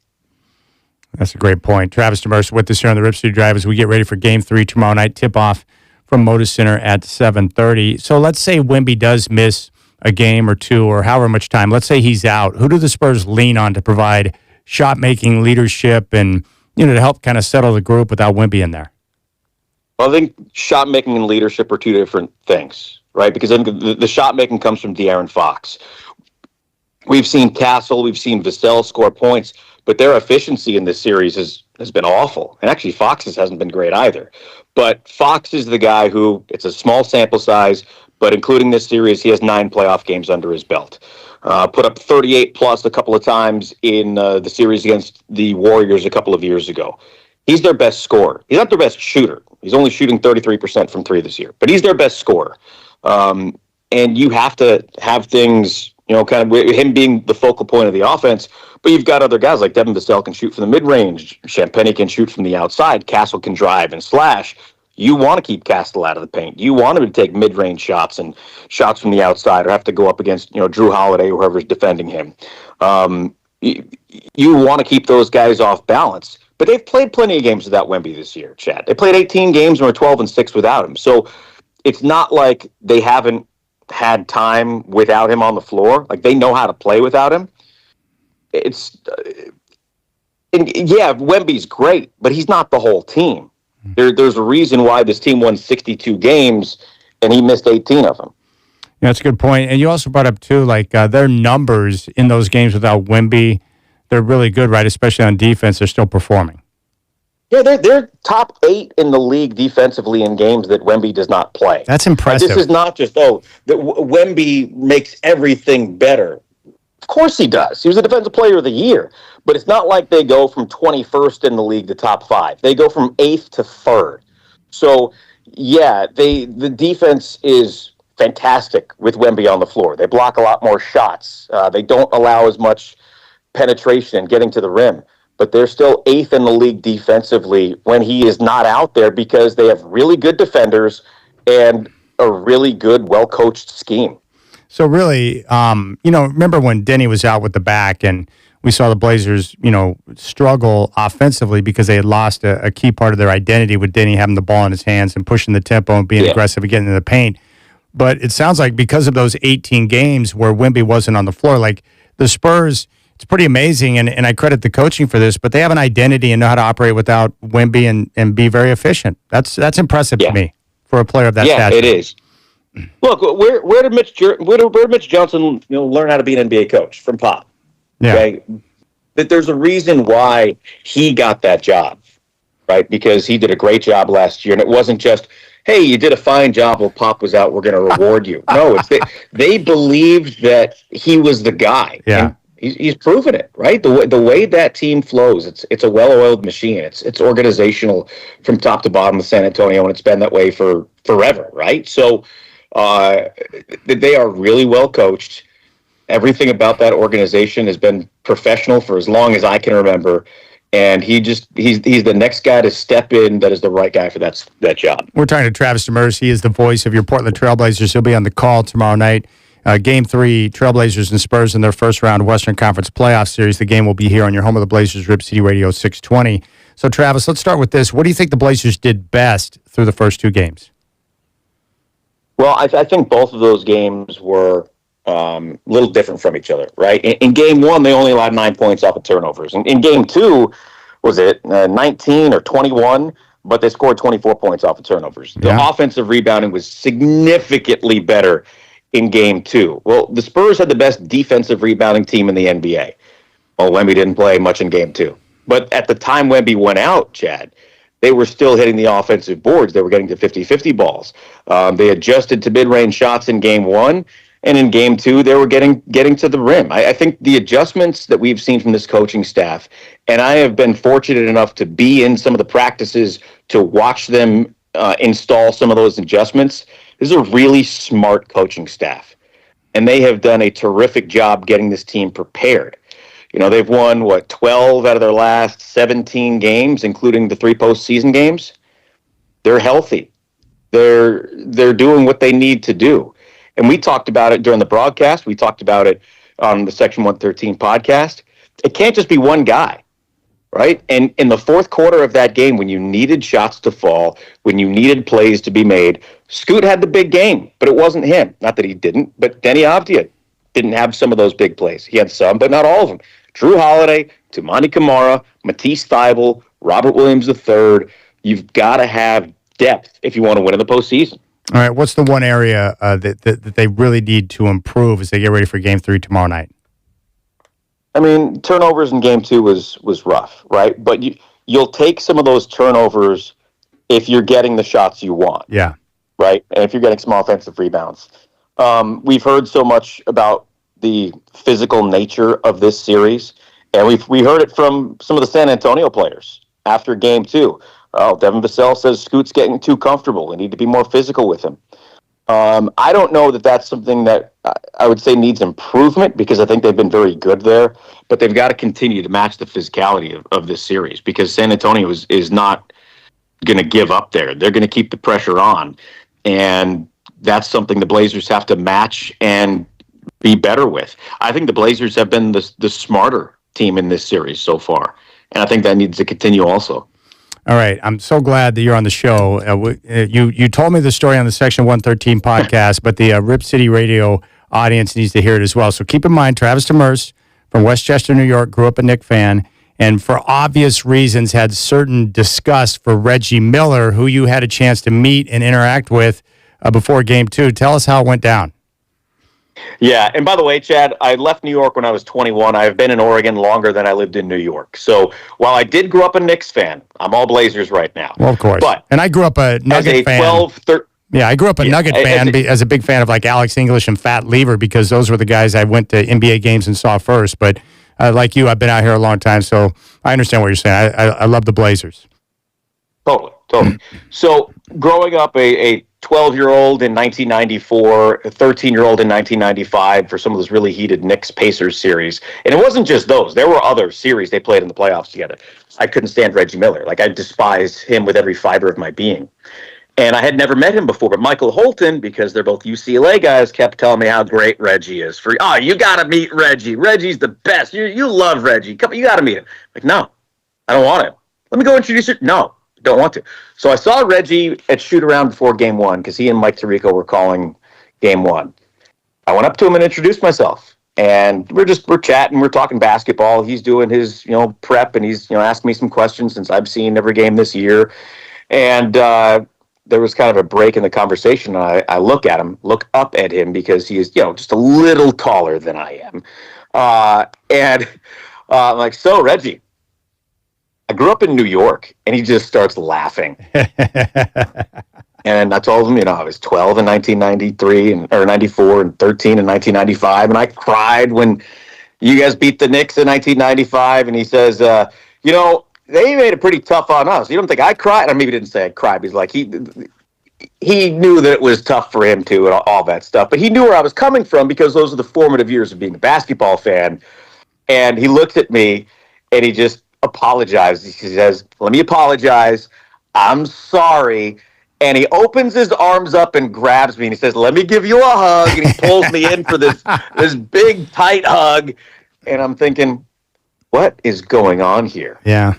That's a great point. Travis Demersa with us here on the Rip City Drive as we get ready for Game 3 tomorrow night. Tip-off from Moda Center at 7:30. So let's say Wemby does miss a game or 2 or however much time. Let's say he's out. Who do the Spurs lean on to provide shot-making leadership and, to help kind of settle the group without Wemby in there? Well, I think shot-making and leadership are 2 different things, right? Because I think the shot-making comes from De'Aaron Fox. We've seen Castle, we've seen Vassell score points, but their efficiency in this series has been awful. And actually, Fox's hasn't been great either. But Fox is the guy who, it's a small sample size, but including this series, he has 9 playoff games under his belt. Put up 38-plus a couple of times in the series against the Warriors a couple of years ago. He's their best scorer. He's not their best shooter. He's only shooting 33% from 3 this year, but he's their best scorer. And you have to have things, kind of with him being the focal point of the offense, but you've got other guys like Devin Vassell can shoot from the mid-range. Champagnie can shoot from the outside. Castle can drive and slash. You want to keep Castle out of the paint. You want him to take mid-range shots and shots from the outside or have to go up against, Drew Holiday or whoever's defending him. You want to keep those guys off balance. But they've played plenty of games without Wemby this year, Chad. They played 18 games and were 12-6 without him. So it's not like they haven't had time without him on the floor. Like, they know how to play without him. Wemby's great, but he's not the whole team. There's a reason why this team won 62 games and he missed 18 of them. Yeah, that's a good point. And you also brought up, too, their numbers in those games without Wemby, they're really good, right? Especially on defense, they're still performing. Yeah, they're top 8 in the league defensively in games that Wemby does not play. That's impressive. This is not just, Wemby makes everything better. Of course he does. He was the Defensive Player of the Year. But it's not like they go from 21st in the league to top 5. They go from 8th to 3rd. So, yeah, the defense is fantastic with Wemby on the floor. They block a lot more shots. They don't allow as much penetration and getting to the rim. but they're still 8th in the league defensively when he is not out there because they have really good defenders and a really good, well-coached scheme. So really, remember when Denny was out with the back and we saw the Blazers, struggle offensively because they had lost a key part of their identity with Denny having the ball in his hands and pushing the tempo and being aggressive and getting in the paint. But it sounds like because of those 18 games where Wemby wasn't on the floor, like the Spurs, it's pretty amazing, and I credit the coaching for this, but they have an identity and know how to operate without Wemby and be very efficient. That's impressive to me for a player of that stature. Yeah, it is. Look, where did Mitch Johnson learn how to be an NBA coach? From Pop. Yeah. Okay? That there's a reason why he got that job, right? Because he did a great job last year, and it wasn't just, hey, you did a fine job while Pop was out, we're going to reward you. No, it's they believed that he was the guy. Yeah. And he's proven it, right? The way that team flows, it's a well-oiled machine. It's organizational from top to bottom with San Antonio, and it's been that way for forever, right? So they are really well coached. Everything about that organization has been professional for as long as I can remember. And he's the next guy to step in that is the right guy for that job. We're talking to Travis Demers. He is the voice of your Portland Trailblazers. He'll be on the call tomorrow night. Game 3, Trailblazers and Spurs in their first round Western Conference playoff series. The game will be here on your home of the Blazers, Rip City Radio 620. So, Travis, let's start with this. What do you think the Blazers did best through the first 2 games? Well, I think both of those games were a little different from each other, right? In game 1, they only allowed 9 points off of turnovers. In game 2, was it 19 or 21? But they scored 24 points off of turnovers. The offensive rebounding was significantly better in game 2. Well, the Spurs had the best defensive rebounding team in the NBA. Well, Wemby didn't play much in game 2. But at the time Wemby went out, Chad, they were still hitting the offensive boards. They were getting to 50-50 balls. They adjusted to mid-range shots in game 1. And in game 2, they were getting to the rim. I think the adjustments that we've seen from this coaching staff, and I have been fortunate enough to be in some of the practices to watch them install some of those adjustments. This is a really smart coaching staff, and they have done a terrific job getting this team prepared. They've won, 12 out of their last 17 games, including the 3 postseason games. They're healthy. They're doing what they need to do. And we talked about it during the broadcast. We talked about it on the Section 113 podcast. It can't just be one guy, right? And in the fourth quarter of that game, when you needed shots to fall, when you needed plays to be made, Scoot had the big game, but it wasn't him. Not that he didn't, but Denny Avdia didn't have some of those big plays. He had some, but not all of them. Drew Holiday, Toumani Camara, Matisse Thybulle, Robert Williams III. You've got to have depth if you want to win in the postseason. All right, what's the one area that they really need to improve as they get ready for Game 3 tomorrow night? I mean, turnovers in Game 2 was rough, right? But you'll take some of those turnovers if you're getting the shots you want. Yeah. Right? And if you're getting small offensive rebounds. We've heard so much about the physical nature of this series, and we heard it from some of the San Antonio players after Game 2. Devin Vassell says Scoot's getting too comfortable. We need to be more physical with him. I don't know that that's something that I would say needs improvement, because I think they've been very good there, but they've got to continue to match the physicality of this series, because San Antonio is not going to give up there. They're going to keep the pressure on, and that's something the Blazers have to match and be better with. I think the Blazers have been the smarter team in this series so far, and I think that needs to continue also. All right. I'm so glad that you're on the show. You told me the story on the Section 113 podcast, but the Rip City Radio audience needs to hear it as well. So keep in mind, Travis Demers from Westchester, New York, grew up a Knick fan, and for obvious reasons had certain disgust for Reggie Miller, who you had a chance to meet and interact with before Game 2. Tell us how it went down. Yeah, and by the way, Chad, I left New York when I was 21. I've been in Oregon longer than I lived in New York. So while I did grow up a Knicks fan, I'm all Blazers right now. Well, of course. But I grew up a Nugget fan. I grew up a Nugget fan as a big fan of like Alex English and Fat Lever, because those were the guys I went to NBA games and saw first. But like you, I've been out here a long time, so I understand what you're saying. I love the Blazers. Totally. So growing up a 12-year-old in 1994, a 13-year-old in 1995 for some of those really heated Knicks-Pacers series. And it wasn't just those. There were other series they played in the playoffs together. I couldn't stand Reggie Miller. Like, I despise him with every fiber of my being. And I had never met him before, but Michael Holton, because they're both UCLA guys, kept telling me how great Reggie is. You got to meet Reggie. Reggie's the best. You love Reggie. Come, you got to meet him. Like, no, I don't want to. Let me go introduce you. No, don't want to. So I saw Reggie at shoot around before game one because he and Mike Tirico were calling game one. I went up to him and introduced myself. And we're chatting, we're talking basketball. He's doing his, prep, and he's, asking me some questions since I've seen every game this year. And there was kind of a break in the conversation. I look up at him because he is, just a little taller than I am. And I'm like, so Reggie, I grew up in New York. And he just starts laughing. And I told him, I was 12 in 1993 or 94 and 13 in 1995. And I cried when you guys beat the Knicks in 1995. And he says, they made it pretty tough on us. You don't think I cried? I mean, he didn't say I cried. He's like, he knew that it was tough for him too and all that stuff. But he knew where I was coming from because those are the formative years of being a basketball fan. And he looked at me and he just apologized. He says, let me apologize. I'm sorry. And he opens his arms up and grabs me and he says, let me give you a hug. And he pulls me in for this big, tight hug. And I'm thinking, what is going on here? Yeah.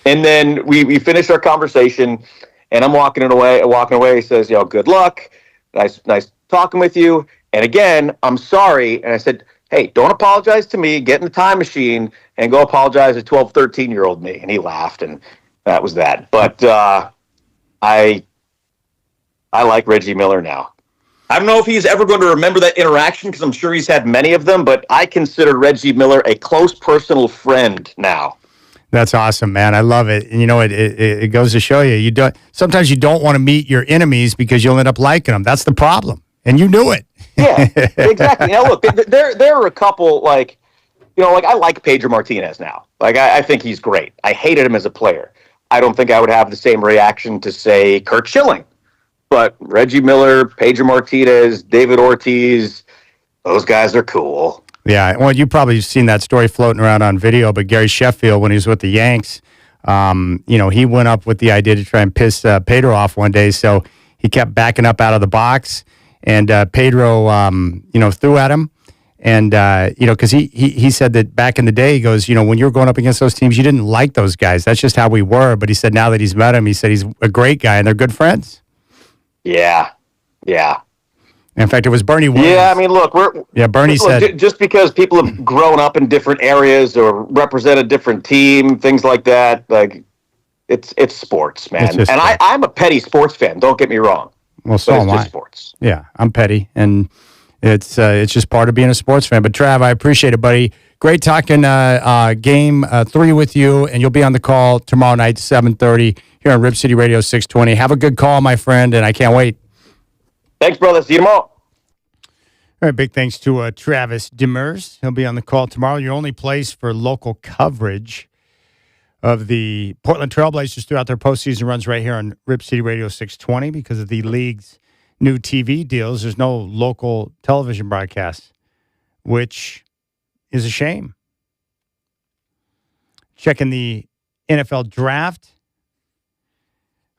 And then we finished our conversation and I'm walking away. He says, good luck. Nice talking with you. And again, I'm sorry. And I said, hey, don't apologize to me. Get in the time machine and go apologize to 12, 13-year-old me. And he laughed, and that was that. But I like Reggie Miller now. I don't know if he's ever going to remember that interaction because I'm sure he's had many of them, but I consider Reggie Miller a close personal friend now. That's awesome, man. I love it. And it goes to show you, sometimes you don't want to meet your enemies because you'll end up liking them. That's the problem. And you knew it. Yeah, exactly. Now, look, there are a couple, like I like Pedro Martinez now. Like, I think he's great. I hated him as a player. I don't think I would have the same reaction to, say, Kurt Schilling. But Reggie Miller, Pedro Martinez, David Ortiz, those guys are cool. Yeah, well, you've probably seen that story floating around on video, but Gary Sheffield, when he was with the Yanks, he went up with the idea to try and piss Pedro off one day, so he kept backing up out of the box, and Pedro, threw at him, and, because he said that back in the day, he goes, when you were going up against those teams, you didn't like those guys. That's just how we were, but he said now that he's met him, he said he's a great guy, and they're good friends. Yeah. In fact, it was Bernie Williams. Yeah, I mean, look, Bernie said just because people have grown up in different areas or represent a different team, things like that, like it's sports, man. And I'm a petty sports fan. Don't get me wrong. Well, so am I. Sports. Yeah, I'm petty, and it's just part of being a sports fan. But Trav, I appreciate it, buddy. Great talking game 3 with you, and you'll be on the call tomorrow night, 7:30 here on Rip City Radio 620. Have a good call, my friend, and I can't wait. Thanks, brother. See you tomorrow. All right, big thanks to Travis Demers. He'll be on the call tomorrow. Your only place for local coverage of the Portland Trailblazers throughout their postseason runs right here on Rip City Radio 620 because of the league's new TV deals. There's no local television broadcasts, which is a shame. Checking the NFL draft.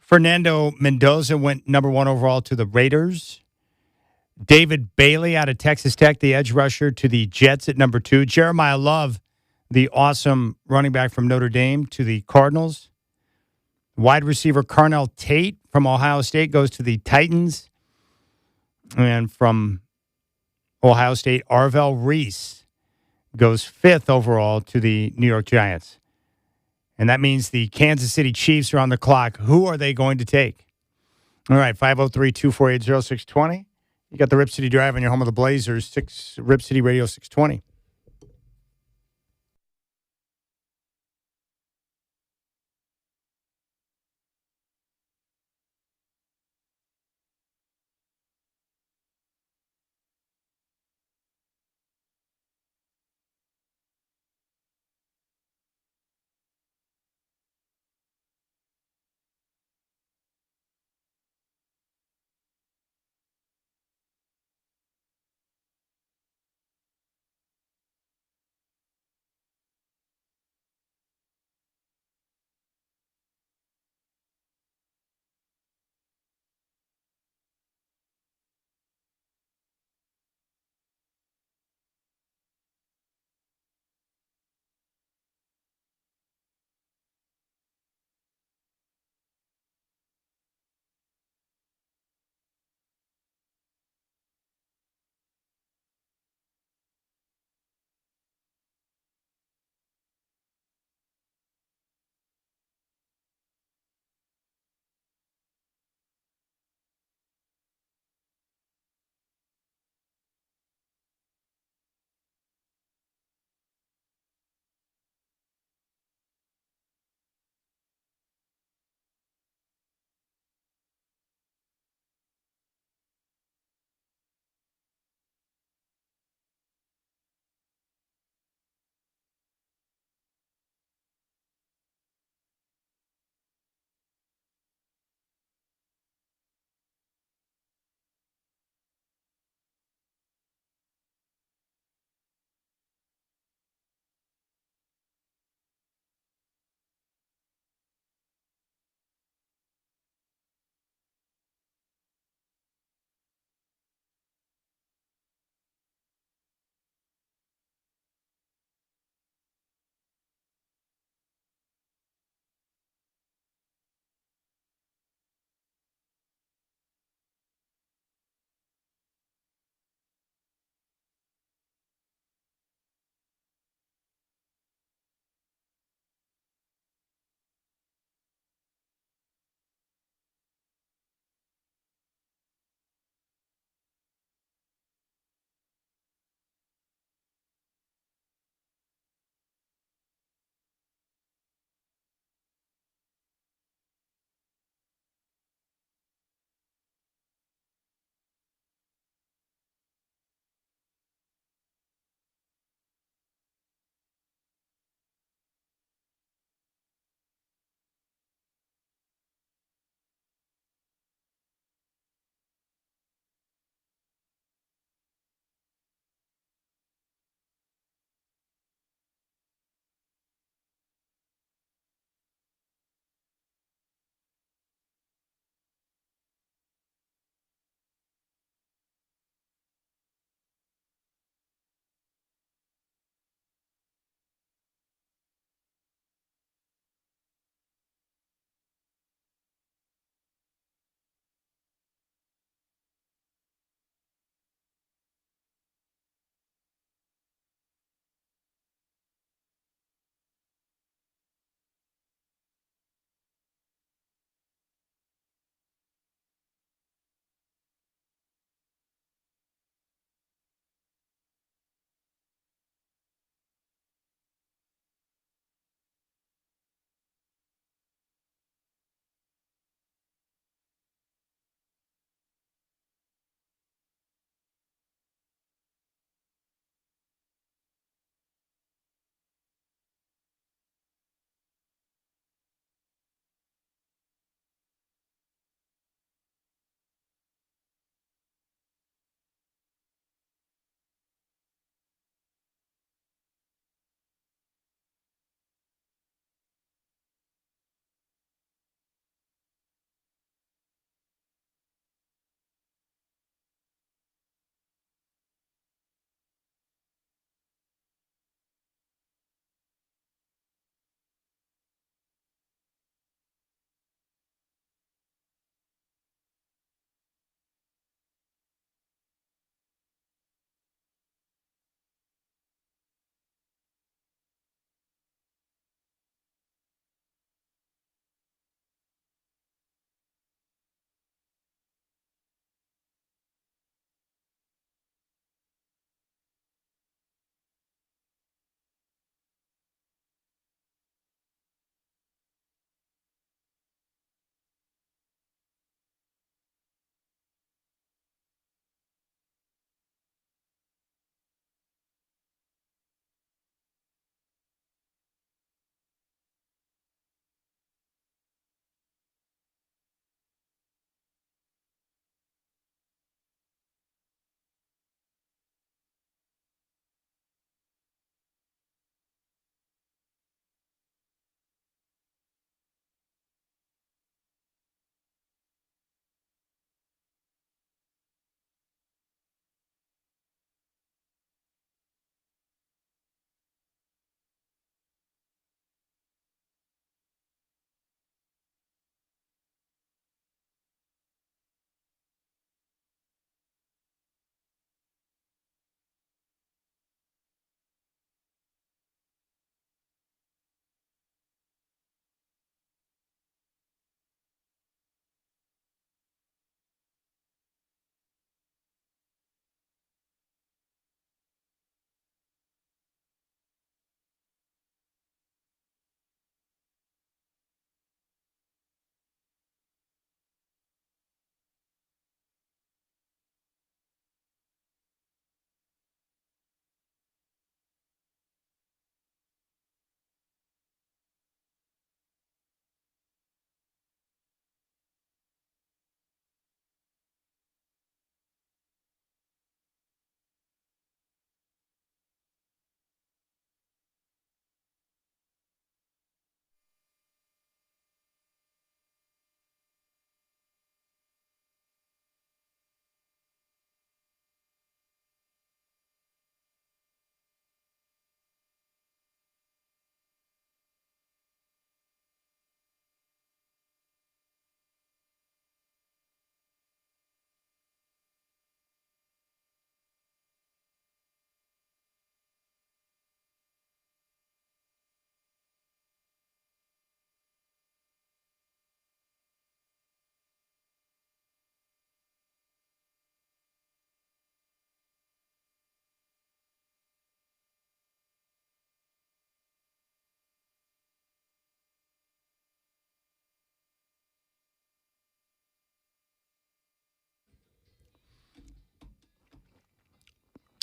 Fernando Mendoza went number 1 overall to the Raiders. David Bailey out of Texas Tech, the edge rusher, to the Jets at number 2. Jeremiah Love, the awesome running back from Notre Dame, to the Cardinals. Wide receiver Carnell Tate from Ohio State goes to the Titans. And from Ohio State, Arvell Reese goes 5th overall to the New York Giants. And that means the Kansas City Chiefs are on the clock. Who are they going to take? All right, 503-248-0620. You got the Rip City Drive on your home of the Blazers, Rip City Radio 620.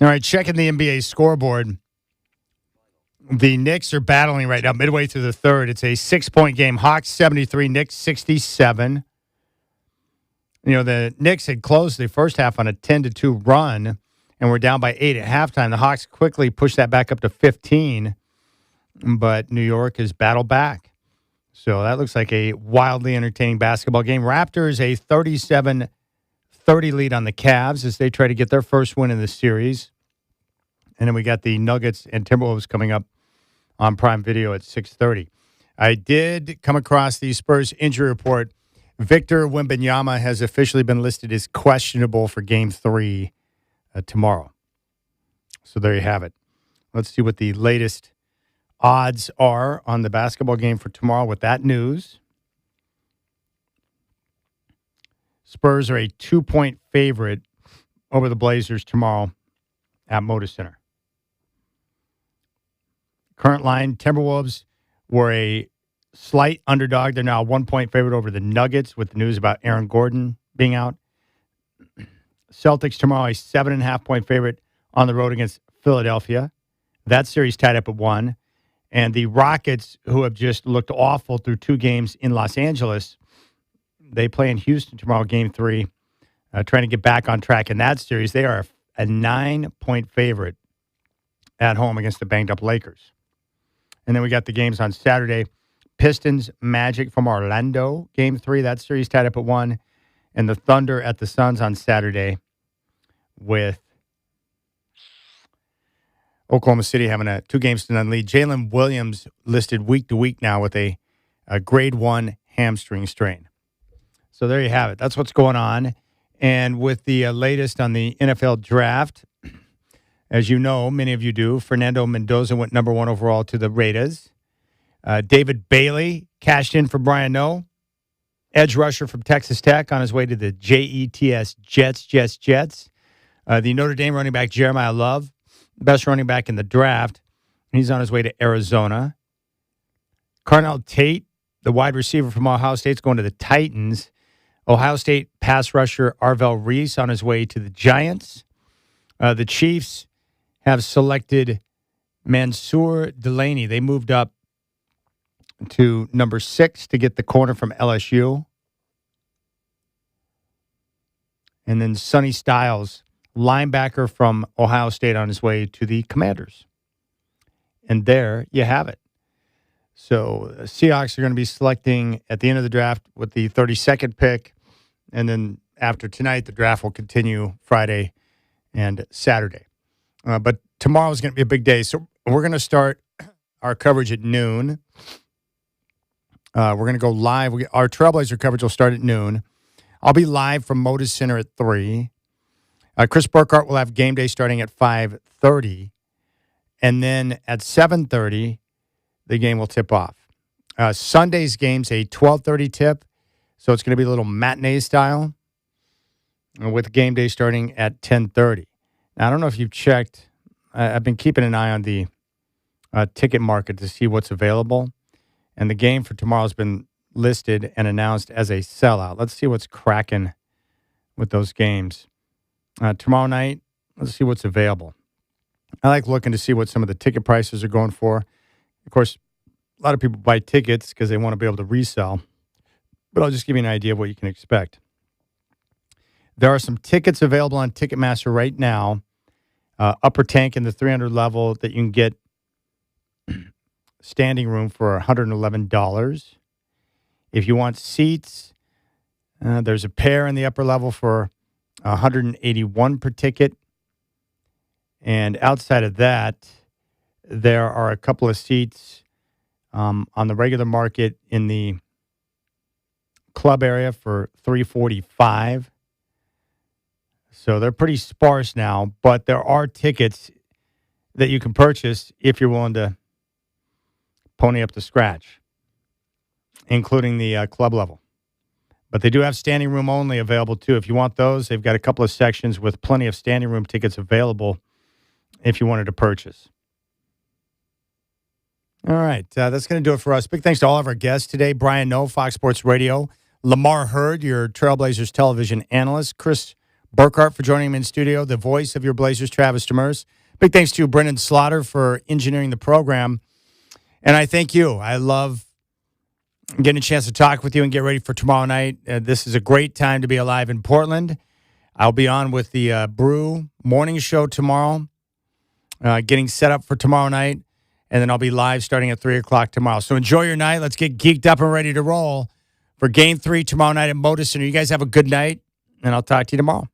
All right, checking the NBA scoreboard. The Knicks are battling right now, midway through the third. It's a 6-point game. Hawks 73, Knicks 67. You know, the Knicks had closed the first half on a 10-2 run, and were down by 8 at halftime. The Hawks quickly pushed that back up to 15, but New York has battled back. So that looks like a wildly entertaining basketball game. Raptors a 37-30 lead on the Cavs as they try to get their first win in the series. And then we got the Nuggets and Timberwolves coming up on Prime Video at 6:30. I did come across the Spurs injury report. Victor Wembanyama has officially been listed as questionable for Game 3 tomorrow. So there you have it. Let's see what the latest odds are on the basketball game for tomorrow with that news. Spurs are a 2-point favorite over the Blazers tomorrow at Moda Center. Current line, Timberwolves were a slight underdog. They're now a 1-point favorite over the Nuggets with the news about Aaron Gordon being out. Celtics tomorrow a 7.5-point favorite on the road against Philadelphia. That series tied up at 1. And the Rockets, who have just looked awful through 2 games in Los Angeles, they play in Houston tomorrow, Game 3, trying to get back on track in that series. They are a 9-point favorite at home against the banged-up Lakers. And then we got the games on Saturday. Pistons, Magic from Orlando, Game 3. That series tied up at 1. And the Thunder at the Suns on Saturday with Oklahoma City having a 2-game-to-none lead. Jalen Williams listed week to week now with a grade 1 hamstring strain. So there you have it. That's what's going on. And with the latest on the NFL draft, as you know, many of you do, Fernando Mendoza went number 1 overall to the Raiders. David Bailey cashed in for Brian Noe. Edge rusher from Texas Tech on his way to the Jets, Jets. The Notre Dame running back Jeremiah Love, best running back in the draft. He's on his way to Arizona. Carnell Tate, the wide receiver from Ohio State, is going to the Titans. Ohio State pass rusher Arvell Reese on his way to the Giants. The Chiefs have selected Mansour Delaney. They moved up to number 6 to get the corner from LSU. And then Sonny Styles, linebacker from Ohio State, on his way to the Commanders. And there you have it. So the Seahawks are going to be selecting at the end of the draft with the 32nd pick. And then after tonight, the draft will continue Friday and Saturday. But tomorrow is going to be a big day. So we're going to start our coverage at noon. We're going to go live. Our Trailblazer coverage will start at noon. I'll be live from Moda Center at 3. Chris Burkhart will have game day starting at 5:30. And then at 7:30, the game will tip off. Sunday's game's a 12:30 tip. So it's going to be a little matinee style with game day starting at 10:30. Now, I don't know if you've checked. I've been keeping an eye on the ticket market to see what's available. And the game for tomorrow has been listed and announced as a sellout. Let's see what's cracking with those games. Tomorrow night, let's see what's available. I like looking to see what some of the ticket prices are going for. Of course, a lot of people buy tickets because they want to be able to resell. But I'll just give you an idea of what you can expect. There are some tickets available on Ticketmaster right now. Upper tank in the 300 level that you can get standing room for $111. If you want seats, there's a pair in the upper level for $181 per ticket. And outside of that, there are a couple of seats on the regular market in the club area for $345. So they're pretty sparse now, but there are tickets that you can purchase if you're willing to pony up the scratch, including the club level. But they do have standing room only available, too. If you want those, they've got a couple of sections with plenty of standing room tickets available if you wanted to purchase. All right, that's going to do it for us. Big thanks to all of our guests today. Brian Noe, Fox Sports Radio. Lamar Hurd, your Trailblazers television analyst. Chris Burkhart for joining him in studio, the voice of your Blazers, Travis Demers. Big thanks to Brendan Slaughter for engineering the program. And I thank you. I love getting a chance to talk with you and get ready for tomorrow night. This is a great time to be alive in Portland. I'll be on with the Brew morning show tomorrow, getting set up for tomorrow night. And then I'll be live starting at 3 o'clock tomorrow. So enjoy your night. Let's get geeked up and ready to roll for Game 3 tomorrow night at Moda Center. You guys have a good night, and I'll talk to you tomorrow.